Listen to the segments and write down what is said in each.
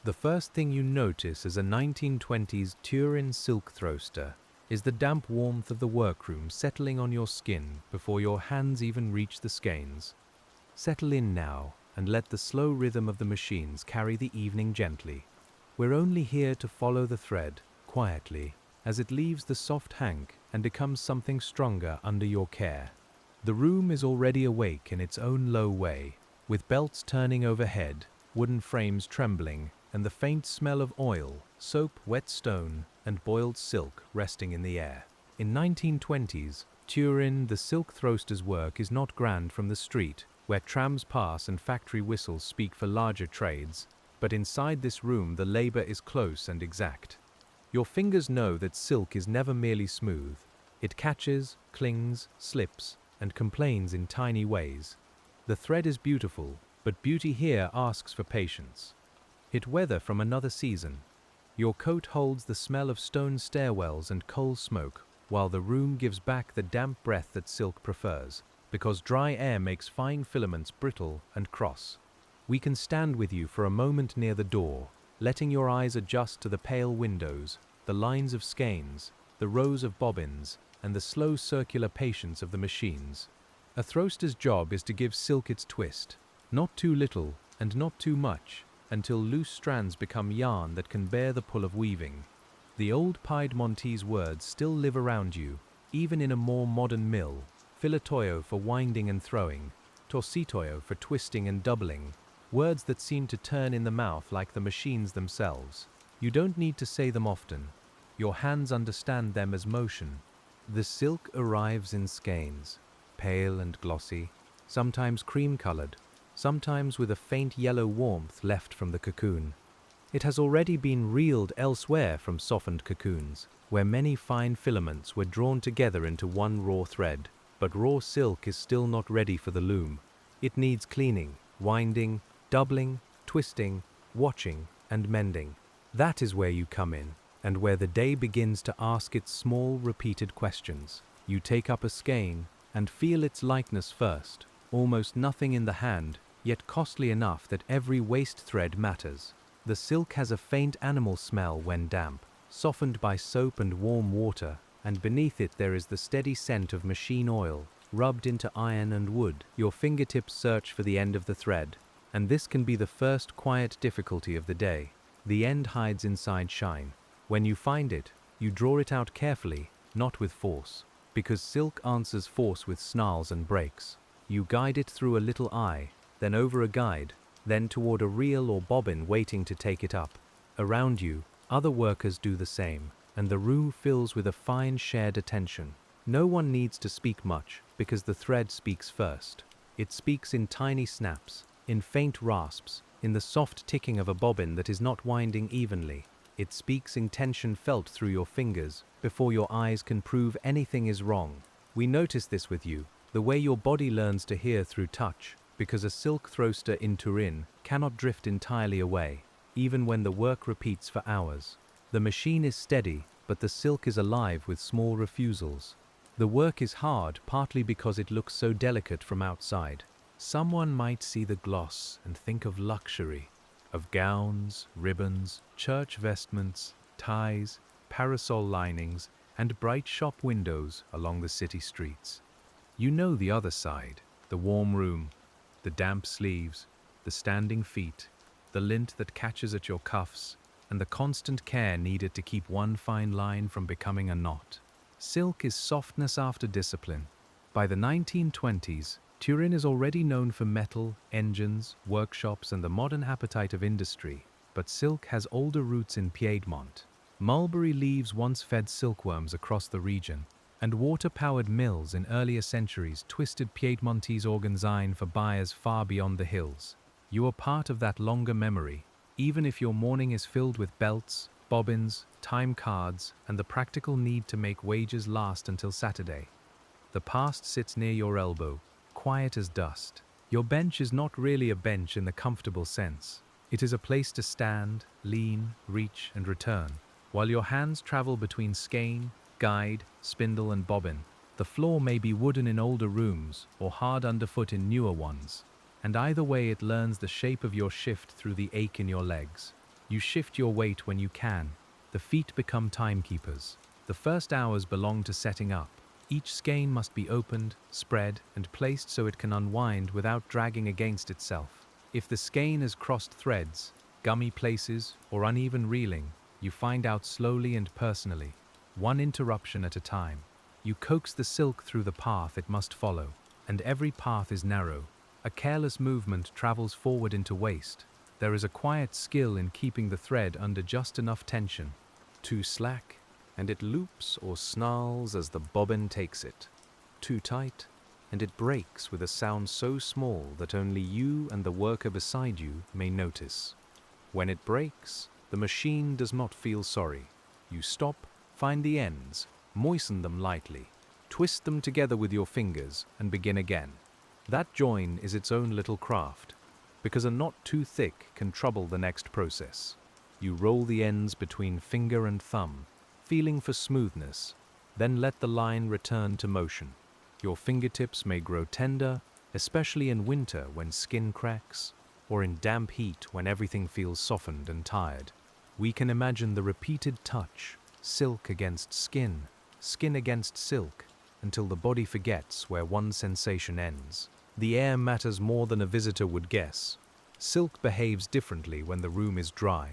The first thing you notice as a 1920s Turin Silk Throwster is the damp warmth of the workroom settling on your skin before your hands even reach the skeins. Settle in now and let the slow rhythm of the machines carry the evening gently. We're only here to follow the thread, quietly, as it leaves the soft hank and becomes something stronger under your care. The room is already awake in its own low way, with belts turning overhead, wooden frames trembling, and the faint smell of oil, soap, wet stone, and boiled silk resting in the air. In 1920s, Turin, the silk throster's work is not grand from the street, where trams pass and factory whistles speak for larger trades, but inside this room the labor is close and exact. Your fingers know that silk is never merely smooth. It catches, clings, slips, and complains in tiny ways. The thread is beautiful, but beauty here asks for patience. It weather from another season. Your coat holds the smell of stone stairwells and coal smoke, while the room gives back the damp breath that silk prefers, because dry air makes fine filaments brittle and cross. We can stand with you for a moment near the door, letting your eyes adjust to the pale windows, the lines of skeins, the rows of bobbins, and the slow circular patience of the machines. A throster's job is to give silk its twist, not too little and not too much, until loose strands become yarn that can bear the pull of weaving. The old Piedmontese words still live around you, even in a more modern mill: filatoio for winding and throwing, torsitoio for twisting and doubling, words that seem to turn in the mouth like the machines themselves. You don't need to say them often. Your hands understand them as motion. The silk arrives in skeins, pale and glossy, sometimes cream-colored, sometimes with a faint yellow warmth left from the cocoon. It has already been reeled elsewhere from softened cocoons, where many fine filaments were drawn together into one raw thread, but raw silk is still not ready for the loom. It needs cleaning, winding, doubling, twisting, watching, and mending. That is where you come in, and where the day begins to ask its small, repeated questions. You take up a skein and feel its lightness first, almost nothing in the hand, yet costly enough that every waste thread matters. The silk has a faint animal smell when damp, softened by soap and warm water, and beneath it there is the steady scent of machine oil, rubbed into iron and wood. Your fingertips search for the end of the thread, and this can be the first quiet difficulty of the day. The end hides inside shine. When you find it, you draw it out carefully, not with force, because silk answers force with snarls and breaks. You guide it through a little eye, then over a guide, then toward a reel or bobbin waiting to take it up. Around you, other workers do the same, and the room fills with a fine shared attention. No one needs to speak much, because the thread speaks first. It speaks in tiny snaps, in faint rasps, in the soft ticking of a bobbin that is not winding evenly. It speaks in tension felt through your fingers, before your eyes can prove anything is wrong. We notice this with you, the way your body learns to hear through touch, because a silk throster in Turin cannot drift entirely away, even when the work repeats for hours. The machine is steady, but the silk is alive with small refusals. The work is hard, partly because it looks so delicate from outside. Someone might see the gloss and think of luxury, of gowns, ribbons, church vestments, ties, parasol linings, and bright shop windows along the city streets. You know the other side, the warm room, the damp sleeves, the standing feet, the lint that catches at your cuffs, and the constant care needed to keep one fine line from becoming a knot. Silk is softness after discipline. By the 1920s, Turin is already known for metal, engines, workshops, and the modern appetite of industry, but silk has older roots in Piedmont. Mulberry leaves once fed silkworms across the region, and water-powered mills in earlier centuries twisted Piedmontese organzine for buyers far beyond the hills. You are part of that longer memory, even if your morning is filled with belts, bobbins, time cards, and the practical need to make wages last until Saturday. The past sits near your elbow, quiet as dust. Your bench is not really a bench in the comfortable sense. It is a place to stand, lean, reach, and return. While your hands travel between skein, guide, spindle, and bobbin, the floor may be wooden in older rooms or hard underfoot in newer ones, and either way it learns the shape of your shift through the ache in your legs. You shift your weight when you can. The feet become timekeepers. The first hours belong to setting up. Each skein must be opened, spread, and placed so it can unwind without dragging against itself. If the skein has crossed threads, gummy places, or uneven reeling, you find out slowly and personally, one interruption at a time. You coax the silk through the path it must follow, and every path is narrow. A careless movement travels forward into waste. There is a quiet skill in keeping the thread under just enough tension. Too slack, and it loops or snarls as the bobbin takes it. Too tight, and it breaks with a sound so small that only you and the worker beside you may notice. When it breaks, the machine does not feel sorry. You stop, find the ends, moisten them lightly, twist them together with your fingers, and begin again. That join is its own little craft, because a knot too thick can trouble the next process. You roll the ends between finger and thumb, feeling for smoothness, then let the line return to motion. Your fingertips may grow tender, especially in winter when skin cracks, or in damp heat when everything feels softened and tired. We can imagine the repeated touch, silk against skin, skin against silk, until the body forgets where one sensation ends. The air matters more than a visitor would guess. Silk behaves differently when the room is dry,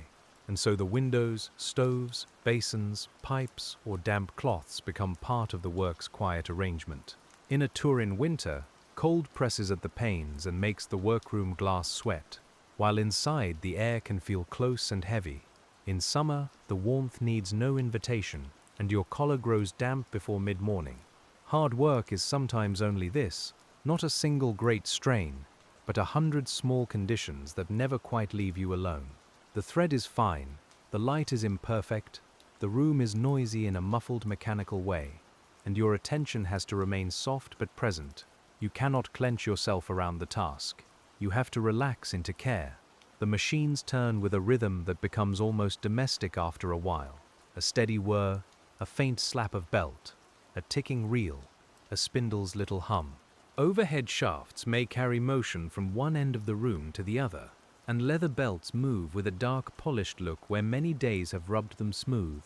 and so the windows, stoves, basins, pipes, or damp cloths become part of the work's quiet arrangement. In a Turin winter, cold presses at the panes and makes the workroom glass sweat, while inside the air can feel close and heavy. In summer, the warmth needs no invitation, and your collar grows damp before mid-morning. Hard work is sometimes only this, not a single great strain, but 100 small conditions that never quite leave you alone. The thread is fine, the light is imperfect, the room is noisy in a muffled mechanical way, and your attention has to remain soft but present. You cannot clench yourself around the task. You have to relax into care. The machines turn with a rhythm that becomes almost domestic after a while. A steady whir, a faint slap of belt, a ticking reel, a spindle's little hum. Overhead shafts may carry motion from one end of the room to the other, and leather belts move with a dark polished look where many days have rubbed them smooth.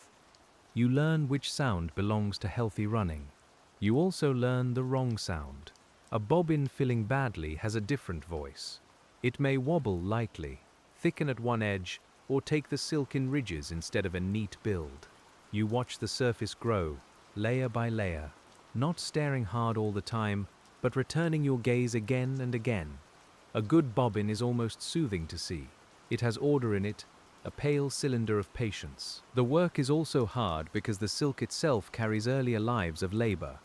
You learn which sound belongs to healthy running. You also learn the wrong sound. A bobbin filling badly has a different voice. It may wobble lightly, thicken at one edge, or take the silk in ridges instead of a neat build. You watch the surface grow, layer by layer, not staring hard all the time, but returning your gaze again and again. A good bobbin is almost soothing to see. It has order in it, a pale cylinder of patience. The work is also hard because the silk itself carries earlier lives of labor.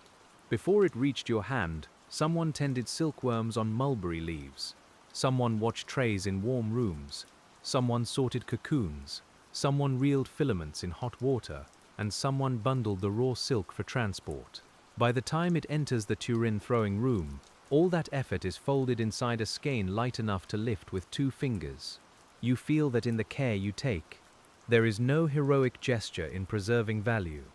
Before it reached your hand, someone tended silkworms on mulberry leaves. Someone watched trays in warm rooms. Someone sorted cocoons. Someone reeled filaments in hot water. And someone bundled the raw silk for transport. By the time it enters the Turin throwing room, all that effort is folded inside a skein light enough to lift with 2 fingers. You feel that in the care you take. There is no heroic gesture in preserving value.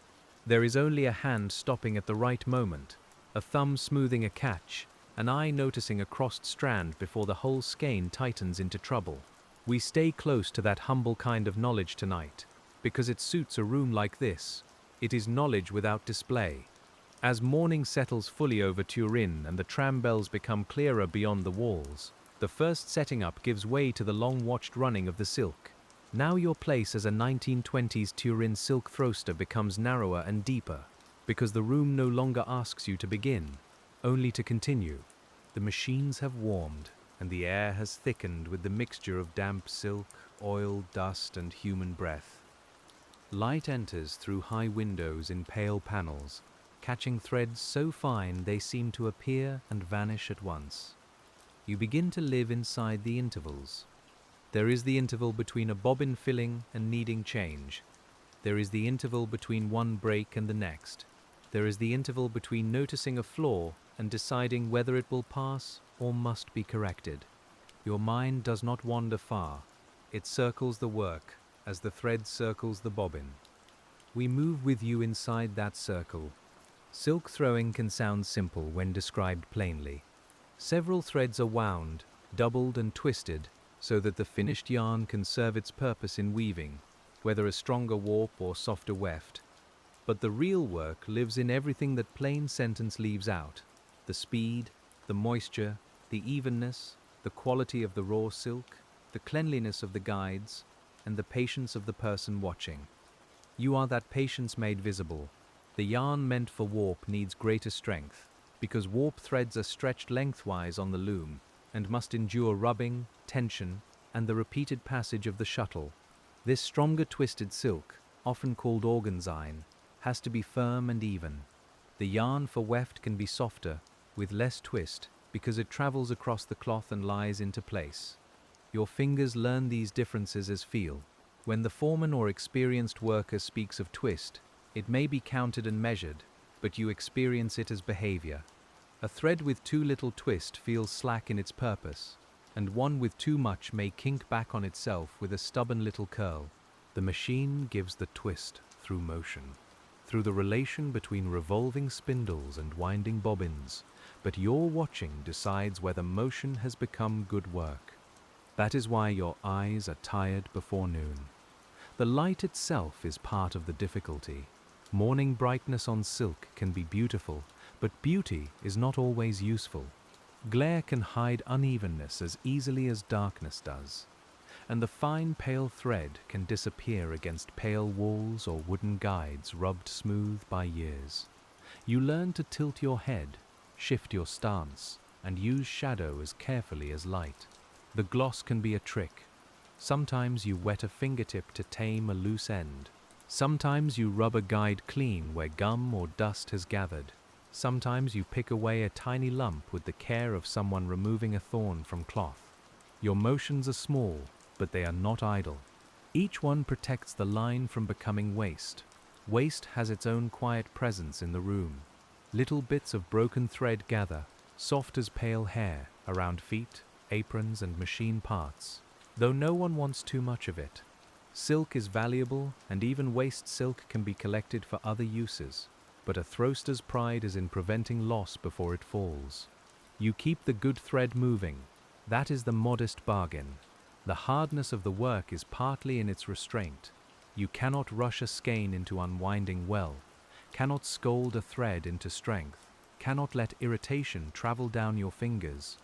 There is only a hand stopping at the right moment, a thumb smoothing a catch, an eye noticing a crossed strand before the whole skein tightens into trouble. We stay close to that humble kind of knowledge tonight, because it suits a room like this. It is knowledge without display. As morning settles fully over Turin and the tram bells become clearer beyond the walls, the first setting up gives way to the long-watched running of the silk. Now your place as a 1920s Turin Silk Throwster becomes narrower and deeper, because the room no longer asks you to begin, only to continue. The machines have warmed, and the air has thickened with the mixture of damp silk, oil, dust, and human breath. Light enters through high windows in pale panels, catching threads so fine they seem to appear and vanish at once. You begin to live inside the intervals. There is the interval between a bobbin filling and needing change. There is the interval between one break and the next. There is the interval between noticing a flaw and deciding whether it will pass or must be corrected. Your mind does not wander far. It circles the work as the thread circles the bobbin. We move with you inside that circle. Silk throwing can sound simple when described plainly. Several threads are wound, doubled and twisted, so that the finished yarn can serve its purpose in weaving, whether a stronger warp or softer weft. But the real work lives in everything that plain sentence leaves out: the speed, the moisture, the evenness, the quality of the raw silk, the cleanliness of the guides, and the patience of the person watching. You are that patience made visible. The yarn meant for warp needs greater strength, because warp threads are stretched lengthwise on the loom and must endure rubbing, tension, and the repeated passage of the shuttle. This stronger twisted silk, often called organzyne, has to be firm and even. The yarn for weft can be softer, with less twist, because it travels across the cloth and lies into place. Your fingers learn these differences as feel. When the foreman or experienced worker speaks of twist, it may be counted and measured, but you experience it as behavior. A thread with too little twist feels slack in its purpose, and one with too much may kink back on itself with a stubborn little curl. The machine gives the twist through motion, through the relation between revolving spindles and winding bobbins, but your watching decides whether motion has become good work. That is why your eyes are tired before noon. The light itself is part of the difficulty. Morning brightness on silk can be beautiful, but beauty is not always useful. Glare can hide unevenness as easily as darkness does, and the fine pale thread can disappear against pale walls or wooden guides rubbed smooth by years. You learn to tilt your head, shift your stance, and use shadow as carefully as light. The gloss can be a trick. Sometimes you wet a fingertip to tame a loose end. Sometimes you rub a guide clean where gum or dust has gathered. Sometimes you pick away a tiny lump with the care of someone removing a thorn from cloth. Your motions are small, but they are not idle. Each one protects the line from becoming waste. Waste has its own quiet presence in the room. Little bits of broken thread gather, soft as pale hair, around feet, aprons, and machine parts, though no one wants too much of it. Silk is valuable, and even waste silk can be collected for other uses, but a throster's pride is in preventing loss before it falls. You keep the good thread moving. That is the modest bargain. The hardness of the work is partly in its restraint. You cannot rush a skein into unwinding well, cannot scold a thread into strength, cannot let irritation travel down your fingers.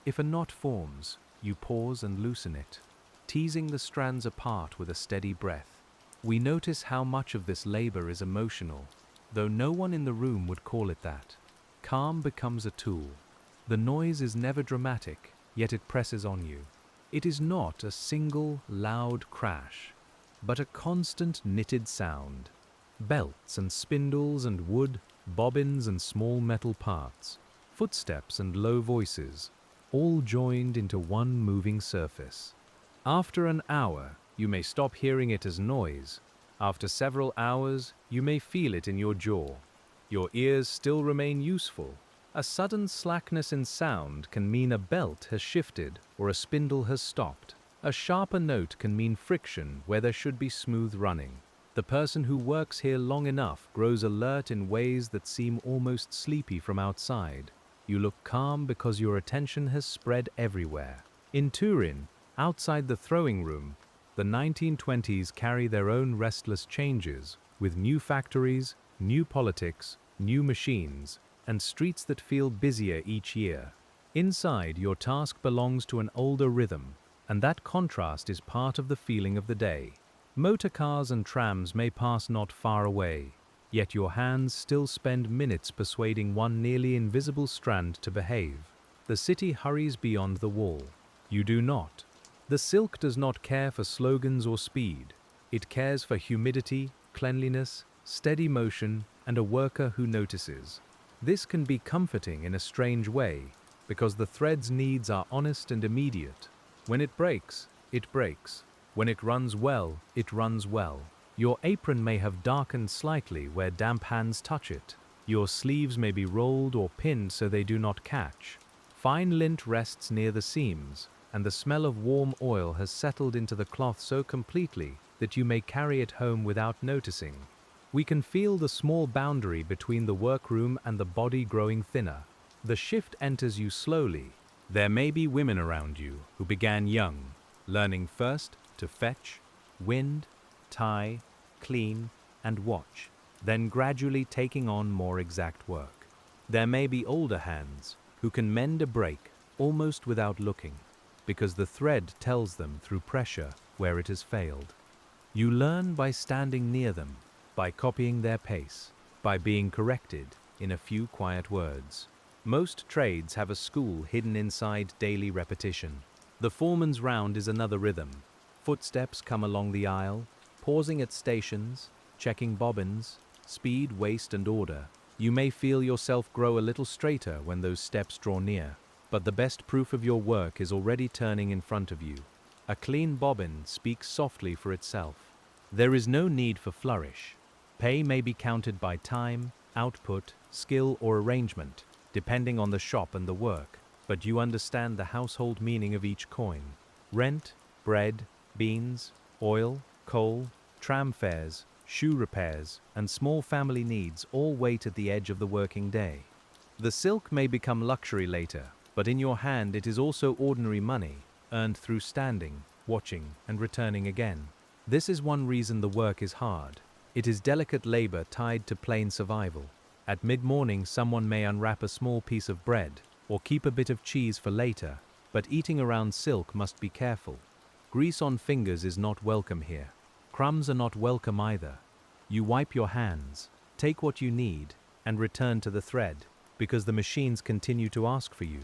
If a knot forms, you pause and loosen it, teasing the strands apart with a steady breath. We notice how much of this labor is emotional, though no one in the room would call it that. Calm becomes a tool. The noise is never dramatic, yet it presses on you. It is not a single, loud crash, but a constant knitted sound. Belts and spindles and wood, bobbins and small metal parts, footsteps and low voices, all joined into one moving surface. After an hour, you may stop hearing it as noise. After several hours, you may feel it in your jaw. Your ears still remain useful. A sudden slackness in sound can mean a belt has shifted or a spindle has stopped. A sharper note can mean friction where there should be smooth running. The person who works here long enough grows alert in ways that seem almost sleepy from outside. You look calm because your attention has spread everywhere. In Turin, outside the throwing room, the 1920s carry their own restless changes, with new factories, new politics, new machines, and streets that feel busier each year. Inside, your task belongs to an older rhythm, and that contrast is part of the feeling of the day. Motor cars and trams may pass not far away, yet your hands still spend minutes persuading one nearly invisible strand to behave. The city hurries beyond the wall. You do not. The silk does not care for slogans or speed. It cares for humidity, cleanliness, steady motion, and a worker who notices. This can be comforting in a strange way, because the thread's needs are honest and immediate. When it breaks, it breaks. When it runs well, it runs well. Your apron may have darkened slightly where damp hands touch it. Your sleeves may be rolled or pinned so they do not catch. Fine lint rests near the seams, and the smell of warm oil has settled into the cloth so completely that you may carry it home without noticing. We can feel the small boundary between the workroom and the body growing thinner. The shift enters you slowly. There may be women around you who began young, learning first to fetch, wind, tie, clean, and watch, then gradually taking on more exact work. There may be older hands who can mend a break almost without looking, because the thread tells them through pressure where it has failed. You learn by standing near them, by copying their pace, by being corrected in a few quiet words. Most trades have a school hidden inside daily repetition. The foreman's round is another rhythm. Footsteps come along the aisle, pausing at stations, checking bobbins, speed, waste, and order. You may feel yourself grow a little straighter when those steps draw near, but the best proof of your work is already turning in front of you. A clean bobbin speaks softly for itself. There is no need for flourish. Pay may be counted by time, output, skill, or arrangement, depending on the shop and the work, but you understand the household meaning of each coin. Rent, bread, beans, oil, coal, tram fares, shoe repairs, and small family needs all wait at the edge of the working day. The silk may become luxury later, but in your hand it is also ordinary money, earned through standing, watching, and returning again. This is one reason the work is hard. It is delicate labor tied to plain survival. At mid-morning someone may unwrap a small piece of bread, or keep a bit of cheese for later, but eating around silk must be careful. Grease on fingers is not welcome here. Crumbs are not welcome either. You wipe your hands, take what you need, and return to the thread, because the machines continue to ask for you.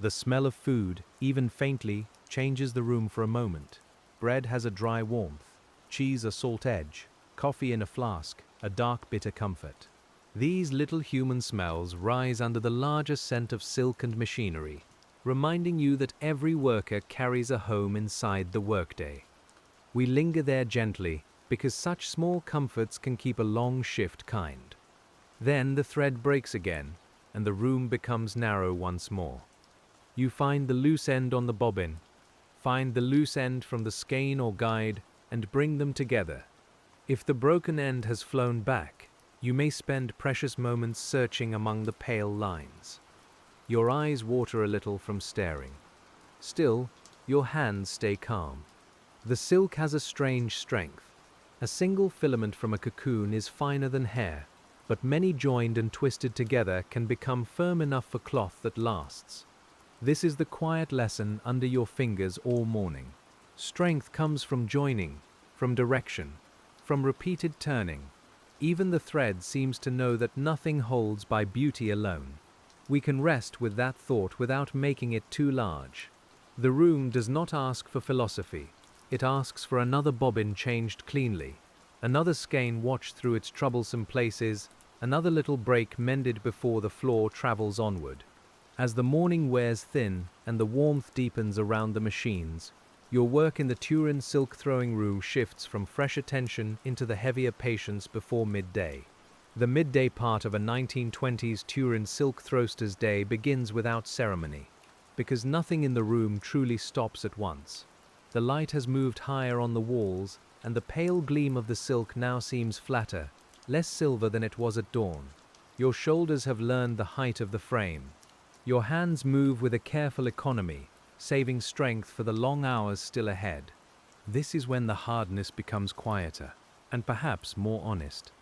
The smell of food, even faintly, changes the room for a moment. Bread has a dry warmth, cheese a salt edge, coffee in a flask, a dark bitter comfort. These little human smells rise under the larger scent of silk and machinery, reminding you that every worker carries a home inside the workday. We linger there gently, because such small comforts can keep a long shift kind. Then the thread breaks again, and the room becomes narrow once more. You find the loose end on the bobbin, find the loose end from the skein or guide, and bring them together. If the broken end has flown back, you may spend precious moments searching among the pale lines. Your eyes water a little from staring. Still, your hands stay calm. The silk has a strange strength. A single filament from a cocoon is finer than hair, but many joined and twisted together can become firm enough for cloth that lasts. This is the quiet lesson under your fingers all morning. Strength comes from joining, from direction, from repeated turning. Even the thread seems to know that nothing holds by beauty alone. We can rest with that thought without making it too large. The room does not ask for philosophy. It asks for another bobbin changed cleanly, another skein watched through its troublesome places, another little break mended before the floor travels onward. As the morning wears thin and the warmth deepens around the machines, your work in the Turin silk throwing room shifts from fresh attention into the heavier patience before midday. The midday part of a 1920s Turin silk throster's day begins without ceremony, because nothing in the room truly stops at once. The light has moved higher on the walls, and the pale gleam of the silk now seems flatter, less silver than it was at dawn. Your shoulders have learned the height of the frame. Your hands move with a careful economy, saving strength for the long hours still ahead. This is when the hardness becomes quieter, and perhaps more honest.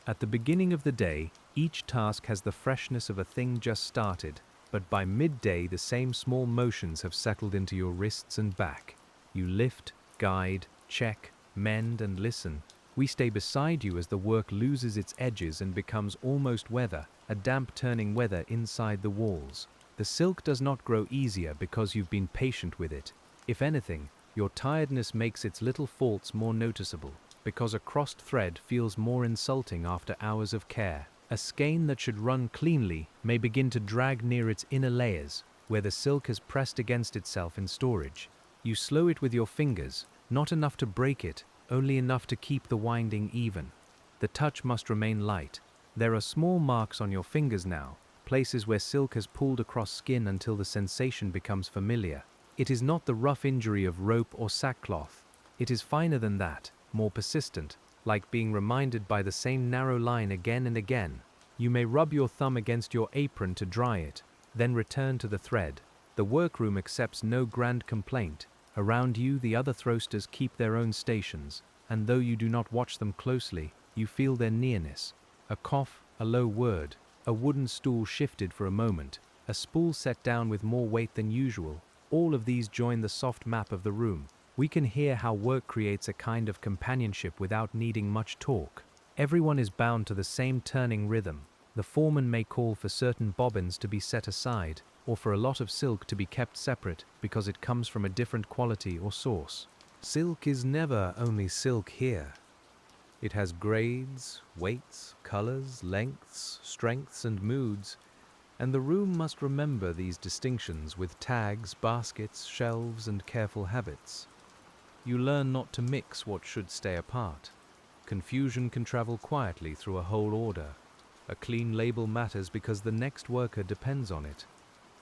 At the beginning of the day, each task has the freshness of a thing just started, but by midday the same small motions have settled into your wrists and back. You lift, guide, check, mend, and listen. We stay beside you as the work loses its edges and becomes almost weather, a damp turning weather inside the walls. The silk does not grow easier because you've been patient with it. If anything, your tiredness makes its little faults more noticeable, because a crossed thread feels more insulting after hours of care. A skein that should run cleanly may begin to drag near its inner layers, where the silk has pressed against itself in storage. You slow it with your fingers, not enough to break it, only enough to keep the winding even. The touch must remain light. There are small marks on your fingers now, places where silk has pulled across skin until the sensation becomes familiar. It is not the rough injury of rope or sackcloth. It is finer than that, more persistent, like being reminded by the same narrow line again and again. You may rub your thumb against your apron to dry it, then return to the thread. The workroom accepts no grand complaint. Around you, the other throwsters keep their own stations, and though you do not watch them closely, you feel their nearness. A cough, a low word, a wooden stool shifted for a moment, a spool set down with more weight than usual. All of these join the soft map of the room. We can hear how work creates a kind of companionship without needing much talk. Everyone is bound to the same turning rhythm. The foreman may call for certain bobbins to be set aside, or for a lot of silk to be kept separate because it comes from a different quality or source. Silk is never only silk here. It has grades, weights, colors, lengths, strengths, and moods, and the room must remember these distinctions with tags, baskets, shelves, and careful habits. You learn not to mix what should stay apart. Confusion can travel quietly through a whole order. A clean label matters because the next worker depends on it.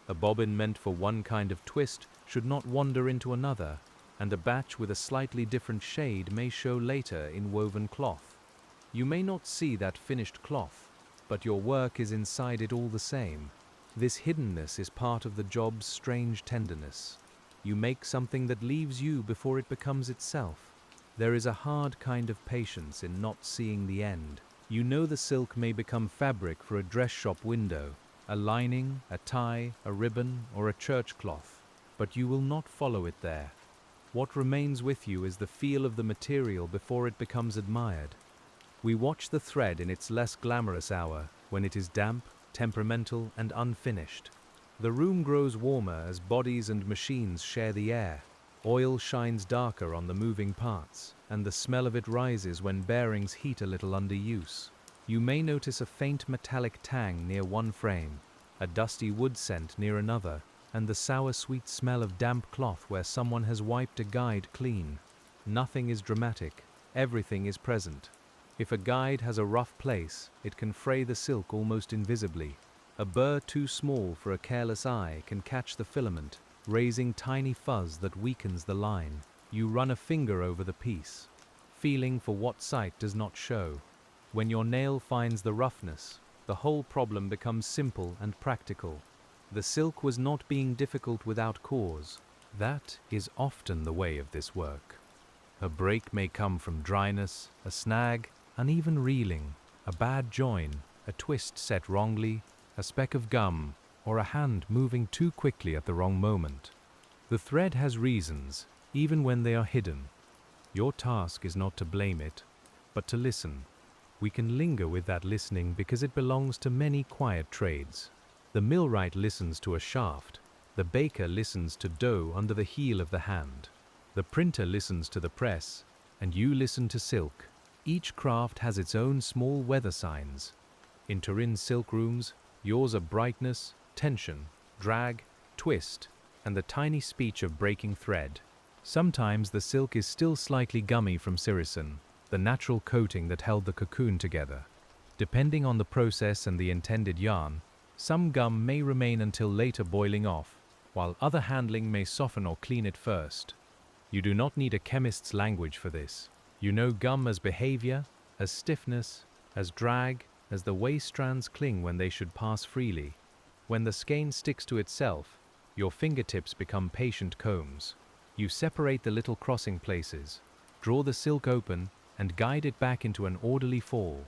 A bobbin meant for one kind of twist should not wander into another, and a batch with a slightly different shade may show later in woven cloth. You may not see that finished cloth, but your work is inside it all the same. This hiddenness is part of the job's strange tenderness. You make something that leaves you before it becomes itself. There is a hard kind of patience in not seeing the end. You know the silk may become fabric for a dress shop window, a lining, a tie, a ribbon, or a church cloth, but you will not follow it there. What remains with you is the feel of the material before it becomes admired. We watch the thread in its less glamorous hour, when it is damp, temperamental, and unfinished. The room grows warmer as bodies and machines share the air. Oil shines darker on the moving parts, and the smell of it rises when bearings heat a little under use. You may notice a faint metallic tang near one frame, a dusty wood scent near another, and the sour-sweet smell of damp cloth where someone has wiped a guide clean. Nothing is dramatic, everything is present. If a guide has a rough place, it can fray the silk almost invisibly. A burr too small for a careless eye can catch the filament, raising tiny fuzz that weakens the line. You run a finger over the piece, feeling for what sight does not show. When your nail finds the roughness, the whole problem becomes simple and practical. The silk was not being difficult without cause. That is often the way of this work. A break may come from dryness, a snag, uneven reeling, a bad join, a twist set wrongly, a speck of gum, or a hand moving too quickly at the wrong moment. The thread has reasons, even when they are hidden. Your task is not to blame it, but to listen. We can linger with that listening because it belongs to many quiet trades. The millwright listens to a shaft, the baker listens to dough under the heel of the hand, the printer listens to the press, and you listen to silk. Each craft has its own small weather signs. In Turin silk rooms, yours are brightness, tension, drag, twist, and the tiny speech of breaking thread. Sometimes the silk is still slightly gummy from siricin, the natural coating that held the cocoon together. Depending on the process and the intended yarn, some gum may remain until later boiling off, while other handling may soften or clean it first. You do not need a chemist's language for this. You know gum as behavior, as stiffness, as drag, as the way strands cling when they should pass freely. When the skein sticks to itself, your fingertips become patient combs. You separate the little crossing places, draw the silk open, and guide it back into an orderly fall.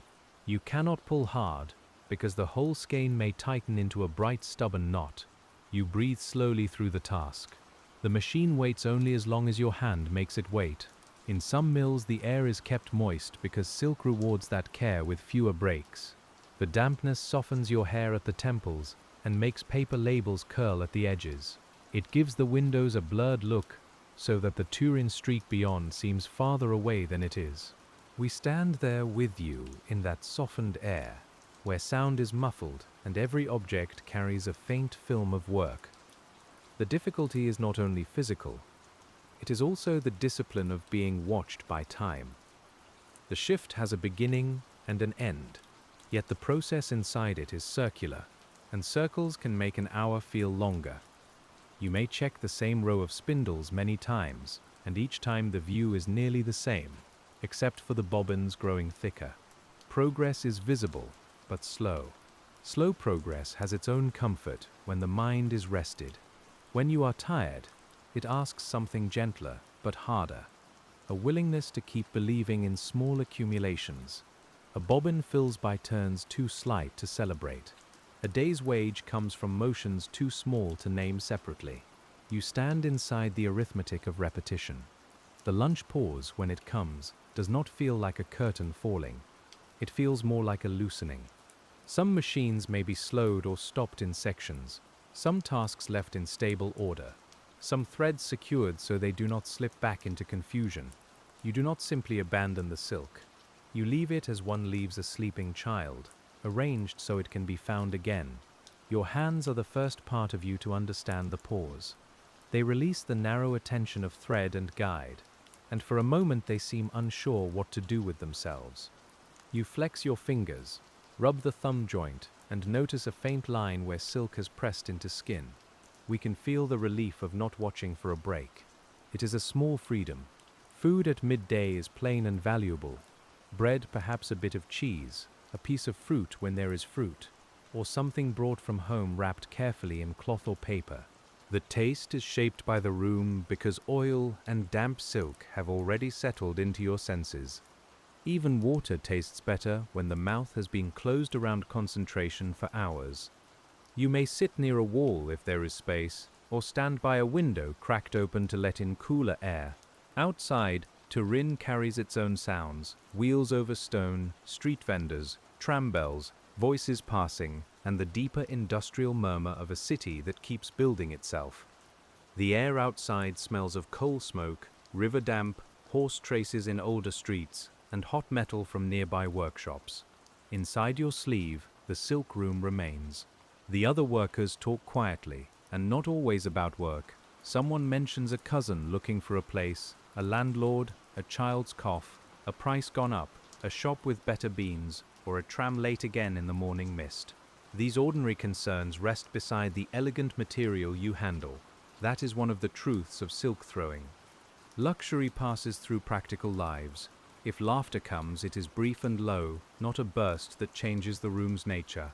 You cannot pull hard, because the whole skein may tighten into a bright stubborn knot. You breathe slowly through the task. The machine waits only as long as your hand makes it wait. In some mills the air is kept moist because silk rewards that care with fewer breaks. The dampness softens your hair at the temples and makes paper labels curl at the edges. It gives the windows a blurred look so that the Turin streak beyond seems farther away than it is. We stand there with you in that softened air, where sound is muffled and every object carries a faint film of work. The difficulty is not only physical, it is also the discipline of being watched by time. The shift has a beginning and an end, yet the process inside it is circular, and circles can make an hour feel longer. You may check the same row of spindles many times, and each time the view is nearly the same, except for the bobbins growing thicker. Progress is visible, but slow. Slow progress has its own comfort when the mind is rested. When you are tired, It asks something gentler, but harder. A willingness to keep believing in small accumulations. A bobbin fills by turns too slight to celebrate. A day's wage comes from motions too small to name separately. You stand inside the arithmetic of repetition. The lunch pause, when it comes, does not feel like a curtain falling. It feels more like a loosening. Some machines may be slowed or stopped in sections, some tasks left in stable order, some threads secured so they do not slip back into confusion. You do not simply abandon the silk. You leave it as one leaves a sleeping child, arranged so it can be found again. Your hands are the first part of you to understand the pause. They release the narrow attention of thread and guide, and for a moment they seem unsure what to do with themselves. You flex your fingers, rub the thumb joint, and notice a faint line where silk has pressed into skin. We can feel the relief of not watching for a break. It is a small freedom. Food at midday is plain and valuable. Bread, perhaps a bit of cheese, a piece of fruit when there is fruit, or something brought from home wrapped carefully in cloth or paper. The taste is shaped by the room because oil and damp silk have already settled into your senses. Even water tastes better when the mouth has been closed around concentration for hours. You may sit near a wall if there is space, or stand by a window cracked open to let in cooler air. Outside, Turin carries its own sounds: wheels over stone, street vendors, tram bells, voices passing, and the deeper industrial murmur of a city that keeps building itself. The air outside smells of coal smoke, river damp, horse traces in older streets, and hot metal from nearby workshops. Inside your sleeve, the silk room remains. The other workers talk quietly, and not always about work. Someone mentions a cousin looking for a place, a landlord, a child's cough, a price gone up, a shop with better beans, or a tram late again in the morning mist. These ordinary concerns rest beside the elegant material you handle. That is one of the truths of silk throwing. Luxury passes through practical lives. If laughter comes, it is brief and low, not a burst that changes the room's nature.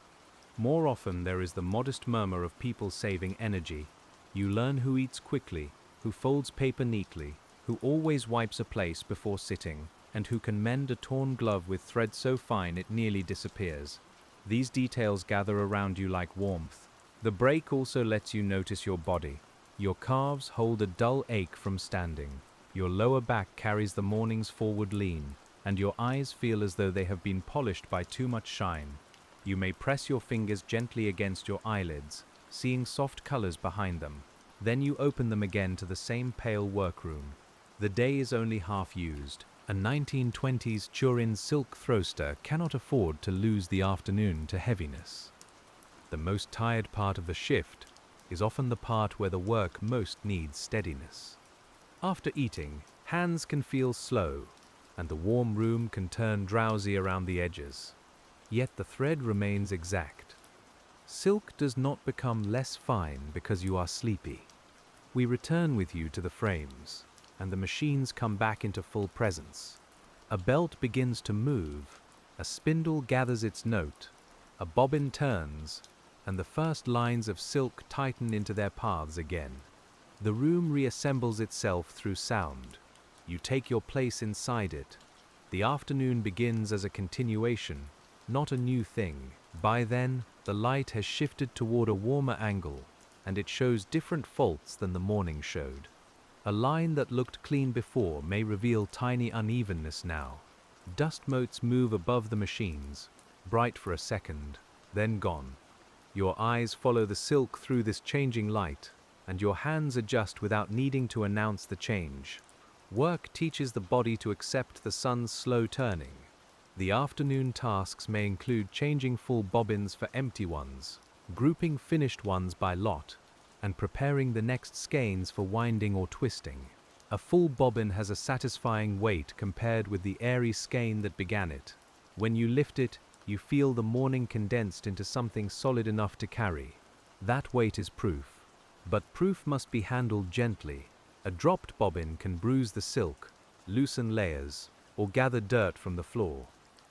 More often there is the modest murmur of people saving energy. You learn who eats quickly, who folds paper neatly, who always wipes a place before sitting, and who can mend a torn glove with thread so fine it nearly disappears. These details gather around you like warmth. The break also lets you notice your body. Your calves hold a dull ache from standing. Your lower back carries the morning's forward lean, and your eyes feel as though they have been polished by too much shine. You may press your fingers gently against your eyelids, seeing soft colors behind them. Then you open them again to the same pale workroom. The day is only half used. A 1920s Turin Silk Throwster cannot afford to lose the afternoon to heaviness. The most tired part of the shift is often the part where the work most needs steadiness. After eating, hands can feel slow, and the warm room can turn drowsy around the edges. Yet the thread remains exact. Silk does not become less fine because you are sleepy. We return with you to the frames, and the machines come back into full presence. A belt begins to move, a spindle gathers its note, a bobbin turns, and the first lines of silk tighten into their paths again. The room reassembles itself through sound. You take your place inside it. The afternoon begins as a continuation, not a new thing. By then, the light has shifted toward a warmer angle, and it shows different faults than the morning showed. A line that looked clean before may reveal tiny unevenness now. Dust motes move above the machines, bright for a second, then gone. Your eyes follow the silk through this changing light, and your hands adjust without needing to announce the change. Work teaches the body to accept the sun's slow turning. The afternoon tasks may include changing full bobbins for empty ones, grouping finished ones by lot, and preparing the next skeins for winding or twisting. A full bobbin has a satisfying weight compared with the airy skein that began it. When you lift it, you feel the morning condensed into something solid enough to carry. That weight is proof. But proof must be handled gently. A dropped bobbin can bruise the silk, loosen layers, or gather dirt from the floor.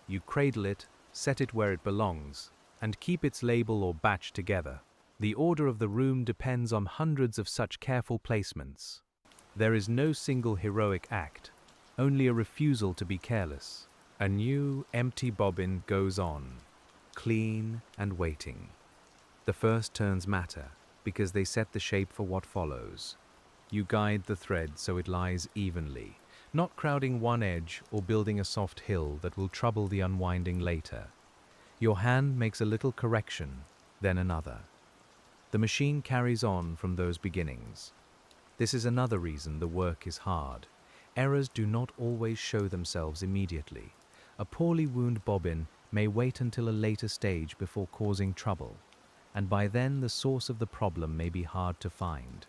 You cradle it, set it where it belongs, and keep its label or batch together. The order of the room depends on hundreds of such careful placements. There is no single heroic act, only a refusal to be careless. A new, empty bobbin goes on, clean and waiting. The first turns matter, because they set the shape for what follows. You guide the thread so it lies evenly, not crowding one edge or building a soft hill that will trouble the unwinding later. Your hand makes a little correction, then another. The machine carries on from those beginnings. This is another reason the work is hard. Errors do not always show themselves immediately. A poorly wound bobbin may wait until a later stage before causing trouble, and by then the source of the problem may be hard to find.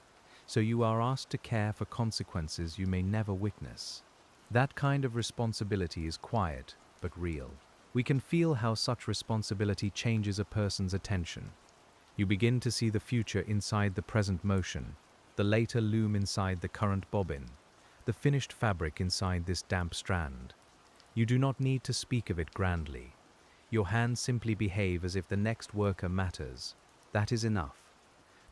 So you are asked to care for consequences you may never witness. That kind of responsibility is quiet, but real. We can feel how such responsibility changes a person's attention. You begin to see the future inside the present motion, the later loom inside the current bobbin, the finished fabric inside this damp strand. You do not need to speak of it grandly. Your hands simply behave as if the next worker matters. That is enough.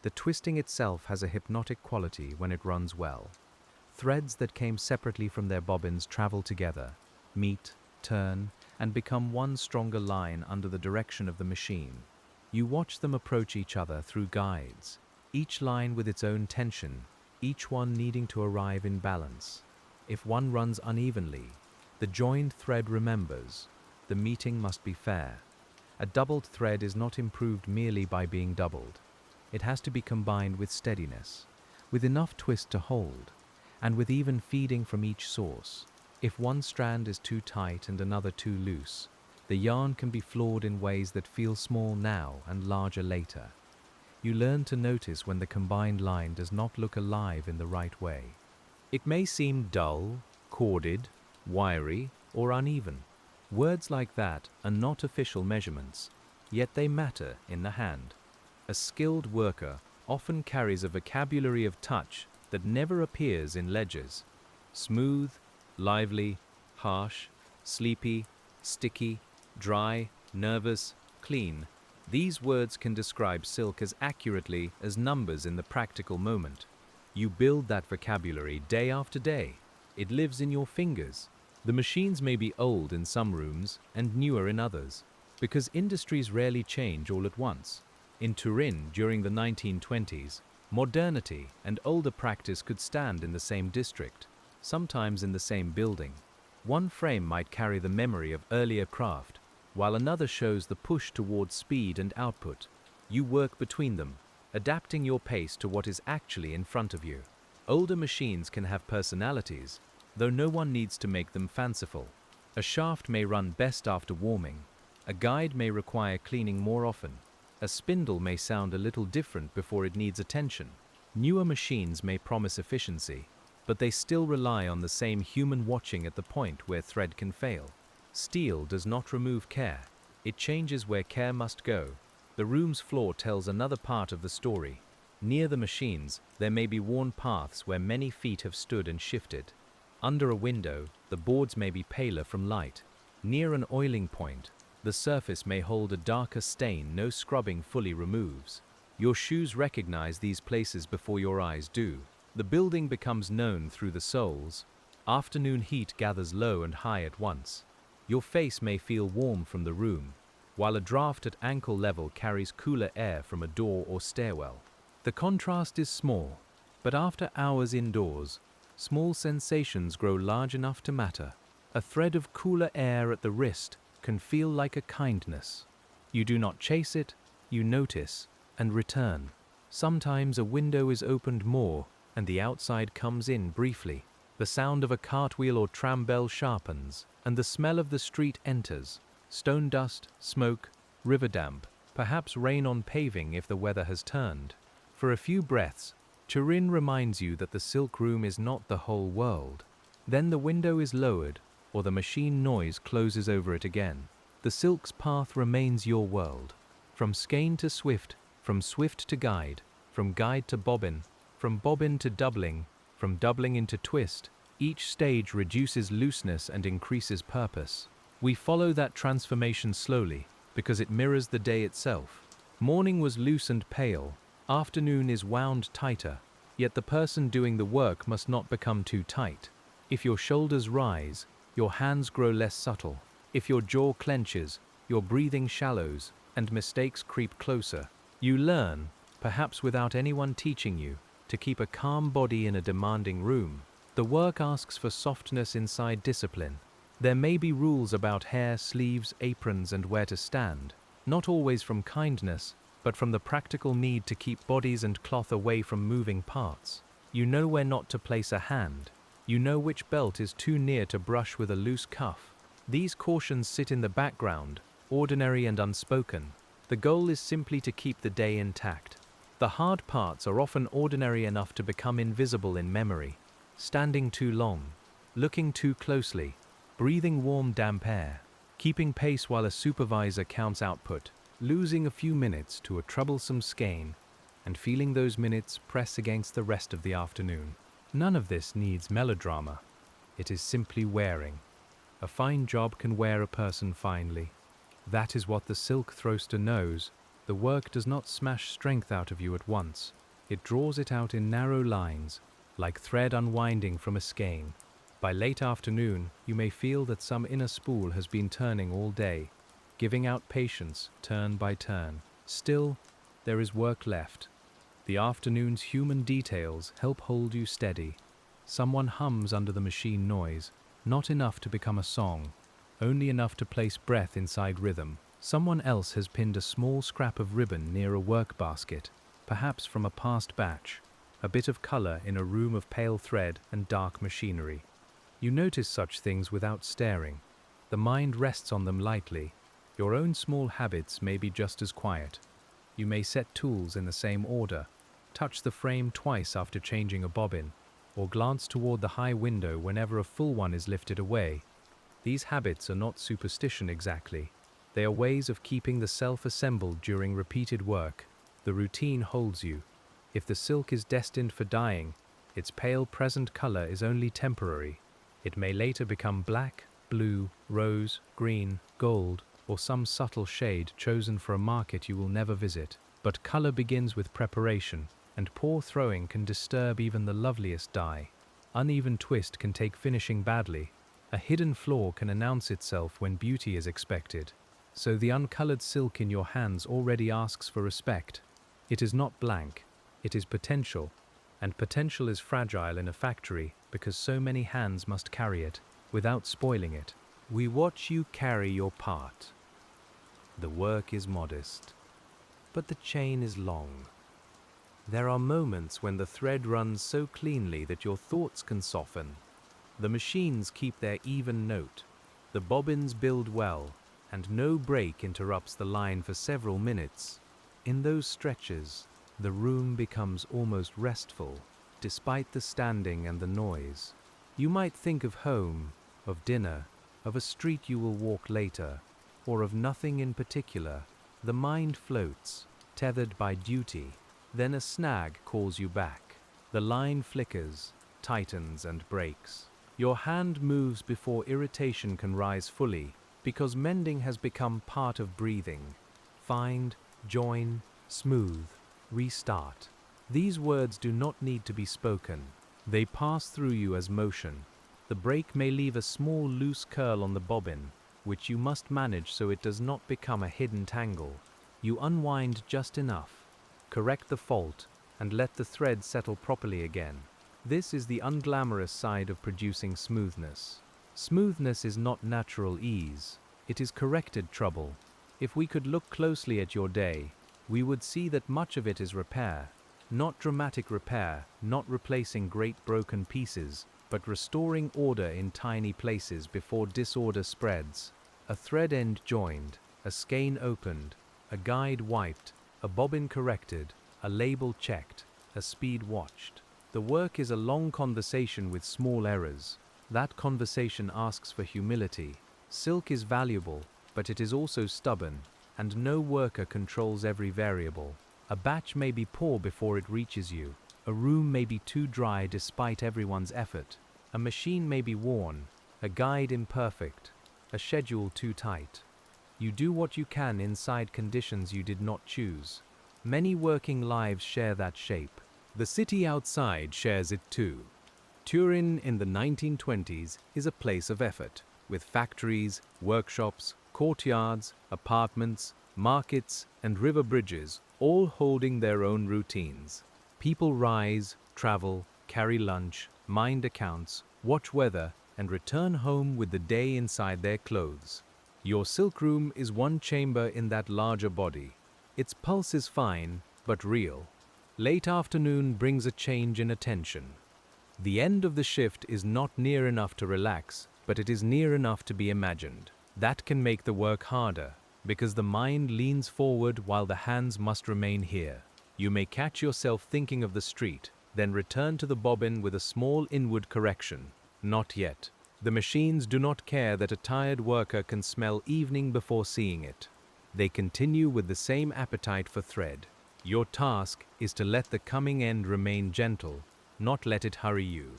The twisting itself has a hypnotic quality when it runs well. Threads that came separately from their bobbins travel together, meet, turn, and become one stronger line under the direction of the machine. You watch them approach each other through guides, each line with its own tension, each one needing to arrive in balance. If one runs unevenly, the joined thread remembers. The meeting must be fair. A doubled thread is not improved merely by being doubled. It has to be combined with steadiness, with enough twist to hold, and with even feeding from each source. If one strand is too tight and another too loose, the yarn can be flawed in ways that feel small now and larger later. You learn to notice when the combined line does not look alive in the right way. It may seem dull, corded, wiry, or uneven. Words like that are not official measurements, yet they matter in the hand. A skilled worker often carries a vocabulary of touch that never appears in ledgers. Smooth, lively, harsh, sleepy, sticky, dry, nervous, clean. These words can describe silk as accurately as numbers in the practical moment. You build that vocabulary day after day. It lives in your fingers. The machines may be old in some rooms and newer in others, because industries rarely change all at once. In Turin during the 1920s, modernity and older practice could stand in the same district, sometimes in the same building. One frame might carry the memory of earlier craft, while another shows the push towards speed and output. You work between them, adapting your pace to what is actually in front of you. Older machines can have personalities, though no one needs to make them fanciful. A shaft may run best after warming. A guide may require cleaning more often. A spindle may sound a little different before it needs attention. Newer machines may promise efficiency, but they still rely on the same human watching at the point where thread can fail. Steel does not remove care. It changes where care must go. The room's floor tells another part of the story. Near the machines, there may be worn paths where many feet have stood and shifted. Under a window, the boards may be paler from light. Near an oiling point, the surface may hold a darker stain no scrubbing fully removes. Your shoes recognize these places before your eyes do. The building becomes known through the soles. Afternoon heat gathers low and high at once. Your face may feel warm from the room, while a draft at ankle level carries cooler air from a door or stairwell. The contrast is small, but after hours indoors, small sensations grow large enough to matter. A thread of cooler air at the wrist can feel like a kindness. You do not chase it, you notice and return. Sometimes a window is opened more and the outside comes in briefly. The sound of a cartwheel or tram bell sharpens, and the smell of the street enters. Stone dust, smoke, river damp, perhaps rain on paving if the weather has turned. For a few breaths, Turin reminds you that the silk room is not the whole world. Then the window is lowered, or the machine noise closes over it again. The silk's path remains your world. From skein to swift, from swift to guide, from guide to bobbin, from bobbin to doubling, from doubling into twist, each stage reduces looseness and increases purpose. We follow that transformation slowly, because it mirrors the day itself. Morning was loose and pale, afternoon is wound tighter, yet the person doing the work must not become too tight. If your shoulders rise, your hands grow less subtle. If your jaw clenches, your breathing shallows, and mistakes creep closer. You learn, perhaps without anyone teaching you, to keep a calm body in a demanding room. The work asks for softness inside discipline. There may be rules about hair, sleeves, aprons, and where to stand, not always from kindness, but from the practical need to keep bodies and cloth away from moving parts. You know where not to place a hand. You know which belt is too near to brush with a loose cuff. These cautions sit in the background, ordinary and unspoken. The goal is simply to keep the day intact. The hard parts are often ordinary enough to become invisible in memory. Standing too long, looking too closely, breathing warm damp air, keeping pace while a supervisor counts output, losing a few minutes to a troublesome skein, and feeling those minutes press against the rest of the afternoon. None of this needs melodrama. It is simply wearing. A fine job can wear a person finely. That is what the silk throster knows. The work does not smash strength out of you at once. It draws it out in narrow lines, like thread unwinding from a skein. By late afternoon, you may feel that some inner spool has been turning all day, giving out patience turn by turn. Still, there is work left. The afternoon's human details help hold you steady. Someone hums under the machine noise, not enough to become a song, only enough to place breath inside rhythm. Someone else has pinned a small scrap of ribbon near a work basket, perhaps from a past batch, a bit of color in a room of pale thread and dark machinery. You notice such things without staring. The mind rests on them lightly. Your own small habits may be just as quiet. You may set tools in the same order, touch the frame twice after changing a bobbin, or glance toward the high window whenever a full one is lifted away. These habits are not superstition exactly. They are ways of keeping the self assembled during repeated work. The routine holds you. If the silk is destined for dyeing, its pale present color is only temporary. It may later become black, blue, rose, green, gold, or some subtle shade chosen for a market you will never visit. But color begins with preparation, and poor throwing can disturb even the loveliest dye. Uneven twist can take finishing badly. A hidden flaw can announce itself when beauty is expected. So the uncolored silk in your hands already asks for respect. It is not blank, it is potential, and potential is fragile in a factory because so many hands must carry it without spoiling it. We watch you carry your part. The work is modest, but the chain is long. There are moments when the thread runs so cleanly that your thoughts can soften. The machines keep their even note. The bobbins build well, and no break interrupts the line for several minutes. In those stretches, the room becomes almost restful, despite the standing and the noise. You might think of home, of dinner, of a street you will walk later, or of nothing in particular. The mind floats, tethered by duty. Then a snag calls you back. The line flickers, tightens, and breaks. Your hand moves before irritation can rise fully, because mending has become part of breathing. Find, join, smooth, restart. These words do not need to be spoken. They pass through you as motion. The break may leave a small loose curl on the bobbin, which you must manage so it does not become a hidden tangle. You unwind just enough, correct the fault, and let the thread settle properly again. This is the unglamorous side of producing smoothness. Smoothness is not natural ease. It is corrected trouble. If we could look closely at your day, we would see that much of it is repair. Not dramatic repair, not replacing great broken pieces, but restoring order in tiny places before disorder spreads. A thread end joined, a skein opened, a guide wiped, a bobbin corrected, a label checked, a speed watched. The work is a long conversation with small errors. That conversation asks for humility. Silk is valuable, but it is also stubborn, and no worker controls every variable. A batch may be poor before it reaches you. A room may be too dry despite everyone's effort. A machine may be worn, a guide imperfect, a schedule too tight. You do what you can inside conditions you did not choose. Many working lives share that shape. The city outside shares it too. Turin in the 1920s is a place of effort, with factories, workshops, courtyards, apartments, markets, and river bridges all holding their own routines. People rise, travel, carry lunch, mind accounts, watch weather, and return home with the day inside their clothes. Your silk room is one chamber in that larger body. Its pulse is fine, but real. Late afternoon brings a change in attention. The end of the shift is not near enough to relax, but it is near enough to be imagined. That can make the work harder, because the mind leans forward while the hands must remain here. You may catch yourself thinking of the street, then return to the bobbin with a small inward correction. Not yet. The machines do not care that a tired worker can smell evening before seeing it. They continue with the same appetite for thread. Your task is to let the coming end remain gentle, not let it hurry you.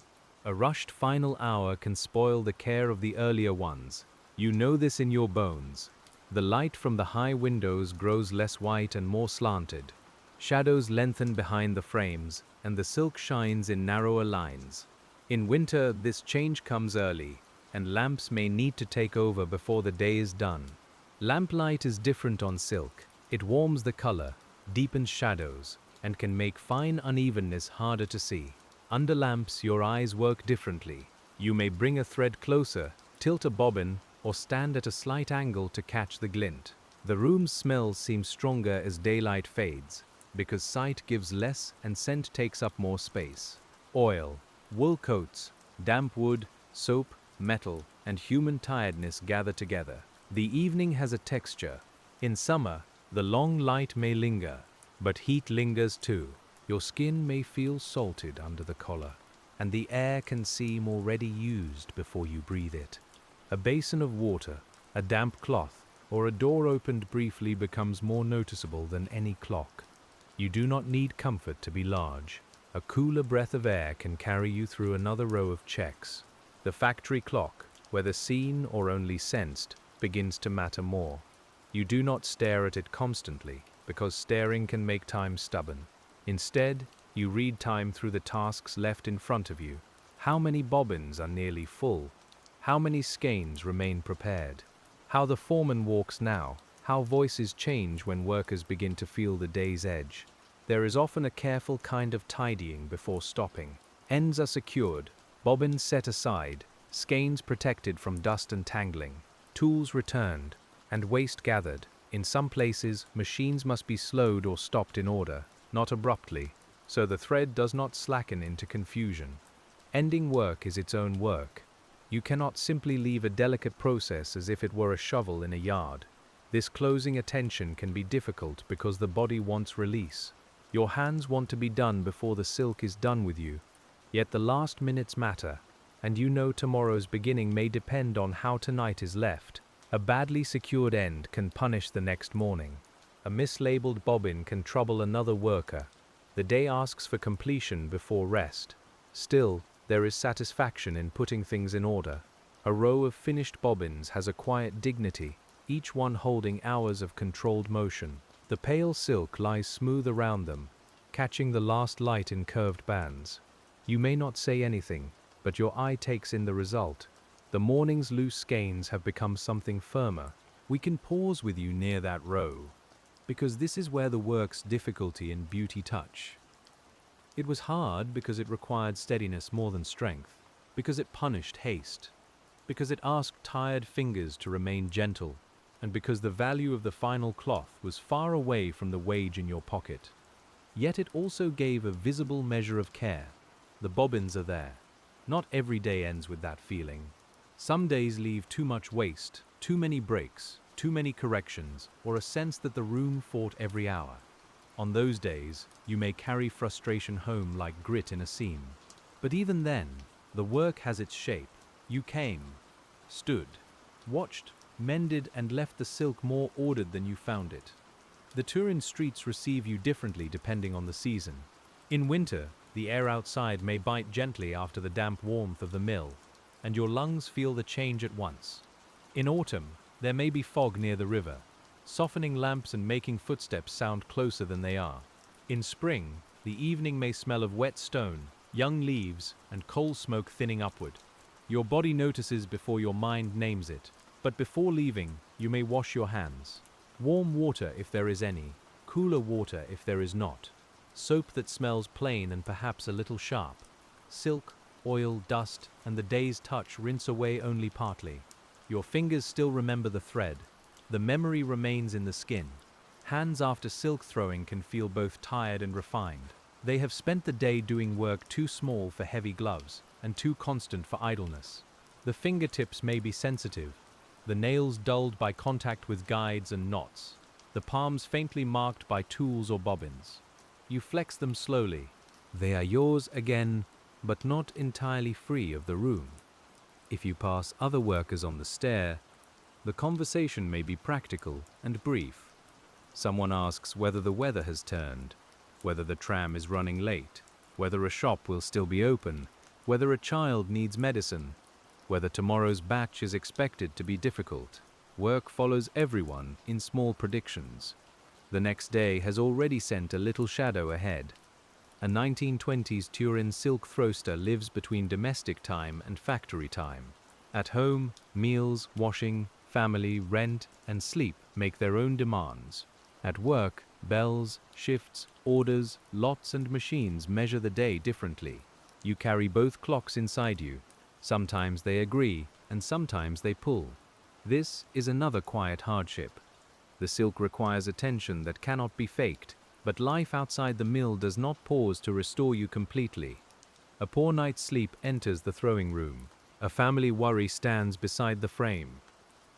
A rushed final hour can spoil the care of the earlier ones. You know this in your bones. The light from the high windows grows less white and more slanted. Shadows lengthen behind the frames, and the silk shines in narrower lines. In winter, this change comes early, and lamps may need to take over before the day is done. Lamplight is different on silk. It warms the color, deepens shadows, and can make fine unevenness harder to see. Under lamps, your eyes work differently. You may bring a thread closer, tilt a bobbin, or stand at a slight angle to catch the glint. The room's smell seems stronger as daylight fades, because sight gives less and scent takes up more space. Oil, wool coats, damp wood, soap, metal, and human tiredness gather together. The evening has a texture. In summer, the long light may linger, but heat lingers too. Your skin may feel salted under the collar, and the air can seem already used before you breathe it. A basin of water, a damp cloth, or a door opened briefly becomes more noticeable than any clock. You do not need comfort to be large. A cooler breath of air can carry you through another row of checks. The factory clock, whether seen or only sensed, begins to matter more. You do not stare at it constantly, because staring can make time stubborn. Instead, you read time through the tasks left in front of you. How many bobbins are nearly full? How many skeins remain prepared? How the foreman walks now? How voices change when workers begin to feel the day's edge? There is often a careful kind of tidying before stopping. Ends are secured, bobbins set aside, skeins protected from dust and tangling, tools returned, and waste gathered. In some places, machines must be slowed or stopped in order, not abruptly, so the thread does not slacken into confusion. Ending work is its own work. You cannot simply leave a delicate process as if it were a shovel in a yard. This closing attention can be difficult because the body wants release. Your hands want to be done before the silk is done with you, yet the last minutes matter, and you know tomorrow's beginning may depend on how tonight is left. A badly secured end can punish the next morning. A mislabeled bobbin can trouble another worker. The day asks for completion before rest. Still, there is satisfaction in putting things in order. A row of finished bobbins has a quiet dignity, each one holding hours of controlled motion. The pale silk lies smooth around them, catching the last light in curved bands. You may not say anything, but your eye takes in the result. The morning's loose skeins have become something firmer. We can pause with you near that row, because this is where the work's difficulty and beauty touch. It was hard because it required steadiness more than strength, because it punished haste, because it asked tired fingers to remain gentle, and because the value of the final cloth was far away from the wage in your pocket. Yet it also gave a visible measure of care. The bobbins are there. Not every day ends with that feeling. Some days leave too much waste, too many breaks, too many corrections, or a sense that the room fought every hour. On those days, you may carry frustration home like grit in a seam. But even then, the work has its shape. You came, stood, watched, mended, and left the silk more ordered than you found it. The Turin streets receive you differently depending on the season. In winter, the air outside may bite gently after the damp warmth of the mill, and your lungs feel the change at once. In autumn, There may be fog near the river, softening lamps and making footsteps sound closer than they are. In spring, the evening may smell of wet stone, young leaves, and coal smoke thinning upward. Your body notices before your mind names it. But before leaving, you may wash your hands. Warm water if there is any, cooler water if there is not. Soap that smells plain and perhaps a little sharp. Silk, oil, dust, and the day's touch rinse away only partly. Your fingers still remember the thread. The memory remains in the skin. Hands after silk throwing can feel both tired and refined. They have spent the day doing work too small for heavy gloves and too constant for idleness. The fingertips may be sensitive, the nails dulled by contact with guides and knots, the palms faintly marked by tools or bobbins. You flex them slowly. They are yours again, but not entirely free of the room. If you pass other workers on the stair, the conversation may be practical and brief. Someone asks whether the weather has turned, whether the tram is running late, whether a shop will still be open, whether a child needs medicine, whether tomorrow's batch is expected to be difficult. Work follows everyone in small predictions. The next day has already sent a little shadow ahead. A 1920s TURIN Silk Throwster lives between domestic time and factory time. At home, meals, washing, family, rent, and sleep make their own demands. At work, bells, shifts, orders, lots and machines measure the day differently. You carry both clocks inside you. Sometimes they agree, and sometimes they pull. This is another quiet hardship. The silk requires attention that cannot be faked, but life outside the mill does not pause to restore you completely. A poor night's sleep enters the throwing room. A family worry stands beside the frame.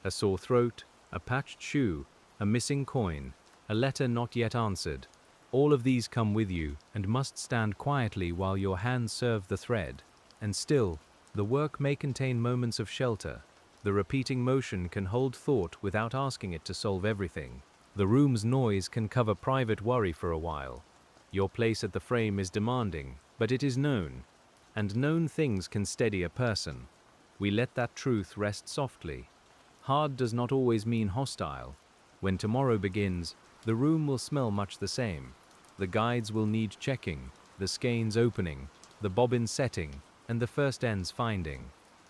A sore throat, a patched shoe, a missing coin, a letter not yet answered. All of these come with you and must stand quietly while your hands serve the thread. And still, the work may contain moments of shelter. The repeating motion can hold thought without asking it to solve everything. The room's noise can cover private worry for a while. Your place at the frame is demanding, but it is known. And known things can steady a person. We let that truth rest softly. Hard does not always mean hostile. When tomorrow begins, the room will smell much the same. The guides will need checking, the skeins opening, the bobbin setting, and the first ends finding.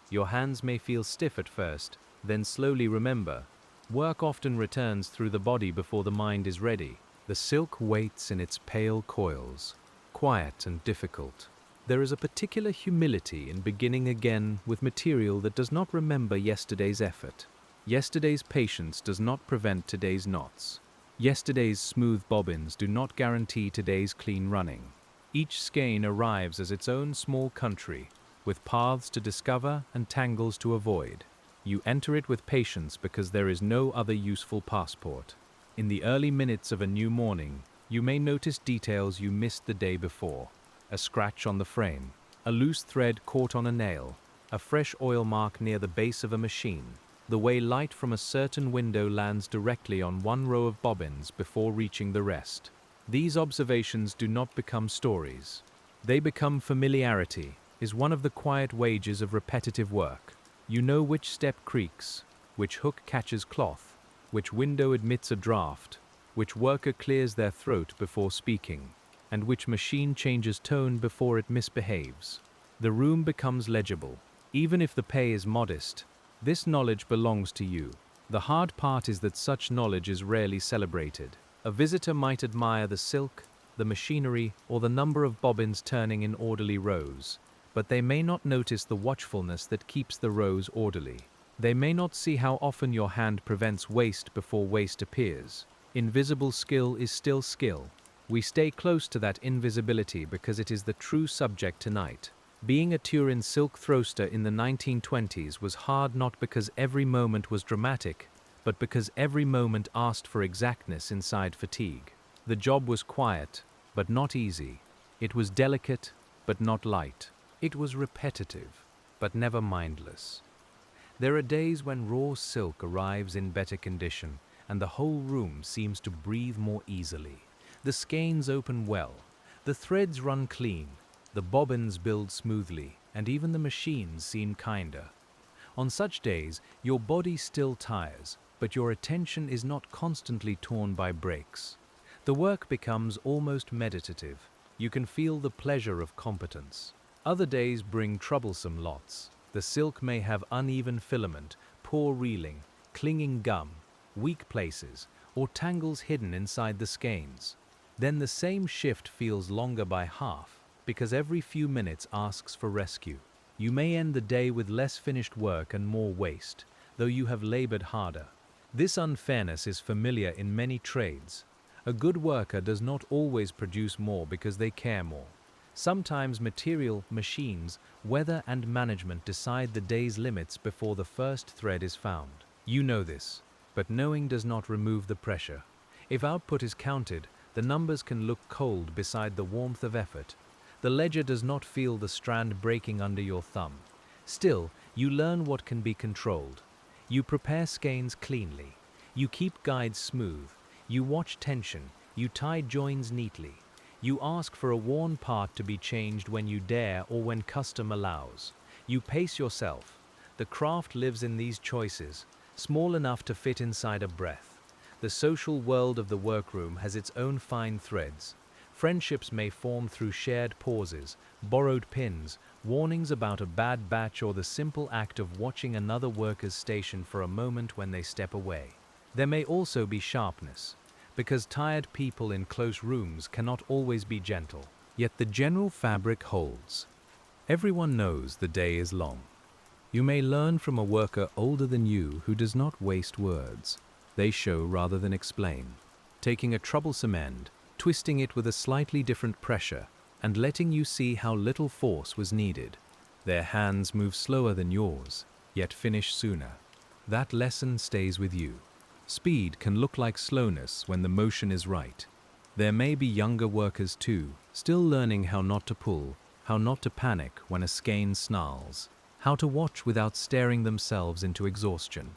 Your hands may feel stiff at first, then slowly remember. Work often returns through the body before the mind is ready. The silk waits in its pale coils, quiet and difficult. There is a particular humility in beginning again with material that does not remember yesterday's effort. Yesterday's patience does not prevent today's knots. Yesterday's smooth bobbins do not guarantee today's clean running. Each skein arrives as its own small country, with paths to discover and tangles to avoid. You enter it with patience because there is no other useful passport. In the early minutes of a new morning, you may notice details you missed the day before. A scratch on the frame, a loose thread caught on a nail, a fresh oil mark near the base of a machine, the way light from a certain window lands directly on one row of bobbins before reaching the rest. These observations do not become stories. They become familiarity, is one of the quiet wages of repetitive work. You know which step creaks, which hook catches cloth, which window admits a draft, which worker clears their throat before speaking, and which machine changes tone before it misbehaves. The room becomes legible. Even if the pay is modest, this knowledge belongs to you. The hard part is that such knowledge is rarely celebrated. A visitor might admire the silk, the machinery, or the number of bobbins turning in orderly rows, but they may not notice the watchfulness that keeps the rows orderly. They may not see how often your hand prevents waste before waste appears. Invisible skill is still skill. We stay close to that invisibility because it is the true subject tonight. Being a Turin Silk Throwster in the 1920s was hard not because every moment was dramatic, but because every moment asked for exactness inside fatigue. The job was quiet, but not easy. It was delicate, but not light. It was repetitive, but never mindless. There are days when raw silk arrives in better condition, and the whole room seems to breathe more easily. The skeins open well, the threads run clean, the bobbins build smoothly, and even the machines seem kinder. On such days, your body still tires, but your attention is not constantly torn by breaks. The work becomes almost meditative. You can feel the pleasure of competence. Other days bring troublesome lots. The silk may have uneven filament, poor reeling, clinging gum, weak places, or tangles hidden inside the skeins. Then the same shift feels longer by half, because every few minutes asks for rescue. You may end the day with less finished work and more waste, though you have labored harder. This unfairness is familiar in many trades. A good worker does not always produce more because they care more. Sometimes material, machines, weather and management decide the day's limits before the first thread is found. You know this, but knowing does not remove the pressure. If output is counted, the numbers can look cold beside the warmth of effort. The ledger does not feel the strand breaking under your thumb. Still, you learn what can be controlled. You prepare skeins cleanly. You keep guides smooth. You watch tension. You tie joins neatly. You ask for a worn part to be changed when you dare or when custom allows. You pace yourself. The craft lives in these choices, small enough to fit inside a breath. The social world of the workroom has its own fine threads. Friendships may form through shared pauses, borrowed pins, warnings about a bad batch, or the simple act of watching another worker's station for a moment when they step away. There may also be sharpness, because tired people in close rooms cannot always be gentle. Yet the general fabric holds. Everyone knows the day is long. You may learn from a worker older than you who does not waste words. They show rather than explain, taking a troublesome end, twisting it with a slightly different pressure, and letting you see how little force was needed. Their hands move slower than yours, yet finish sooner. That lesson stays with you. Speed can look like slowness when the motion is right. There may be younger workers too, still learning how not to pull, how not to panic when a skein snarls, how to watch without staring themselves into exhaustion.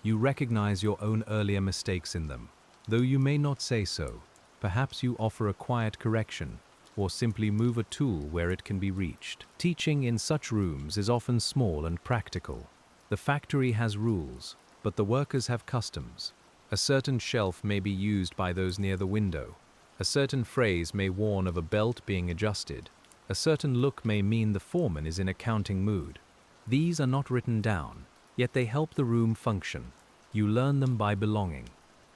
You recognize your own earlier mistakes in them, though you may not say so. Perhaps you offer a quiet correction, or simply move a tool where it can be reached. Teaching in such rooms is often small and practical. The factory has rules, but the workers have customs. A certain shelf may be used by those near the window. A certain phrase may warn of a belt being adjusted. A certain look may mean the foreman is in a counting mood. These are not written down, yet they help the room function. You learn them by belonging.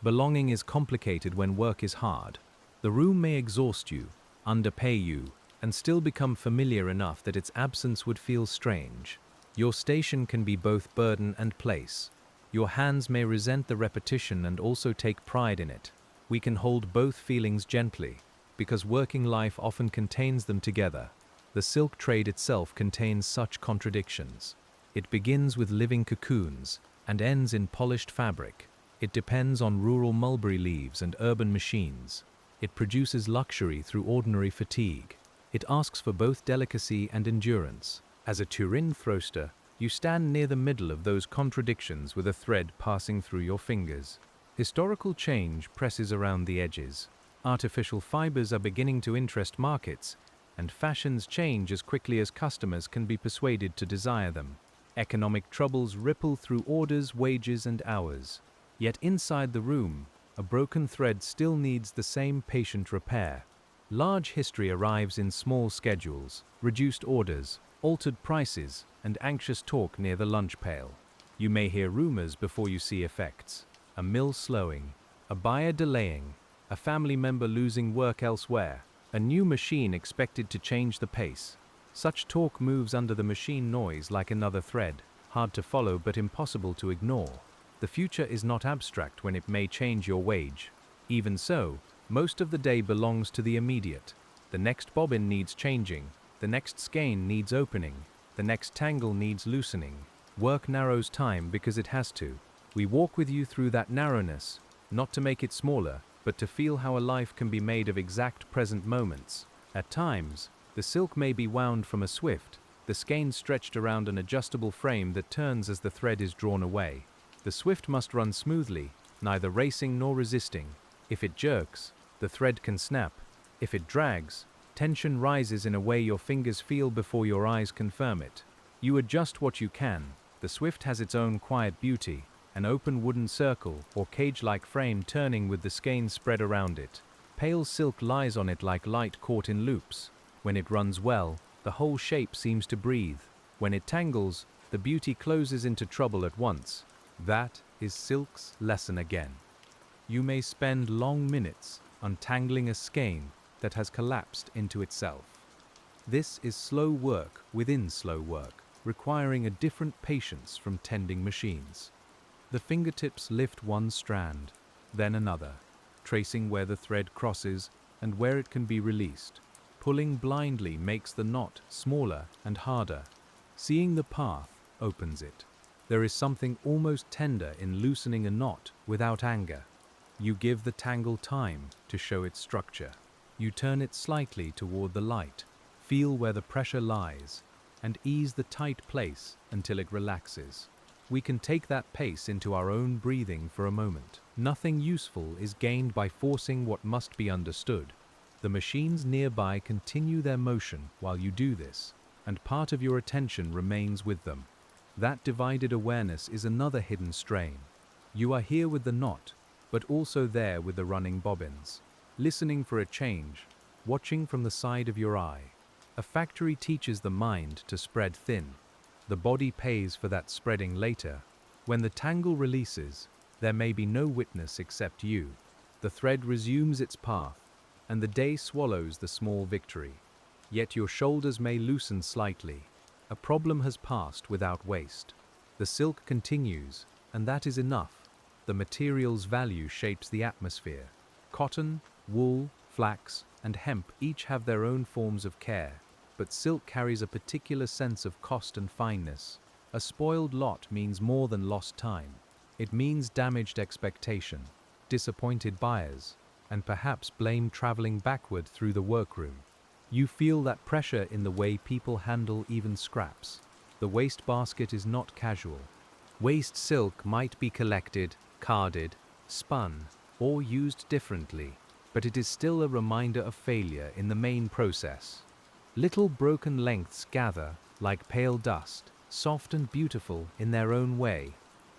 Belonging is complicated when work is hard. The room may exhaust you, underpay you, and still become familiar enough that its absence would feel strange. Your station can be both burden and place. Your hands may resent the repetition and also take pride in it. We can hold both feelings gently, because working life often contains them together. The silk trade itself contains such contradictions. It begins with living cocoons and ends in polished fabric. It depends on rural mulberry leaves and urban machines. It produces luxury through ordinary fatigue. It asks for both delicacy and endurance. As a Turin throster, you stand near the middle of those contradictions with a thread passing through your fingers. Historical change presses around the edges. Artificial fibers are beginning to interest markets, and fashions change as quickly as customers can be persuaded to desire them. Economic troubles ripple through orders, wages, and hours. Yet inside the room, a broken thread still needs the same patient repair. Large history arrives in small schedules, reduced orders, altered prices, and anxious talk near the lunch pail. You may hear rumors before you see effects. A mill slowing, a buyer delaying, a family member losing work elsewhere, a new machine expected to change the pace. Such talk moves under the machine noise like another thread, hard to follow but impossible to ignore. The future is not abstract when it may change your wage. Even so, most of the day belongs to the immediate. The next bobbin needs changing, the next skein needs opening, the next tangle needs loosening. Work narrows time because it has to. We walk with you through that narrowness, not to make it smaller, but to feel how a life can be made of exact present moments. At times, the silk may be wound from a swift, the skein stretched around an adjustable frame that turns as the thread is drawn away. The swift must run smoothly, neither racing nor resisting. If it jerks, the thread can snap. If it drags, tension rises in a way your fingers feel before your eyes confirm it. You adjust what you can. The swift has its own quiet beauty. an open wooden circle or cage-like frame turning with the skeins spread around it. Pale silk lies on it like light caught in loops. When it runs well, the whole shape seems to breathe. When it tangles, the beauty closes into trouble at once. That is silk's lesson again. You may spend long minutes untangling a skein that has collapsed into itself. This is slow work within slow work, requiring a different patience from tending machines. The fingertips lift one strand, then another, tracing where the thread crosses and where it can be released. Pulling blindly makes the knot smaller and harder. Seeing the path opens it. There is something almost tender in loosening a knot without anger. You give the tangle time to show its structure. You turn it slightly toward the light, feel where the pressure lies, and ease the tight place until it relaxes. We can take that pace into our own breathing for a moment. Nothing useful is gained by forcing what must be understood. The machines nearby continue their motion while you do this, and part of your attention remains with them. That divided awareness is another hidden strain. You are here with the knot, but also there with the running bobbins, listening for a change, watching from the side of your eye. A factory teaches the mind to spread thin. The body pays for that spreading later. When the tangle releases, there may be no witness except you. The thread resumes its path, and the day swallows the small victory. Yet your shoulders may loosen slightly. A problem has passed without waste. The silk continues, and that is enough. The material's value shapes the atmosphere. Cotton, wool, flax, and hemp each have their own forms of care, but silk carries a particular sense of cost and fineness. A spoiled lot means more than lost time. It means damaged expectation, disappointed buyers, and perhaps blame traveling backward through the workroom. You feel that pressure in the way people handle even scraps. The waste basket is not casual. Waste silk might be collected, carded, spun, or used differently, but it is still a reminder of failure in the main process. Little broken lengths gather like pale dust, soft and beautiful in their own way.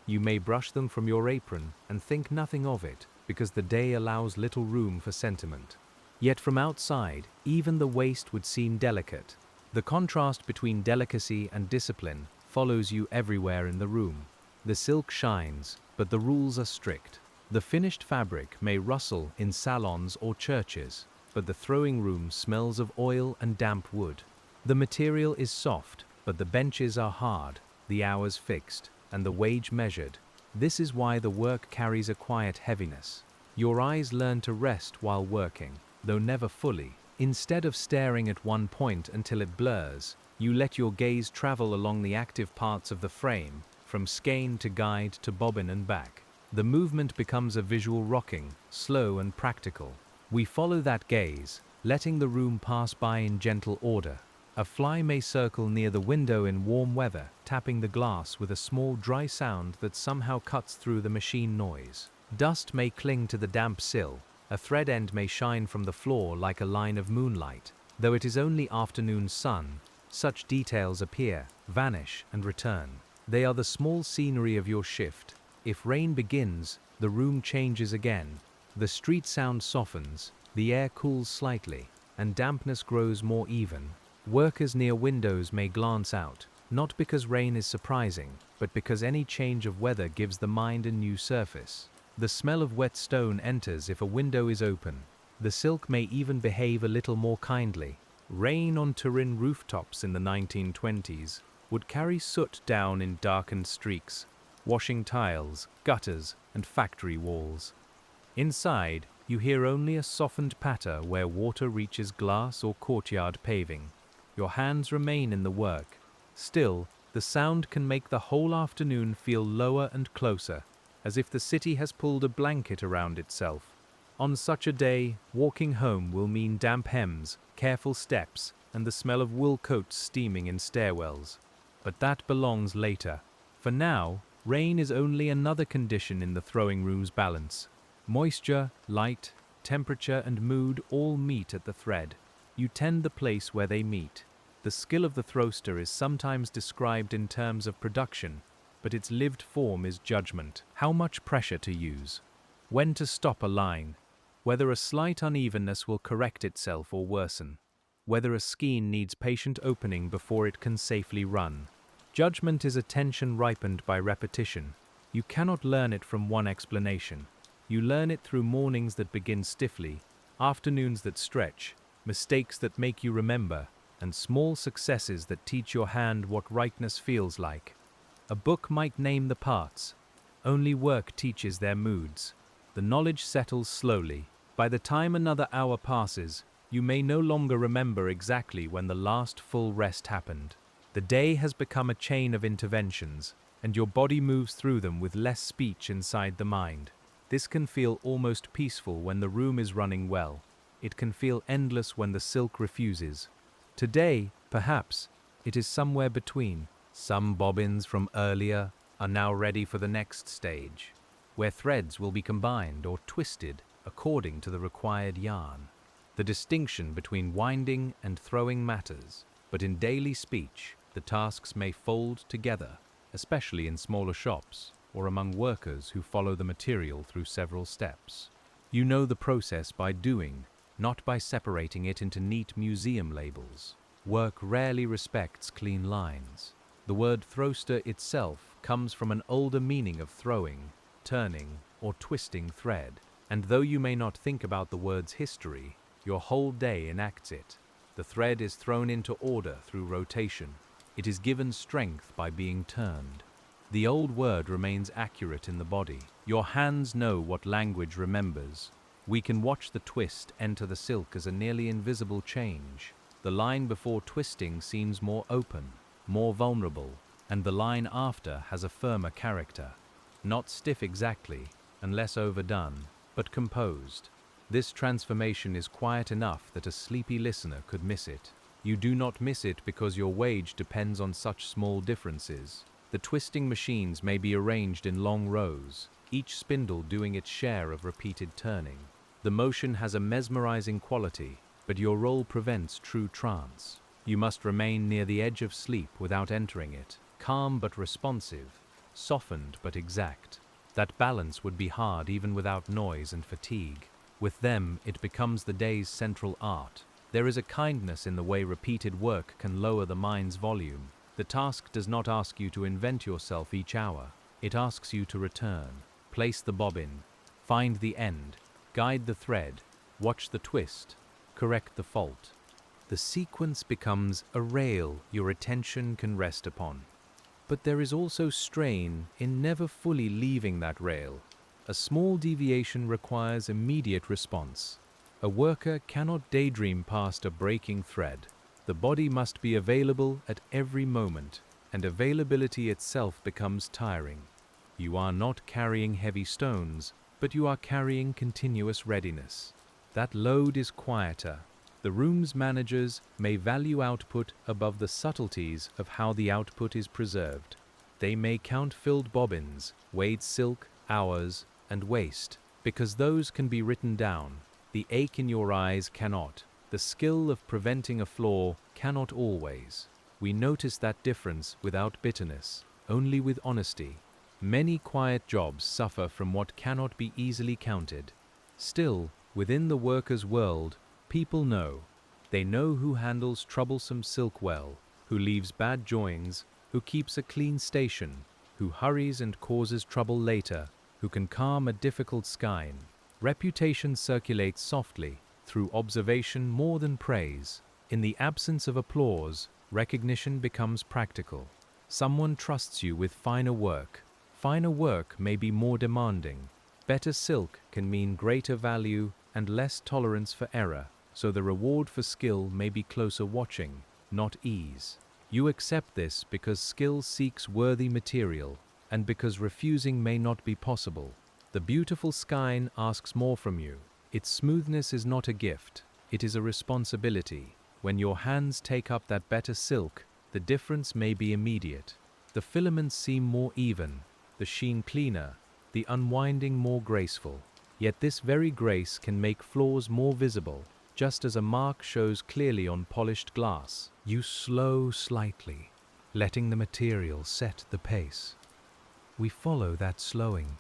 You may brush them from your apron and think nothing of it, because the day allows little room for sentiment. Yet from outside, even the waste would seem delicate. The contrast between delicacy and discipline follows you everywhere in the room. The silk shines, but the rules are strict. The finished fabric may rustle in salons or churches, but the throwing room smells of oil and damp wood. The material is soft, but the benches are hard, the hours fixed, and the wage measured. This is why the work carries a quiet heaviness. Your eyes learn to rest while working, though never fully. Instead of staring at one point until it blurs, you let your gaze travel along the active parts of the frame, from skein to guide to bobbin and back. The movement becomes a visual rocking, slow and practical. We follow that gaze, letting the room pass by in gentle order. A fly may circle near the window in warm weather, tapping the glass with a small dry sound that somehow cuts through the machine noise. Dust may cling to the damp sill. A thread end may shine from the floor like a line of moonlight. Though it is only afternoon sun, such details appear, vanish, and return. They are the small scenery of your shift. If rain begins, the room changes again. The street sound softens, the air cools slightly, and dampness grows more even. Workers near windows may glance out, not because rain is surprising, but because any change of weather gives the mind a new surface. The smell of wet stone enters if a window is open. The silk may even behave a little more kindly. Rain on Turin rooftops in the 1920s would carry soot down in darkened streaks, washing tiles, gutters, and factory walls. Inside, you hear only a softened patter where water reaches glass or courtyard paving. Your hands remain in the work. Still, the sound can make the whole afternoon feel lower and closer, as if the city has pulled a blanket around itself. On such a day, walking home will mean damp hems, careful steps, and the smell of wool coats steaming in stairwells. But that belongs later. For now, rain is only another condition in the throwing room's balance. Moisture, light, temperature, and mood all meet at the thread. You tend the place where they meet. The skill of the thrower is sometimes described in terms of production, but its lived form is judgment. How much pressure to use? When to stop a line? Whether a slight unevenness will correct itself or worsen? Whether a skein needs patient opening before it can safely run? Judgment is attention ripened by repetition. You cannot learn it from one explanation. You learn it through mornings that begin stiffly, afternoons that stretch, mistakes that make you remember, and small successes that teach your hand what rightness feels like. A book might name the parts. Only work teaches their moods. The knowledge settles slowly. By the time another hour passes, you may no longer remember exactly when the last full rest happened. The day has become a chain of interventions, and your body moves through them with less speech inside the mind. This can feel almost peaceful when the room is running well. It can feel endless when the silk refuses. Today, perhaps, it is somewhere between. Some bobbins from earlier are now ready for the next stage, where threads will be combined or twisted according to the required yarn. The distinction between winding and throwing matters, but in daily speech, the tasks may fold together, especially in smaller shops or among workers who follow the material through several steps. You know the process by doing, not by separating it into neat museum labels. Work rarely respects clean lines. The word throwster itself comes from an older meaning of throwing, turning, or twisting thread, and though you may not think about the word's history, your whole day enacts it. The thread is thrown into order through rotation. It is given strength by being turned. The old word remains accurate in the body. Your hands know what language remembers. We can watch the twist enter the silk as a nearly invisible change. The line before twisting seems more open, more vulnerable, and the line after has a firmer character. Not stiff exactly, and less overdone, but composed. This transformation is quiet enough that a sleepy listener could miss it. You do not miss it because your wage depends on such small differences. The twisting machines may be arranged in long rows, each spindle doing its share of repeated turning. The motion has a mesmerizing quality, but your role prevents true trance. You must remain near the edge of sleep without entering it, calm but responsive, softened but exact. That balance would be hard even without noise and fatigue. With them, it becomes the day's central art. There is a kindness in the way repeated work can lower the mind's volume. The task does not ask you to invent yourself each hour. It asks you to return, place the bobbin, find the end, guide the thread, watch the twist, correct the fault. The sequence becomes a rail your attention can rest upon. But there is also strain in never fully leaving that rail. A small deviation requires immediate response. A worker cannot daydream past a breaking thread. The body must be available at every moment, and availability itself becomes tiring. You are not carrying heavy stones, but you are carrying continuous readiness. That load is quieter. The room's managers may value output above the subtleties of how the output is preserved. They may count filled bobbins, weighed silk, hours, and waste, because those can be written down. The ache in your eyes cannot. The skill of preventing a flaw cannot always. We notice that difference without bitterness, only with honesty. Many quiet jobs suffer from what cannot be easily counted. Still, within the worker's world, people know. They know who handles troublesome silk well, who leaves bad joins, who keeps a clean station, who hurries and causes trouble later, who can calm a difficult skein. Reputation circulates softly, through observation more than praise. In the absence of applause, recognition becomes practical. Someone trusts you with finer work. Finer work may be more demanding. Better silk can mean greater value and less tolerance for error, so the reward for skill may be closer watching, not ease. You accept this because skill seeks worthy material, and because refusing may not be possible. The beautiful skein asks more from you. Its smoothness is not a gift, it is a responsibility. When your hands take up that better silk, the difference may be immediate. The filaments seem more even, the sheen cleaner, the unwinding more graceful. Yet this very grace can make flaws more visible, just as a mark shows clearly on polished glass. You slow slightly, letting the material set the pace. we follow that slowing.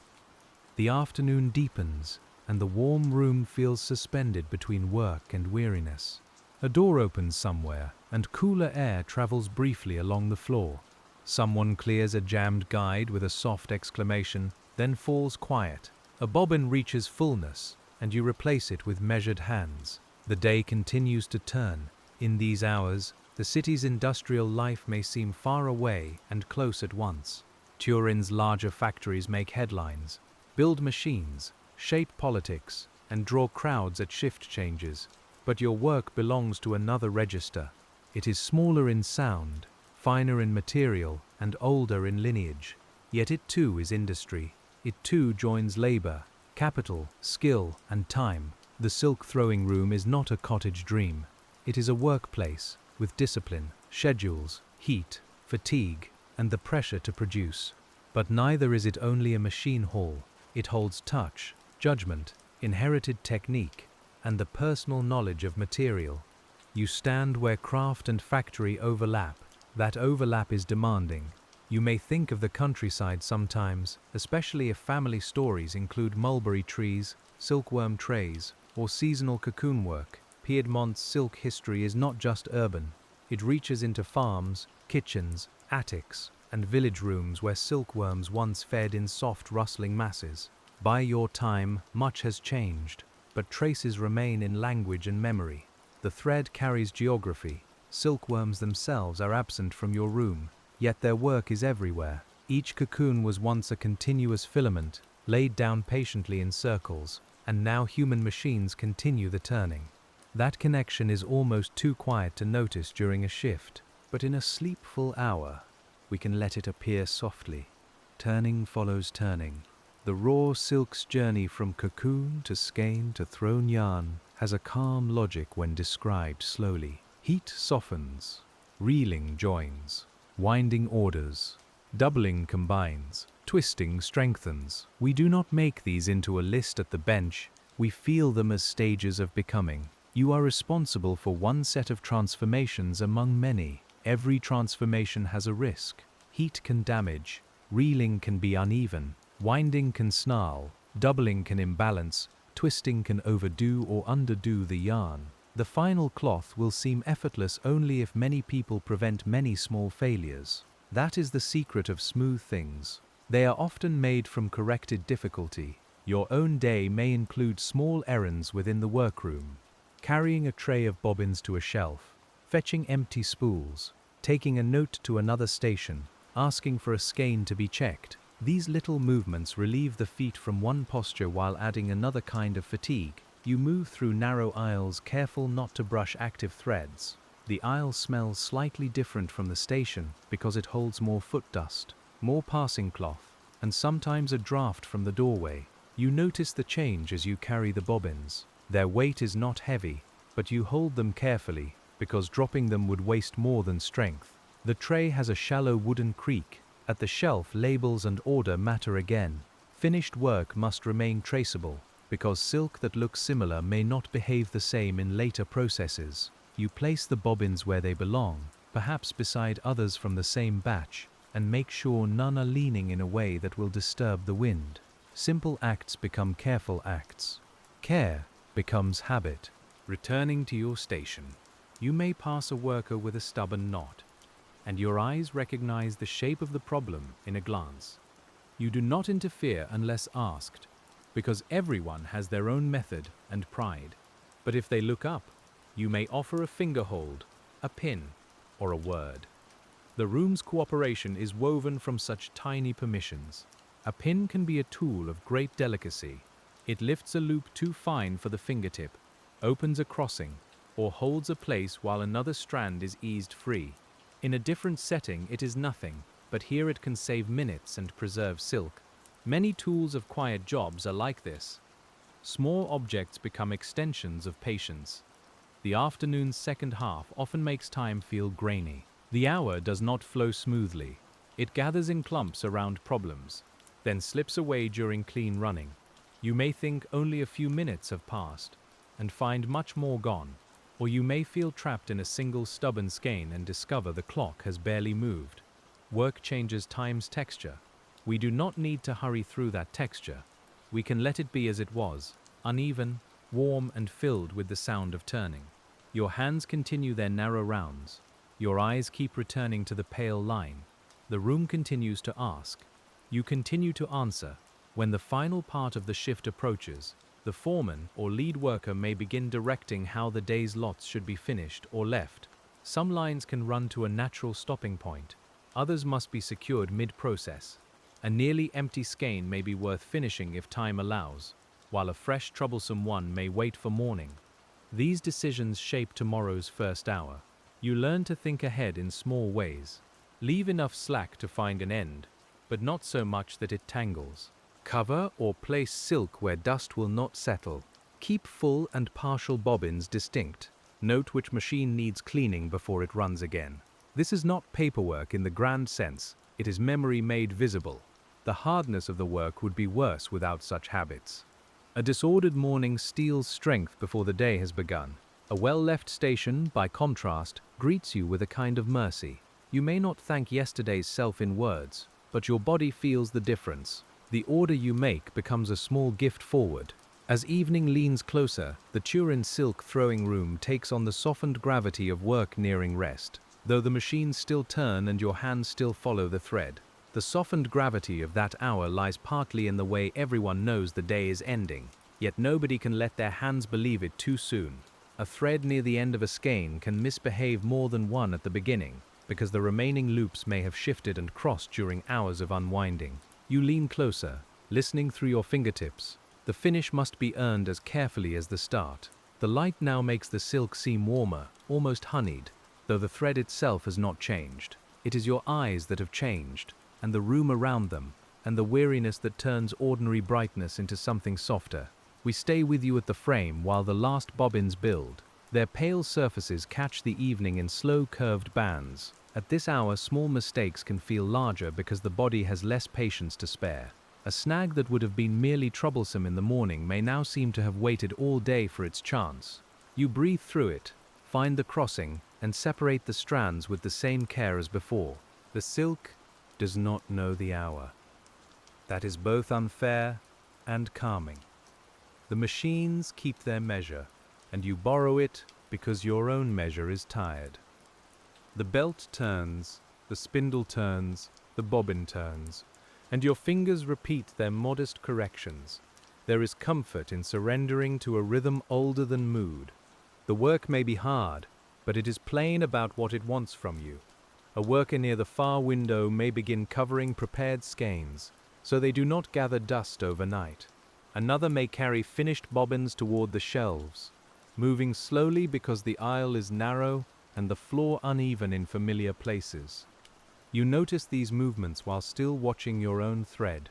The afternoon deepens, and the warm room feels suspended between work and weariness. A door opens somewhere, and cooler air travels briefly along the floor. Someone clears a jammed guide with a soft exclamation, then falls quiet. A bobbin reaches fullness, and you replace it with measured hands. The day continues to turn. In these hours, the city's industrial life may seem far away and close at once. Turin's larger factories make headlines, build machines, shape politics, and draw crowds at shift changes. But your work belongs to another register. It is smaller in sound, finer in material, and older in lineage. Yet it too is industry. It too joins labor, capital, skill, and time. The silk throwing room is not a cottage dream. It is a workplace with discipline, schedules, heat, fatigue, and the pressure to produce. But neither is it only a machine hall. It holds touch, judgment, inherited technique, and the personal knowledge of material. You stand where craft and factory overlap. That overlap is demanding. You may think of the countryside sometimes, especially if family stories include mulberry trees, silkworm trays, or seasonal cocoon work. Piedmont's silk history is not just urban. It reaches into farms, kitchens, attics, and village rooms where silkworms once fed in soft rustling masses. By your time, much has changed, but traces remain in language and memory. The thread carries geography. Silkworms themselves are absent from your room, yet their work is everywhere. Each cocoon was once a continuous filament, laid down patiently in circles, and now human machines continue the turning. That connection is almost too quiet to notice during a shift, but in a sleepful hour, we can let it appear softly. Turning follows turning. The raw silk's journey from cocoon to skein to thrown yarn has a calm logic when described slowly. Heat softens, reeling joins, winding orders, doubling combines, twisting strengthens. We do not make these into a list at the bench, we feel them as stages of becoming. You are responsible for one set of transformations among many. Every transformation has a risk. Heat can damage, reeling can be uneven, winding can snarl, doubling can imbalance, twisting can overdo or underdo the yarn. The final cloth will seem effortless only if many people prevent many small failures. That is the secret of smooth things. They are often made from corrected difficulty. Your own day may include small errands within the workroom. Carrying a tray of bobbins to a shelf, fetching empty spools, taking a note to another station, asking for a skein to be checked. These little movements relieve the feet from one posture while adding another kind of fatigue. You move through narrow aisles, careful not to brush active threads. The aisle smells slightly different from the station because it holds more foot dust, more passing cloth, and sometimes a draft from the doorway. You notice the change as you carry the bobbins. Their weight is not heavy, but you hold them carefully because dropping them would waste more than strength. The tray has a shallow wooden creak. At the shelf, labels and order matter again. Finished work must remain traceable because silk that looks similar may not behave the same in later processes. You place the bobbins where they belong, perhaps beside others from the same batch, and make sure none are leaning in a way that will disturb the wind. Simple acts become careful acts. Care becomes habit. Returning to your station, you may pass a worker with a stubborn knot, and your eyes recognize the shape of the problem in a glance. You do not interfere unless asked, because everyone has their own method and pride. But if they look up, you may offer a finger hold, a pin, or a word. The room's cooperation is woven from such tiny permissions. A pin can be a tool of great delicacy. It lifts a loop too fine for the fingertip, opens a crossing, or holds a place while another strand is eased free. In a different setting, it is nothing, but here it can save minutes and preserve silk. Many tools of quiet jobs are like this. Small objects become extensions of patience. The afternoon's second half often makes time feel grainy. The hour does not flow smoothly. It gathers in clumps around problems, then slips away during clean running. You may think only a few minutes have passed, and find much more gone. Or you may feel trapped in a single stubborn skein and discover the clock has barely moved. Work changes time's texture. We do not need to hurry through that texture. We can let it be as it was, uneven, warm and filled with the sound of turning. Your hands continue their narrow rounds. Your eyes keep returning to the pale line. The room continues to ask. You continue to answer. When the final part of the shift approaches, the foreman or lead worker may begin directing how the day's lots should be finished or left. Some lines can run to a natural stopping point. Others must be secured mid-process. A nearly empty skein may be worth finishing if time allows, while a fresh, troublesome one may wait for morning. These decisions shape tomorrow's first hour. You learn to think ahead in small ways. Leave enough slack to find an end, but not so much that it tangles. Cover or place silk where dust will not settle. Keep full and partial bobbins distinct. Note which machine needs cleaning before it runs again. This is not paperwork in the grand sense. It is memory made visible. The hardness of the work would be worse without such habits. A disordered morning steals strength before the day has begun. A well-left station, by contrast, greets you with a kind of mercy. You may not thank yesterday's self in words, but your body feels the difference. The order you make becomes a small gift forward. As evening leans closer, the Turin Silk Throwing Room takes on the softened gravity of work nearing rest, though the machines still turn and your hands still follow the thread. The softened gravity of that hour lies partly in the way everyone knows the day is ending, yet nobody can let their hands believe it too soon. A thread near the end of a skein can misbehave more than one at the beginning, because the remaining loops may have shifted and crossed during hours of unwinding. You lean closer, listening through your fingertips. The finish must be earned as carefully as the start. The light now makes the silk seem warmer, almost honeyed, though the thread itself has not changed. It is your eyes that have changed, and the room around them, and the weariness that turns ordinary brightness into something softer. We stay with you at the frame while the last bobbins build. Their pale surfaces catch the evening in slow curved bands. At this hour, small mistakes can feel larger because the body has less patience to spare. A snag that would have been merely troublesome in the morning may now seem to have waited all day for its chance. You breathe through it, find the crossing, and separate the strands with the same care as before. The silk does not know the hour. That is both unfair and calming. The machines keep their measure, and you borrow it because your own measure is tired. The belt turns, the spindle turns, the bobbin turns, and your fingers repeat their modest corrections. There is comfort in surrendering to a rhythm older than mood. The work may be hard, but it is plain about what it wants from you. A worker near the far window may begin covering prepared skeins, so they do not gather dust overnight. Another may carry finished bobbins toward the shelves, moving slowly because the aisle is narrow and the floor uneven in familiar places. You notice these movements while still watching your own thread.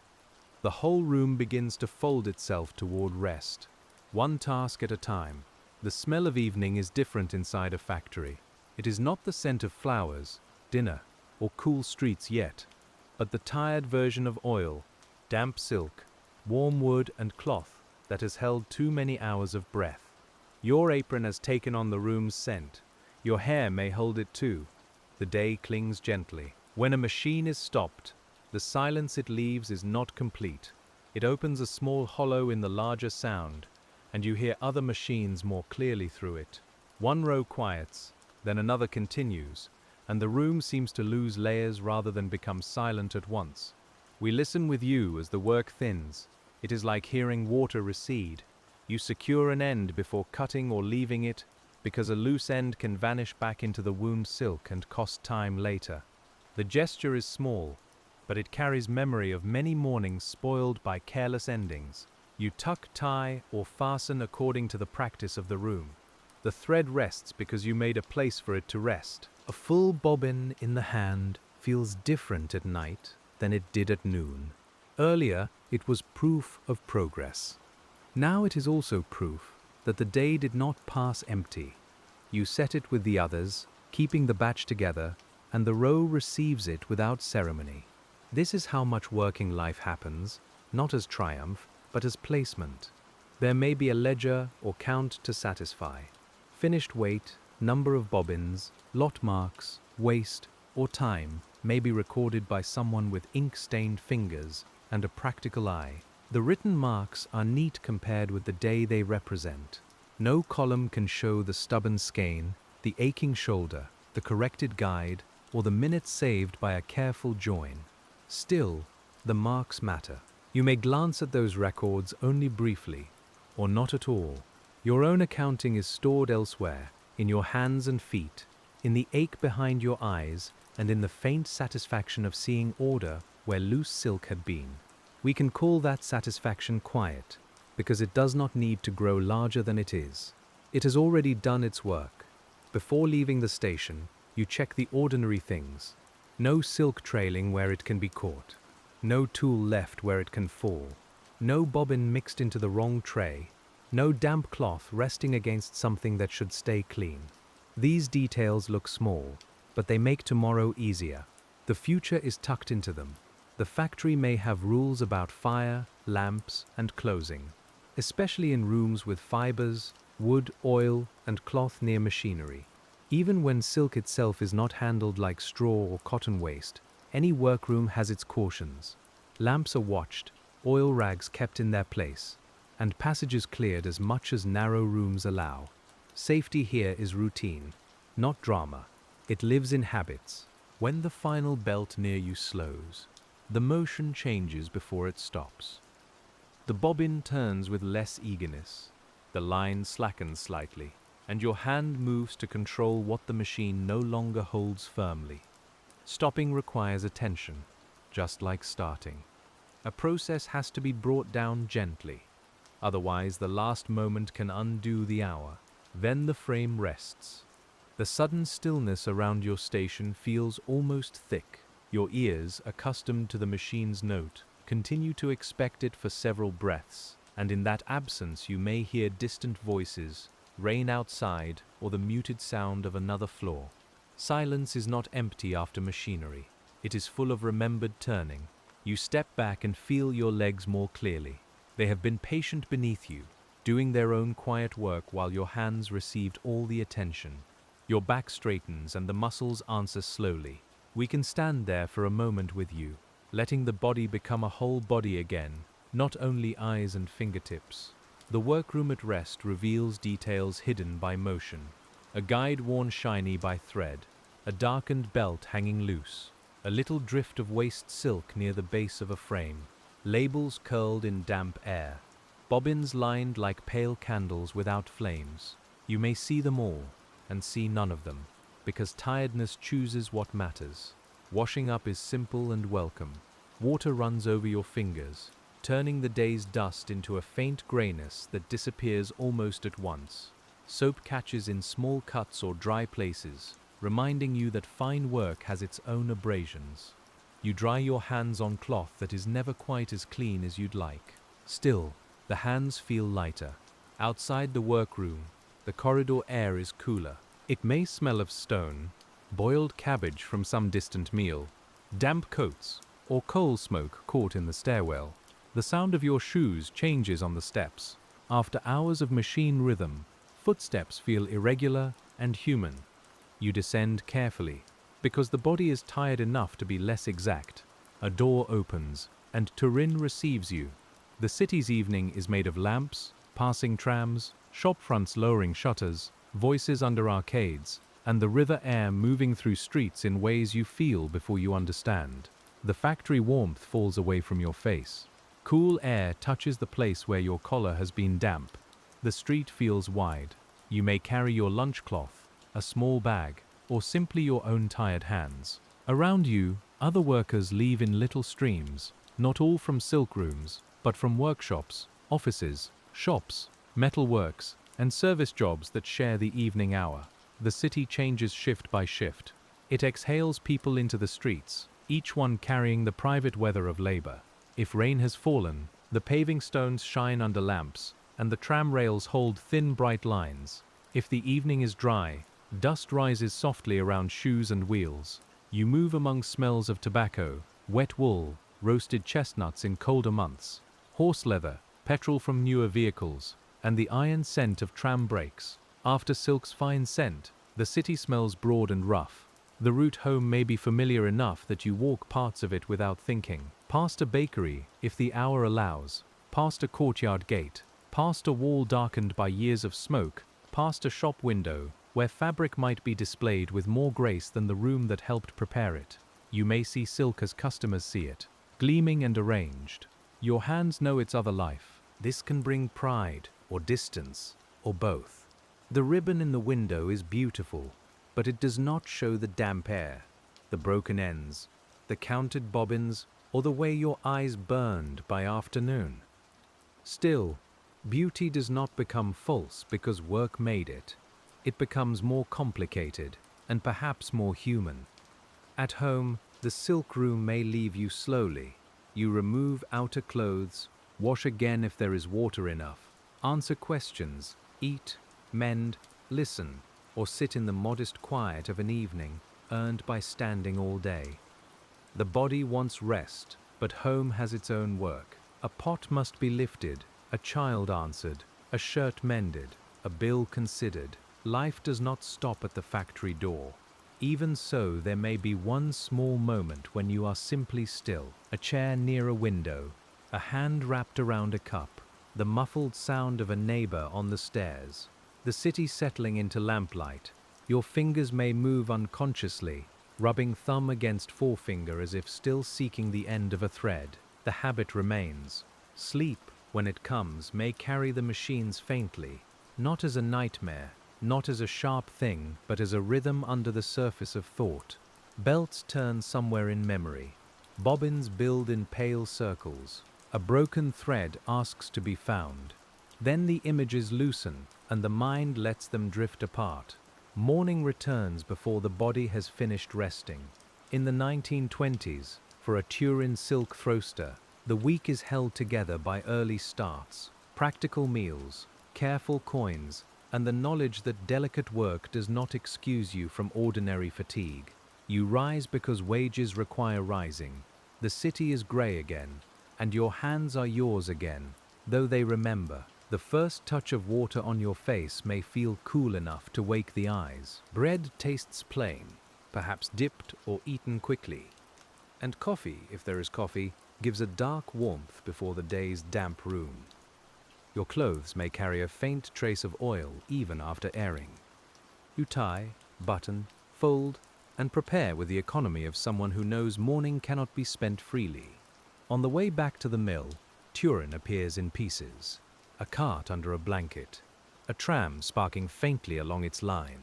The whole room begins to fold itself toward rest, one task at a time. The smell of evening is different inside a factory. It is not the scent of flowers, dinner, or cool streets yet, but the tired version of oil, damp silk, warm wood and cloth that has held too many hours of breath. Your apron has taken on the room's scent. Your hair may hold it too. The day clings gently. When a machine is stopped, the silence it leaves is not complete. It opens a small hollow in the larger sound, and you hear other machines more clearly through it. One row quiets, then another continues, and the room seems to lose layers rather than become silent at once. We listen with you as the work thins. It is like hearing water recede. You secure an end before cutting or leaving it, because a loose end can vanish back into the wound silk and cost time later. The gesture is small, but it carries memory of many mornings spoiled by careless endings. You tuck, tie, or fasten according to the practice of the room. The thread rests because you made a place for it to rest. A full bobbin in the hand feels different at night than it did at noon. Earlier, it was proof of progress. Now it is also proof that the day did not pass empty. You set it with the others, keeping the batch together, and the row receives it without ceremony. This is how much working life happens, not as triumph, but as placement. There may be a ledger or count to satisfy. Finished weight, number of bobbins, lot marks, waste, or time may be recorded by someone with ink-stained fingers and a practical eye. The written marks are neat compared with the day they represent. No column can show the stubborn skein, the aching shoulder, the corrected guide, or the minutes saved by a careful join. Still, the marks matter. You may glance at those records only briefly, or not at all. Your own accounting is stored elsewhere, in your hands and feet, in the ache behind your eyes, and in the faint satisfaction of seeing order where loose silk had been. We can call that satisfaction quiet, because it does not need to grow larger than it is. It has already done its work. Before leaving the station, you check the ordinary things. No silk trailing where it can be caught. No tool left where it can fall. No bobbin mixed into the wrong tray. No damp cloth resting against something that should stay clean. These details look small, but they make tomorrow easier. The future is tucked into them. The factory may have rules about fire, lamps, and closing, especially in rooms with fibers, wood, oil, and cloth near machinery. Even when silk itself is not handled like straw or cotton waste, any workroom has its cautions. Lamps are watched, oil rags kept in their place, and passages cleared as much as narrow rooms allow. Safety here is routine, not drama. It lives in habits. When the final belt near you slows, the motion changes before it stops. The bobbin turns with less eagerness. The line slackens slightly, and your hand moves to control what the machine no longer holds firmly. Stopping requires attention, just like starting. A process has to be brought down gently. Otherwise, the last moment can undo the hour. Then the frame rests. The sudden stillness around your station feels almost thick. Your ears, accustomed to the machine's note, continue to expect it for several breaths, and in that absence you may hear distant voices, rain outside, or the muted sound of another floor. Silence is not empty after machinery. It is full of remembered turning. You step back and feel your legs more clearly. They have been patient beneath you, doing their own quiet work while your hands received all the attention. Your back straightens and the muscles answer slowly. We can stand there for a moment with you, letting the body become a whole body again, not only eyes and fingertips. The workroom at rest reveals details hidden by motion. A guide worn shiny by thread, a darkened belt hanging loose, a little drift of waste silk near the base of a frame, labels curled in damp air, bobbins lined like pale candles without flames. You may see them all, and see none of them, because tiredness chooses what matters. Washing up is simple and welcome. Water runs over your fingers, turning the day's dust into a faint grayness that disappears almost at once. Soap catches in small cuts or dry places, reminding you that fine work has its own abrasions. You dry your hands on cloth that is never quite as clean as you'd like. Still, the hands feel lighter. Outside the workroom, the corridor air is cooler. It may smell of stone, boiled cabbage from some distant meal, damp coats, or coal smoke caught in the stairwell. The sound of your shoes changes on the steps. After hours of machine rhythm, footsteps feel irregular and human. You descend carefully, because the body is tired enough to be less exact. A door opens, and Turin receives you. The city's evening is made of lamps, passing trams, shop fronts lowering shutters, voices under arcades, and the river air moving through streets in ways you feel before you understand. The factory warmth falls away from your face. Cool air touches the place where your collar has been damp. The street feels wide. You may carry your lunch cloth, a small bag, or simply your own tired hands. Around you, other workers leave in little streams, not all from silk rooms, but from workshops, offices, shops, metalworks, and service jobs that share the evening hour. The city changes shift by shift. It exhales people into the streets, each one carrying the private weather of labor. If rain has fallen, the paving stones shine under lamps, and the tram rails hold thin bright lines. If the evening is dry, dust rises softly around shoes and wheels. You move among smells of tobacco, wet wool, roasted chestnuts in colder months, horse leather, petrol from newer vehicles, and the iron scent of tram brakes. After silk's fine scent, the city smells broad and rough. The route home may be familiar enough that you walk parts of it without thinking. Past a bakery, if the hour allows, past a courtyard gate, past a wall darkened by years of smoke, past a shop window, where fabric might be displayed with more grace than the room that helped prepare it. You may see silk as customers see it, gleaming and arranged. Your hands know its other life. This can bring pride, or distance, or both. The ribbon in the window is beautiful, but it does not show the damp air, the broken ends, the counted bobbins, or the way your eyes burned by afternoon. Still, beauty does not become false because work made it. It becomes more complicated and perhaps more human. At home, the silk room may leave you slowly. You remove outer clothes, wash again if there is water enough, answer questions, eat, mend, listen, or sit in the modest quiet of an evening earned by standing all day. The body wants rest, but home has its own work. A pot must be lifted, a child answered, a shirt mended, a bill considered. Life does not stop at the factory door. Even so, there may be one small moment when you are simply still, a chair near a window, a hand wrapped around a cup, the muffled sound of a neighbor on the stairs, the city settling into lamplight. Your fingers may move unconsciously, rubbing thumb against forefinger as if still seeking the end of a thread. The habit remains. Sleep, when it comes, may carry the machines faintly, not as a nightmare, not as a sharp thing, but as a rhythm under the surface of thought. Belts turn somewhere in memory. Bobbins build in pale circles. A broken thread asks to be found. Then the images loosen, and the mind lets them drift apart. Morning returns before the body has finished resting. In the 1920s, for a Turin Silk Throwster, the week is held together by early starts, practical meals, careful coins, and the knowledge that delicate work does not excuse you from ordinary fatigue. You rise because wages require rising. The city is grey again, and your hands are yours again, though they remember. The first touch of water on your face may feel cool enough to wake the eyes. Bread tastes plain, perhaps dipped or eaten quickly. And coffee, if there is coffee, gives a dark warmth before the day's damp room. Your clothes may carry a faint trace of oil even after airing. You tie, button, fold, and prepare with the economy of someone who knows morning cannot be spent freely. On the way back to the mill, Turin appears in pieces. A cart under a blanket, a tram sparking faintly along its line,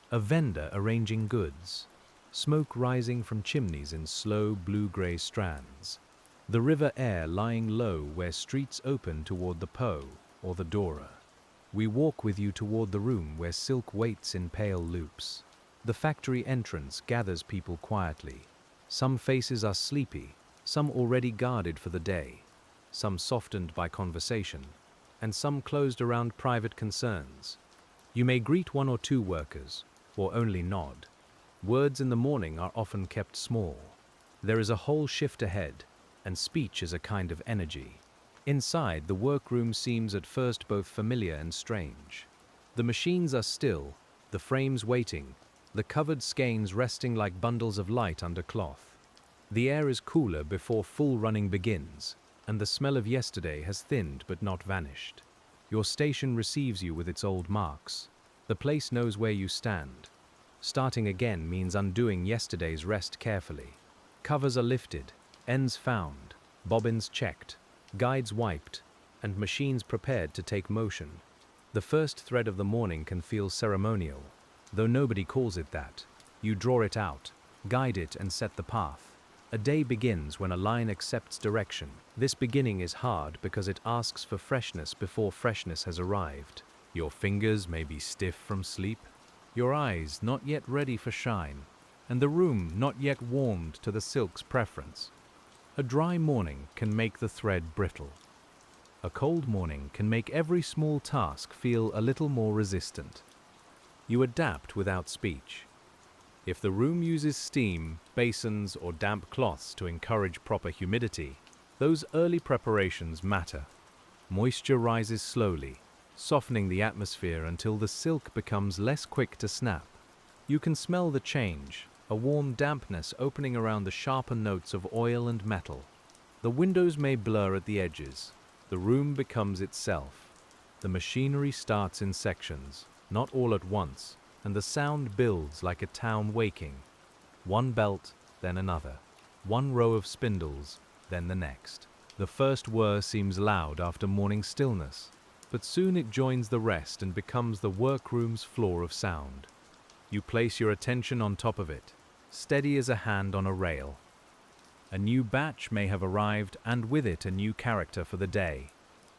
a vendor arranging goods, smoke rising from chimneys in slow blue-grey strands, the river air lying low where streets open toward the Po or the Dora. We walk with you toward the room where silk waits in pale loops. The factory entrance gathers people quietly. Some faces are sleepy, some already guarded for the day, some softened by conversation, and some closed around private concerns. You may greet one or two workers, or only nod. Words in the morning are often kept small. There is a whole shift ahead, and speech is a kind of energy. Inside, the workroom seems at first both familiar and strange. The machines are still, the frames waiting, the covered skeins resting like bundles of light under cloth. The air is cooler before full running begins, and the smell of yesterday has thinned but not vanished. Your station receives you with its old marks. The place knows where you stand. Starting again means undoing yesterday's rest carefully. Covers are lifted, ends found, bobbins checked, guides wiped, and machines prepared to take motion. The first thread of the morning can feel ceremonial, though nobody calls it that. You draw it out, guide it, and set the path. A day begins when a line accepts direction. This beginning is hard because it asks for freshness before freshness has arrived. Your fingers may be stiff from sleep, your eyes not yet ready for shine, and the room not yet warmed to the silk's preference. A dry morning can make the thread brittle. A cold morning can make every small task feel a little more resistant. You adapt without speech. If the room uses steam, basins, or damp cloths to encourage proper humidity, those early preparations matter. Moisture rises slowly, softening the atmosphere until the silk becomes less quick to snap. You can smell the change, a warm dampness opening around the sharper notes of oil and metal. The windows may blur at the edges. The room becomes itself. The machinery starts in sections, not all at once, and the sound builds like a town waking. One belt, then another. One row of spindles, then the next. The first whir seems loud after morning stillness, but soon it joins the rest and becomes the workroom's floor of sound. You place your attention on top of it, steady as a hand on a rail. A new batch may have arrived, and with it a new character for the day.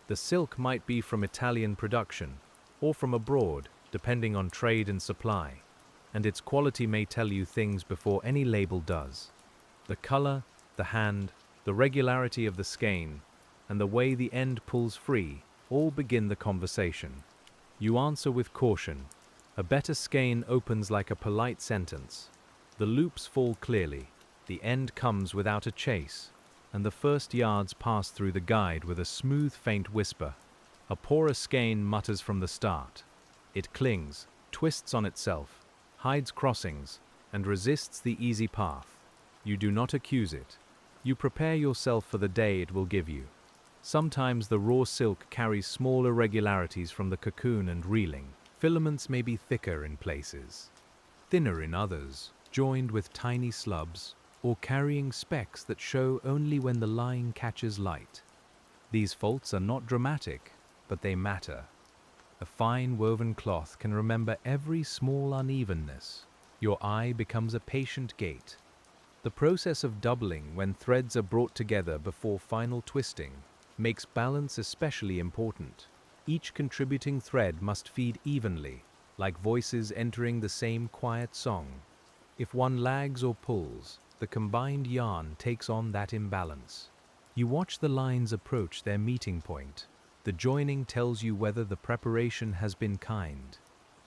The silk might be from Italian production, or from abroad, depending on trade and supply, and its quality may tell you things before any label does. The color, the hand, the regularity of the skein, and the way the end pulls free all begin the conversation. You answer with caution. A better skein opens like a polite sentence. The loops fall clearly, the end comes without a chase, and the first yards pass through the guide with a smooth, faint whisper. A poorer skein mutters from the start. It clings, twists on itself, hides crossings, and resists the easy path. You do not accuse it. You prepare yourself for the day it will give you. Sometimes the raw silk carries small irregularities from the cocoon and reeling. Filaments may be thicker in places, thinner in others, joined with tiny slubs, or carrying specks that show only when the line catches light. These faults are not dramatic, but they matter. A fine woven cloth can remember every small unevenness. Your eye becomes a patient gate. The process of doubling when threads are brought together before final twisting makes balance especially important. Each contributing thread must feed evenly, like voices entering the same quiet song. If one lags or pulls, the combined yarn takes on that imbalance. You watch the lines approach their meeting point. The joining tells you whether the preparation has been kind.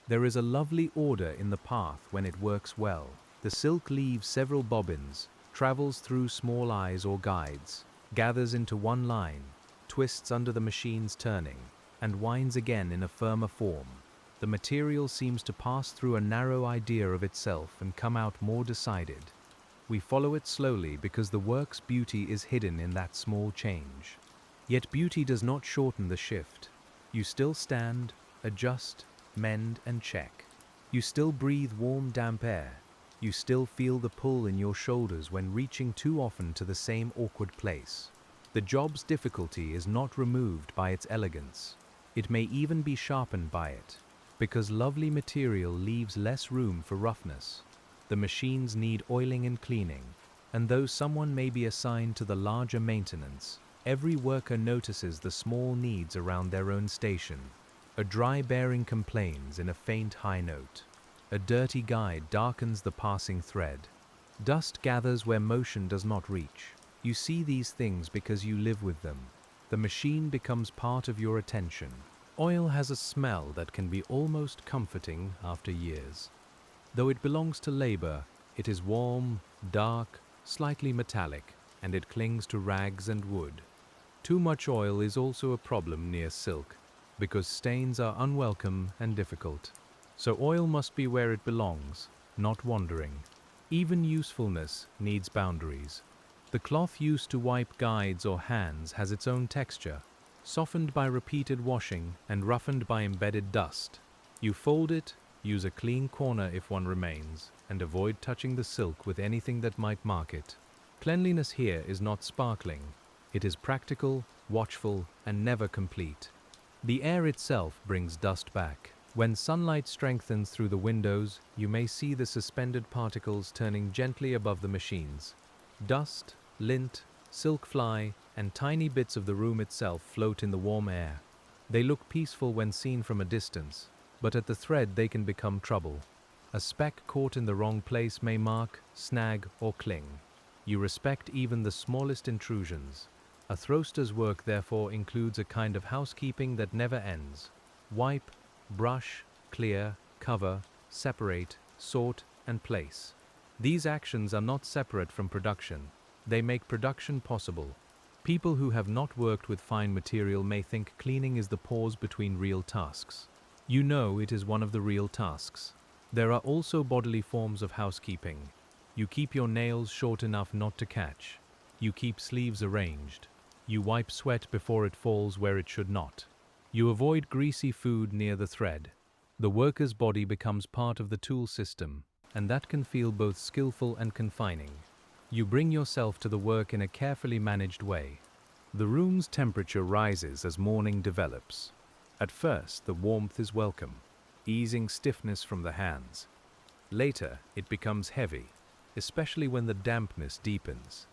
There is a lovely order in the path when it works well. The silk leaves several bobbins, travels through small eyes or guides, gathers into one line, twists under the machine's turning, and winds again in a firmer form. The material seems to pass through a narrow idea of itself and come out more decided. We follow it slowly because the work's beauty is hidden in that small change. Yet beauty does not shorten the shift. You still stand, adjust, mend, and check. You still breathe warm, damp air. You still feel the pull in your shoulders when reaching too often to the same awkward place. The job's difficulty is not removed by its elegance. It may even be sharpened by it, because lovely material leaves less room for roughness. The machines need oiling and cleaning, and though someone may be assigned to the larger maintenance, every worker notices the small needs around their own station. A dry bearing complains in a faint high note. A dirty guide darkens the passing thread. Dust gathers where motion does not reach. You see these things because you live with them. The machine becomes part of your attention. Oil has a smell that can be almost comforting after years. Though it belongs to labor, it is warm, dark, slightly metallic, and it clings to rags and wood. Too much oil is also a problem near silk, because stains are unwelcome and difficult. So oil must be where it belongs, not wandering. Even usefulness needs boundaries. The cloth used to wipe guides or hands has its own texture, softened by repeated washing and roughened by embedded dust. You fold it, use a clean corner if one remains, and avoid touching the silk with anything that might mark it. Cleanliness here is not sparkling. It is practical, watchful, and never complete. The air itself brings dust back. When sunlight strengthens through the windows, you may see the suspended particles turning gently above the machines. Dust, lint, silk fly, and tiny bits of the room itself float in the warm air. They look peaceful when seen from a distance, but at the thread they can become trouble. A speck caught in the wrong place may mark, snag, or cling. You respect even the smallest intrusions. A throster's work therefore includes a kind of housekeeping that never ends. Wipe, brush, clear, cover, separate, sort, and place. These actions are not separate from production. They make production possible. People who have not worked with fine material may think cleaning is the pause between real tasks. You know it is one of the real tasks. There are also bodily forms of housekeeping. You keep your nails short enough not to catch. You keep sleeves arranged. You wipe sweat before it falls where it should not. You avoid greasy food near the thread. The worker's body becomes part of the tool system, and that can feel both skillful and confining. You bring yourself to the work in a carefully managed way. The room's temperature rises as morning develops. At first, the warmth is welcome, easing stiffness from the hands. Later, it becomes heavy, especially when the dampness deepens.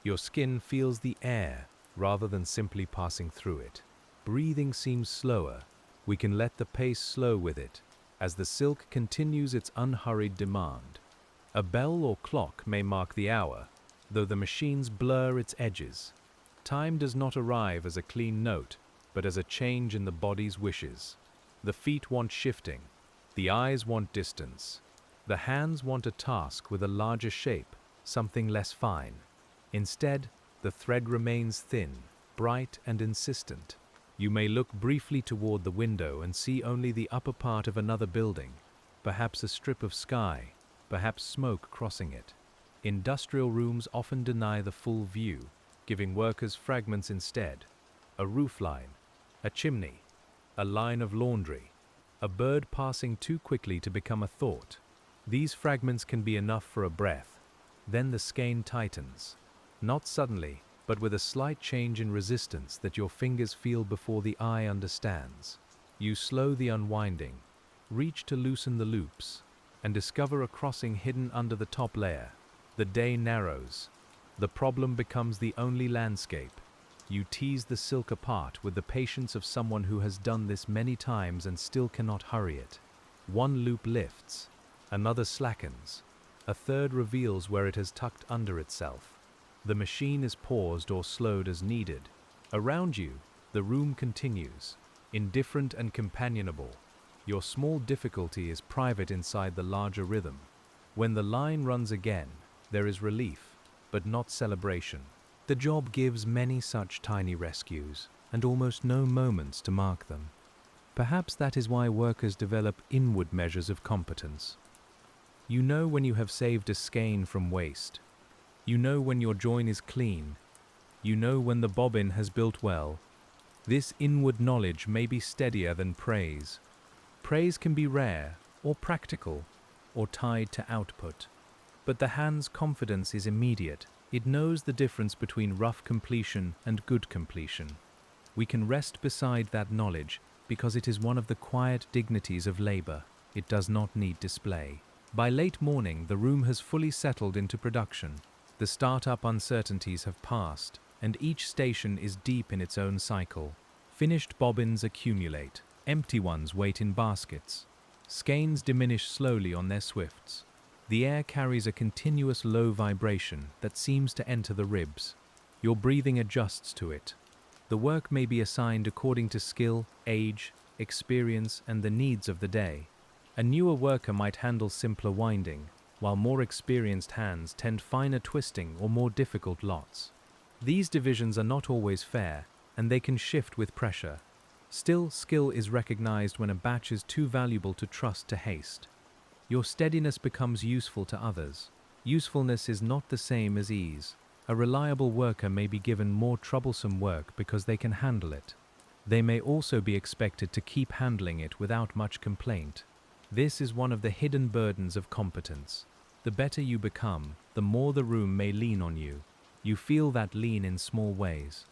Your skin feels the air rather than simply passing through it. Breathing seems slower. We can let the pace slow with it, as the silk continues its unhurried demand. A bell or clock may mark the hour, though the machines blur its edges. Time does not arrive as a clean note, but as a change in the body's wishes. The feet want shifting. The eyes want distance. The hands want a task with a larger shape, something less fine. Instead, the thread remains thin, bright and insistent. You may look briefly toward the window and see only the upper part of another building, perhaps a strip of sky, perhaps smoke crossing it. Industrial rooms often deny the full view, giving workers fragments instead. A roofline, a chimney, a line of laundry, a bird passing too quickly to become a thought. These fragments can be enough for a breath. Then the skein tightens. Not suddenly, but with a slight change in resistance that your fingers feel before the eye understands. You slow the unwinding, reach to loosen the loops, and discover a crossing hidden under the top layer. The day narrows. The problem becomes the only landscape. You tease the silk apart with the patience of someone who has done this many times and still cannot hurry it. One loop lifts, another slackens, a third reveals where it has tucked under itself. The machine is paused or slowed as needed. Around you, the room continues, indifferent and companionable. Your small difficulty is private inside the larger rhythm. When the line runs again, there is relief, but not celebration. The job gives many such tiny rescues, and almost no moments to mark them. Perhaps that is why workers develop inward measures of competence. You know when you have saved a skein from waste. You know when your join is clean. You know when the bobbin has built well. This inward knowledge may be steadier than praise. Praise can be rare, or practical, or tied to output. But the hand's confidence is immediate. It knows the difference between rough completion and good completion. We can rest beside that knowledge because it is one of the quiet dignities of labor. It does not need display. By late morning, the room has fully settled into production. The startup uncertainties have passed, and each station is deep in its own cycle. Finished bobbins accumulate. Empty ones wait in baskets. Skeins diminish slowly on their swifts. The air carries a continuous low vibration that seems to enter the ribs. Your breathing adjusts to it. The work may be assigned according to skill, age, experience, and the needs of the day. A newer worker might handle simpler winding, while more experienced hands tend finer twisting or more difficult lots. These divisions are not always fair, and they can shift with pressure. Still, skill is recognized when a batch is too valuable to trust to haste. Your steadiness becomes useful to others. Usefulness is not the same as ease. A reliable worker may be given more troublesome work because they can handle it. They may also be expected to keep handling it without much complaint. This is one of the hidden burdens of competence. The better you become, the more the room may lean on you. You feel that lean in small ways.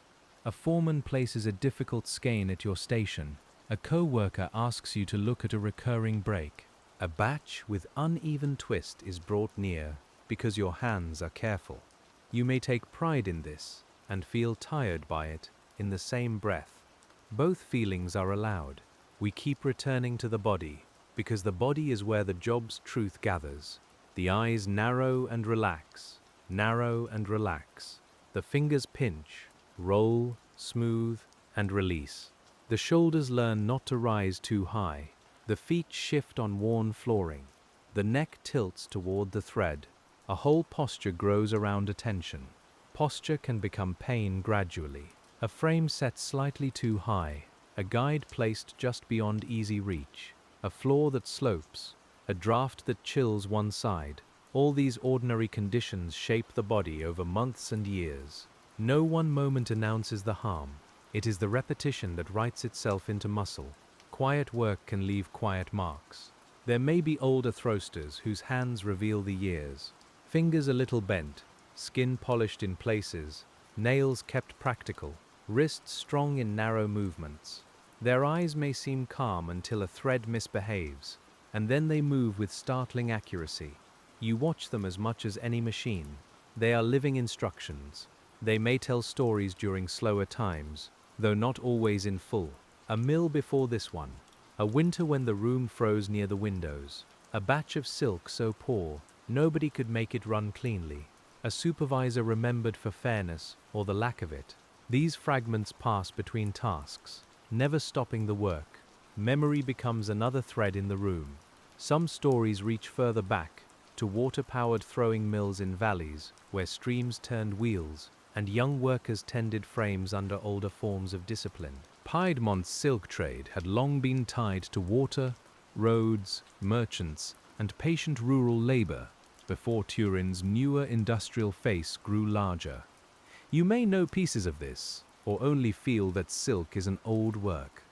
A foreman places a difficult skein at your station. A co-worker asks you to look at a recurring break. A batch with uneven twist is brought near because your hands are careful. You may take pride in this and feel tired by it in the same breath. Both feelings are allowed. We keep returning to the body because the body is where the job's truth gathers. The eyes narrow and relax, narrow and relax. The fingers pinch, roll, smooth, and release. The shoulders learn not to rise too high. The feet shift on worn flooring. The neck tilts toward the thread. A whole posture grows around attention. Posture can become pain gradually. A frame set slightly too high. A guide placed just beyond easy reach. A floor that slopes. A draft that chills one side. All these ordinary conditions shape the body over months and years. No one moment announces the harm. It is the repetition that writes itself into muscle. Quiet work can leave quiet marks. There may be older throwsters whose hands reveal the years. Fingers a little bent, skin polished in places, nails kept practical, wrists strong in narrow movements. Their eyes may seem calm until a thread misbehaves, and then they move with startling accuracy. You watch them as much as any machine. They are living instructions. They may tell stories during slower times, though not always in full. A mill before this one. A winter when the room froze near the windows. A batch of silk so poor, nobody could make it run cleanly. A supervisor remembered for fairness, or the lack of it. These fragments pass between tasks, never stopping the work. Memory becomes another thread in the room. Some stories reach further back, to water-powered throwing mills in valleys, where streams turned wheels, and young workers tended frames under older forms of discipline. Piedmont's silk trade had long been tied to water, roads, merchants, and patient rural labor, before Turin's newer industrial face grew larger. You may know pieces of this, or only feel that silk is an old work.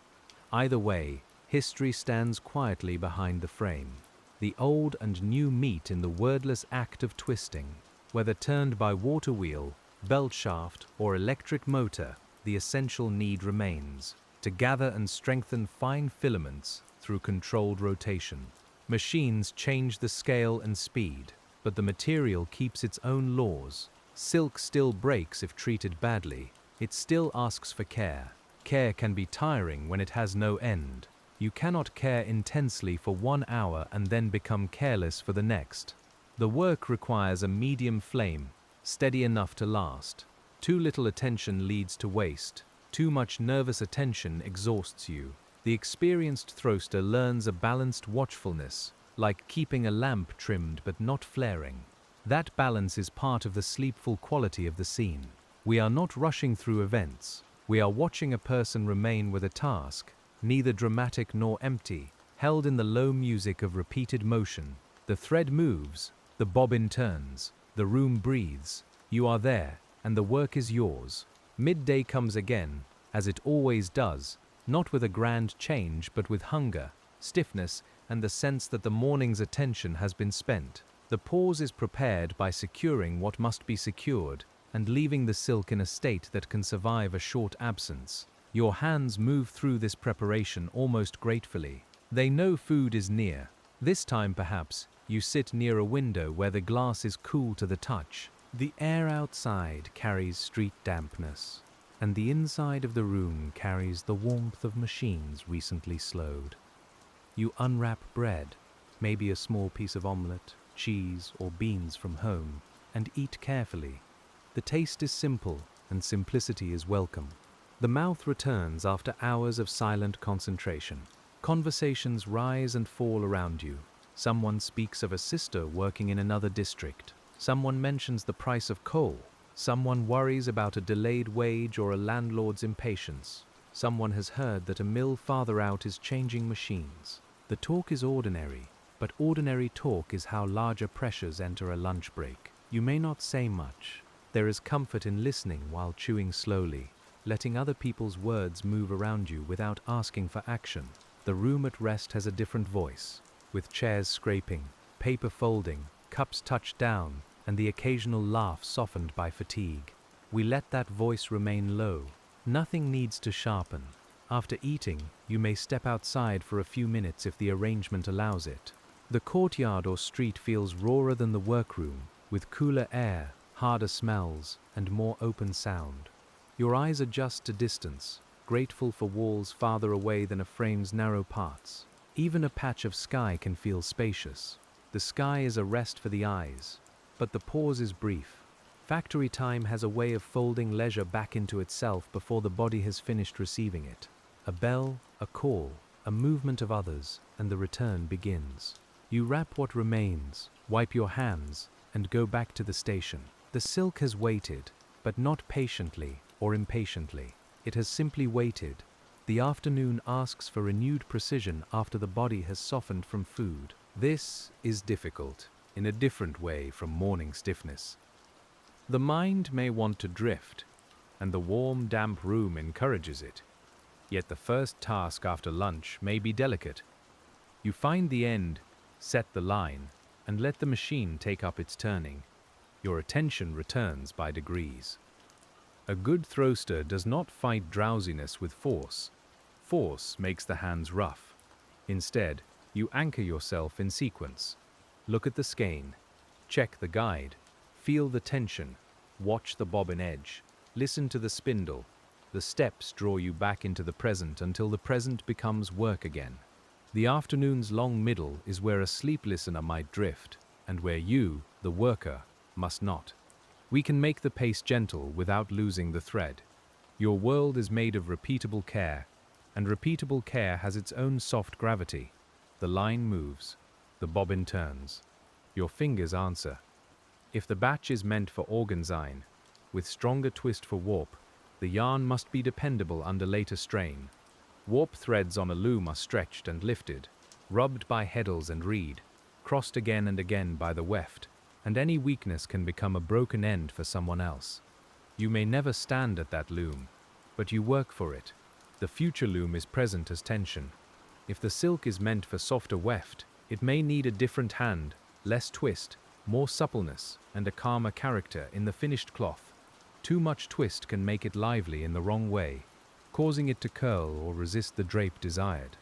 Either way, history stands quietly behind the frame. The old and new meet in the wordless act of twisting. Whether turned by water wheel, belt shaft, or electric motor, the essential need remains: to gather and strengthen fine filaments through controlled rotation. Machines change the scale and speed, but the material keeps its own laws. Silk still breaks if treated badly. It still asks for care. Care can be tiring when it has no end. You cannot care intensely for 1 hour and then become careless for the next. The work requires a medium flame, steady enough to last. Too little attention leads to waste. Too much nervous attention exhausts you. The experienced thrower learns a balanced watchfulness, like keeping a lamp trimmed but not flaring. That balance is part of the sleepful quality of the scene. We are not rushing through events. We are watching a person remain with a task, neither dramatic nor empty, held in the low music of repeated motion. The thread moves, the bobbin turns, the room breathes. You are there, and the work is yours. Midday comes again, as it always does, not with a grand change but with hunger, stiffness, and the sense that the morning's attention has been spent. The pause is prepared by securing what must be secured, and leaving the silk in a state that can survive a short absence. Your hands move through this preparation almost gratefully. They know food is near. This time, perhaps, you sit near a window where the glass is cool to the touch. The air outside carries street dampness, and the inside of the room carries the warmth of machines recently slowed. You unwrap bread, maybe a small piece of omelette, cheese, or beans from home, and eat carefully. The taste is simple, and simplicity is welcome. The mouth returns after hours of silent concentration. Conversations rise and fall around you. Someone speaks of a sister working in another district. Someone mentions the price of coal. Someone worries about a delayed wage or a landlord's impatience. Someone has heard that a mill farther out is changing machines. The talk is ordinary, but ordinary talk is how larger pressures enter a lunch break. You may not say much. There is comfort in listening while chewing slowly, letting other people's words move around you without asking for action. The room at rest has a different voice, with chairs scraping, paper folding, cups touched down, and the occasional laugh softened by fatigue. We let that voice remain low. Nothing needs to sharpen. After eating, you may step outside for a few minutes if the arrangement allows it. The courtyard or street feels rawer than the workroom, with cooler air, harder smells, and more open sound. Your eyes adjust to distance, grateful for walls farther away than a frame's narrow parts. Even a patch of sky can feel spacious. The sky is a rest for the eyes, but the pause is brief. Factory time has a way of folding leisure back into itself before the body has finished receiving it. A bell, a call, a movement of others, and the return begins. You wrap what remains, wipe your hands, and go back to the station. The silk has waited, but not patiently or impatiently. It has simply waited. The afternoon asks for renewed precision after the body has softened from food. This is difficult. in a different way from morning stiffness. The mind may want to drift, and the warm, damp room encourages it. Yet the first task after lunch may be delicate. You find the end, set the line, and let the machine take up its turning. Your attention returns by degrees. A good throster does not fight drowsiness with force. Force makes the hands rough. Instead, you anchor yourself in sequence. Look at the skein. Check the guide. Feel the tension. Watch the bobbin edge. Listen to the spindle. The steps draw you back into the present until the present becomes work again. The afternoon's long middle is where a sleep listener might drift, and where you, the worker, must not. We can make the pace gentle without losing the thread. Your world is made of repeatable care, and repeatable care has its own soft gravity. The line moves. The bobbin turns. Your fingers answer. If the batch is meant for organzyme, with stronger twist for warp, the yarn must be dependable under later strain. Warp threads on a loom are stretched and lifted, rubbed by heddles and reed, crossed again and again by the weft, and any weakness can become a broken end for someone else. You may never stand at that loom, but you work for it. The future loom is present as tension. If the silk is meant for softer weft, it may need a different hand, less twist, more suppleness, and a calmer character in the finished cloth. Too much twist can make it lively in the wrong way, causing it to curl or resist the drape desired.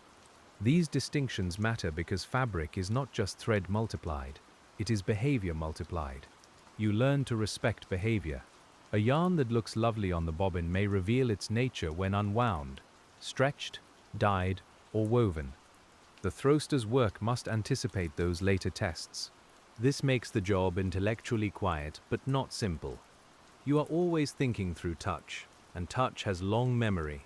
These distinctions matter because fabric is not just thread multiplied, it is behavior multiplied. You learn to respect behavior. A yarn that looks lovely on the bobbin may reveal its nature when unwound, stretched, dyed, or woven. The throster's work must anticipate those later tests. This makes the job intellectually quiet but not simple. You are always thinking through touch, and touch has long memory.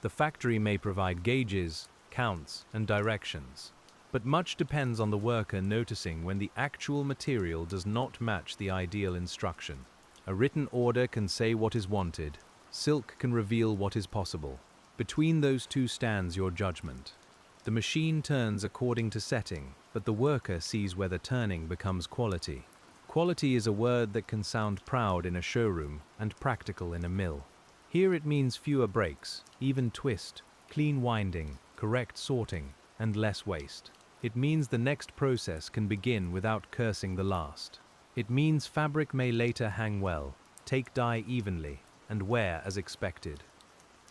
The factory may provide gauges, counts, and directions, but much depends on the worker noticing when the actual material does not match the ideal instruction. A written order can say what is wanted. Silk can reveal what is possible. Between those two stands your judgment. The machine turns according to setting, but the worker sees whether turning becomes quality. Quality is a word that can sound proud in a showroom and practical in a mill. Here it means fewer breaks, even twist, clean winding, correct sorting, and less waste. It means the next process can begin without cursing the last. It means fabric may later hang well, take dye evenly, and wear as expected.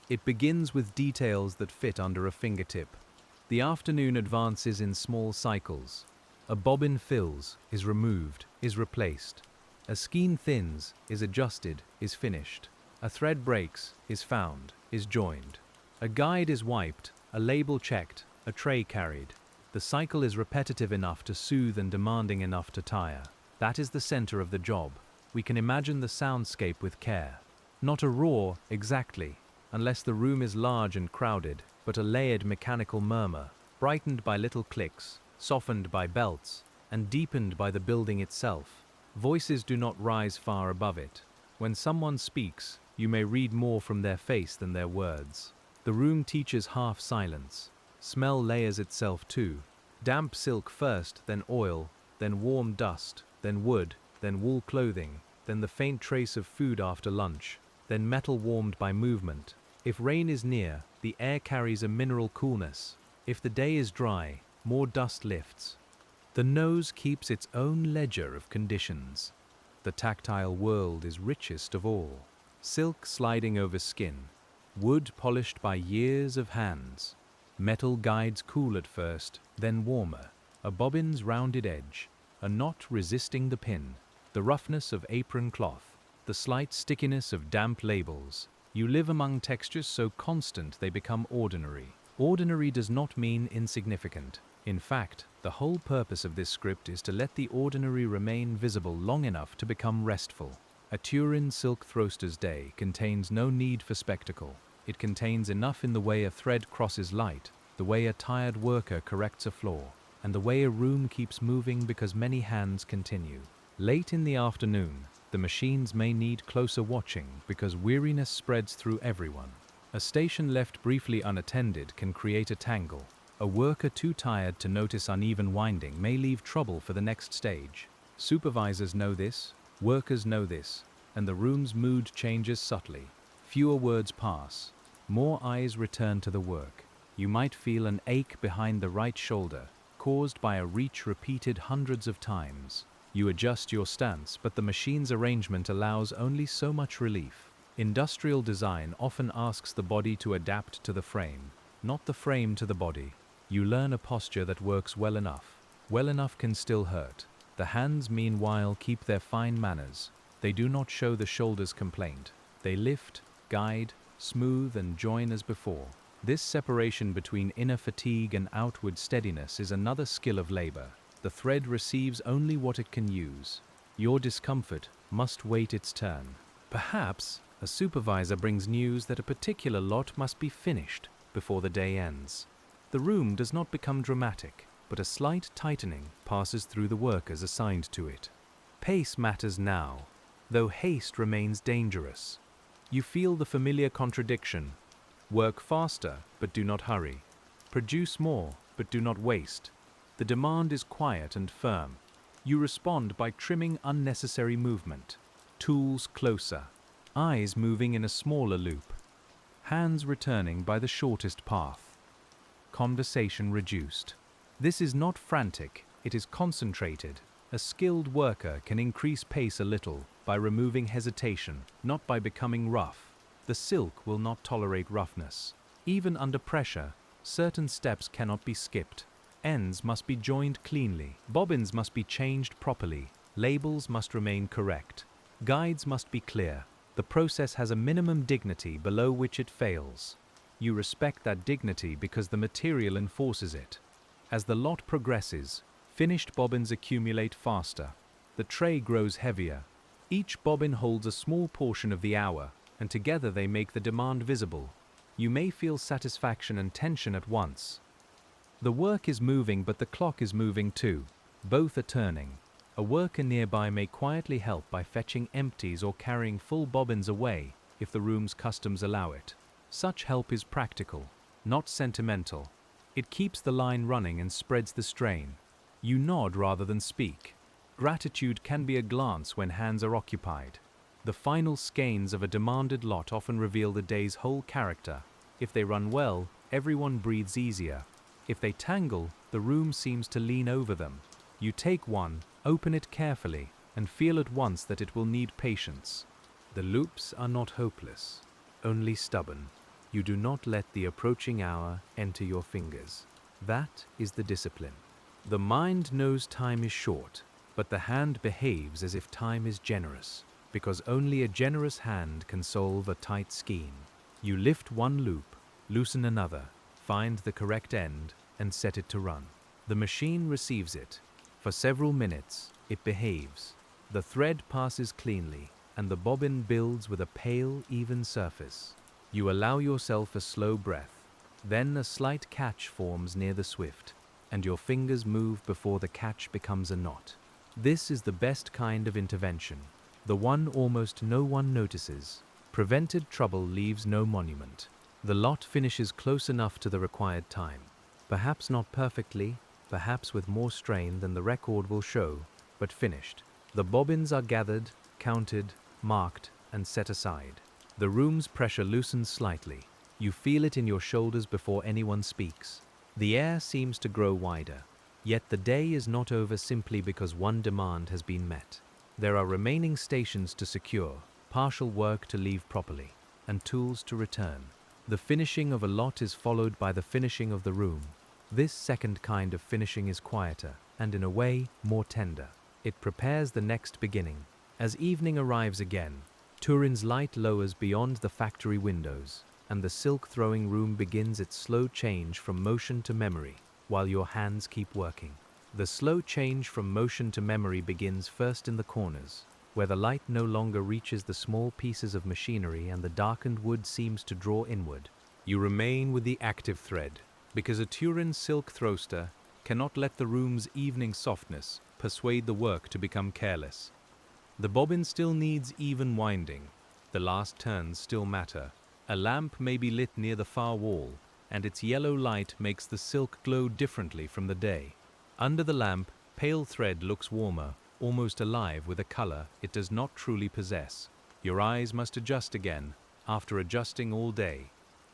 It begins with details that fit under a fingertip. The afternoon advances in small cycles. A bobbin fills, is removed, is replaced. A skein thins, is adjusted, is finished. A thread breaks, is found, is joined. A guide is wiped, a label checked, a tray carried. The cycle is repetitive enough to soothe and demanding enough to tire. That is the center of the job. We can imagine the soundscape with care. Not a roar, exactly, unless the room is large and crowded, but a layered mechanical murmur, brightened by little clicks, softened by belts, and deepened by the building itself. Voices do not rise far above it. When someone speaks, you may read more from their face than their words. The room teaches half silence. Smell layers itself too. Damp silk first, then oil, then warm dust, then wood, then wool clothing, then the faint trace of food after lunch, then metal warmed by movement. If rain is near, the air carries a mineral coolness. If the day is dry, more dust lifts. The nose keeps its own ledger of conditions. The tactile world is richest of all. Silk sliding over skin, wood polished by years of hands. Metal guides cool at first, then warmer. A bobbin's rounded edge, a knot resisting the pin. The roughness of apron cloth, the slight stickiness of damp labels. You live among textures so constant they become ordinary. Ordinary does not mean insignificant. In fact, the whole purpose of this script is to let the ordinary remain visible long enough to become restful. A Turin Silk Throster's day contains no need for spectacle. It contains enough in the way a thread crosses light, the way a tired worker corrects a flaw, and the way a room keeps moving because many hands continue. Late in the afternoon, the machines may need closer watching because weariness spreads through everyone. A station left briefly unattended can create a tangle. A worker too tired to notice uneven winding may leave trouble for the next stage. Supervisors know this, workers know this, and the room's mood changes subtly. Fewer words pass. More eyes return to the work. You might feel an ache behind the right shoulder, caused by a reach repeated hundreds of times. You adjust your stance, but the machine's arrangement allows only so much relief. Industrial design often asks the body to adapt to the frame, not the frame to the body. You learn a posture that works well enough. Well enough can still hurt. The hands, meanwhile, keep their fine manners. They do not show the shoulders' complaint. They lift, guide, smooth, and join as before. This separation between inner fatigue and outward steadiness is another skill of labor. The thread receives only what it can use. Your discomfort must wait its turn. Perhaps a supervisor brings news that a particular lot must be finished before the day ends. The room does not become dramatic, but a slight tightening passes through the workers assigned to it. Pace matters now, though haste remains dangerous. You feel the familiar contradiction. Work faster, but do not hurry. Produce more, but do not waste. The demand is quiet and firm. You respond by trimming unnecessary movement. Tools closer. Eyes moving in a smaller loop. Hands returning by the shortest path. Conversation reduced. This is not frantic, it is concentrated. A skilled worker can increase pace a little by removing hesitation, not by becoming rough. The silk will not tolerate roughness. Even under pressure, certain steps cannot be skipped. Ends must be joined cleanly. Bobbins must be changed properly. Labels must remain correct. Guides must be clear. The process has a minimum dignity below which it fails. You respect that dignity because the material enforces it. As the lot progresses, finished bobbins accumulate faster. The tray grows heavier. Each bobbin holds a small portion of the hour, and together they make the demand visible. You may feel satisfaction and tension at once. The work is moving, but the clock is moving too. Both are turning. A worker nearby may quietly help by fetching empties or carrying full bobbins away if the room's customs allow it. Such help is practical, not sentimental. It keeps the line running and spreads the strain. You nod rather than speak. Gratitude can be a glance when hands are occupied. The final skeins of a demanded lot often reveal the day's whole character. If they run well, everyone breathes easier. If they tangle, the room seems to lean over them. You take one, open it carefully, and feel at once that it will need patience. The loops are not hopeless, only stubborn. You do not let the approaching hour enter your fingers. That is the discipline. The mind knows time is short, but the hand behaves as if time is generous, because only a generous hand can solve a tight skein. You lift one loop, loosen another, find the correct end, and set it to run. The machine receives it. For several minutes, it behaves. The thread passes cleanly, and the bobbin builds with a pale, even surface. You allow yourself a slow breath. Then a slight catch forms near the swift, and your fingers move before the catch becomes a knot. This is the best kind of intervention, the one almost no one notices. Prevented trouble leaves no monument. The lot finishes close enough to the required time. Perhaps not perfectly, perhaps with more strain than the record will show, but finished. The bobbins are gathered, counted, marked, and set aside. The room's pressure loosens slightly. You feel it in your shoulders before anyone speaks. The air seems to grow wider. Yet the day is not over simply because one demand has been met. There are remaining stations to secure, partial work to leave properly, and tools to return. The finishing of a lot is followed by the finishing of the room. This second kind of finishing is quieter, and in a way, more tender. It prepares the next beginning. As evening arrives again, Turin's light lowers beyond the factory windows, and the silk throwing room begins its slow change from motion to memory, while your hands keep working. The slow change from motion to memory begins first in the corners, where the light no longer reaches the small pieces of machinery and the darkened wood seems to draw inward. You remain with the active thread, because a Turin Silk Throwster cannot let the room's evening softness persuade the work to become careless. The bobbin still needs even winding. The last turns still matter. A lamp may be lit near the far wall, and its yellow light makes the silk glow differently from the day. Under the lamp, pale thread looks warmer, almost alive with a color it does not truly possess. Your eyes must adjust again, after adjusting all day.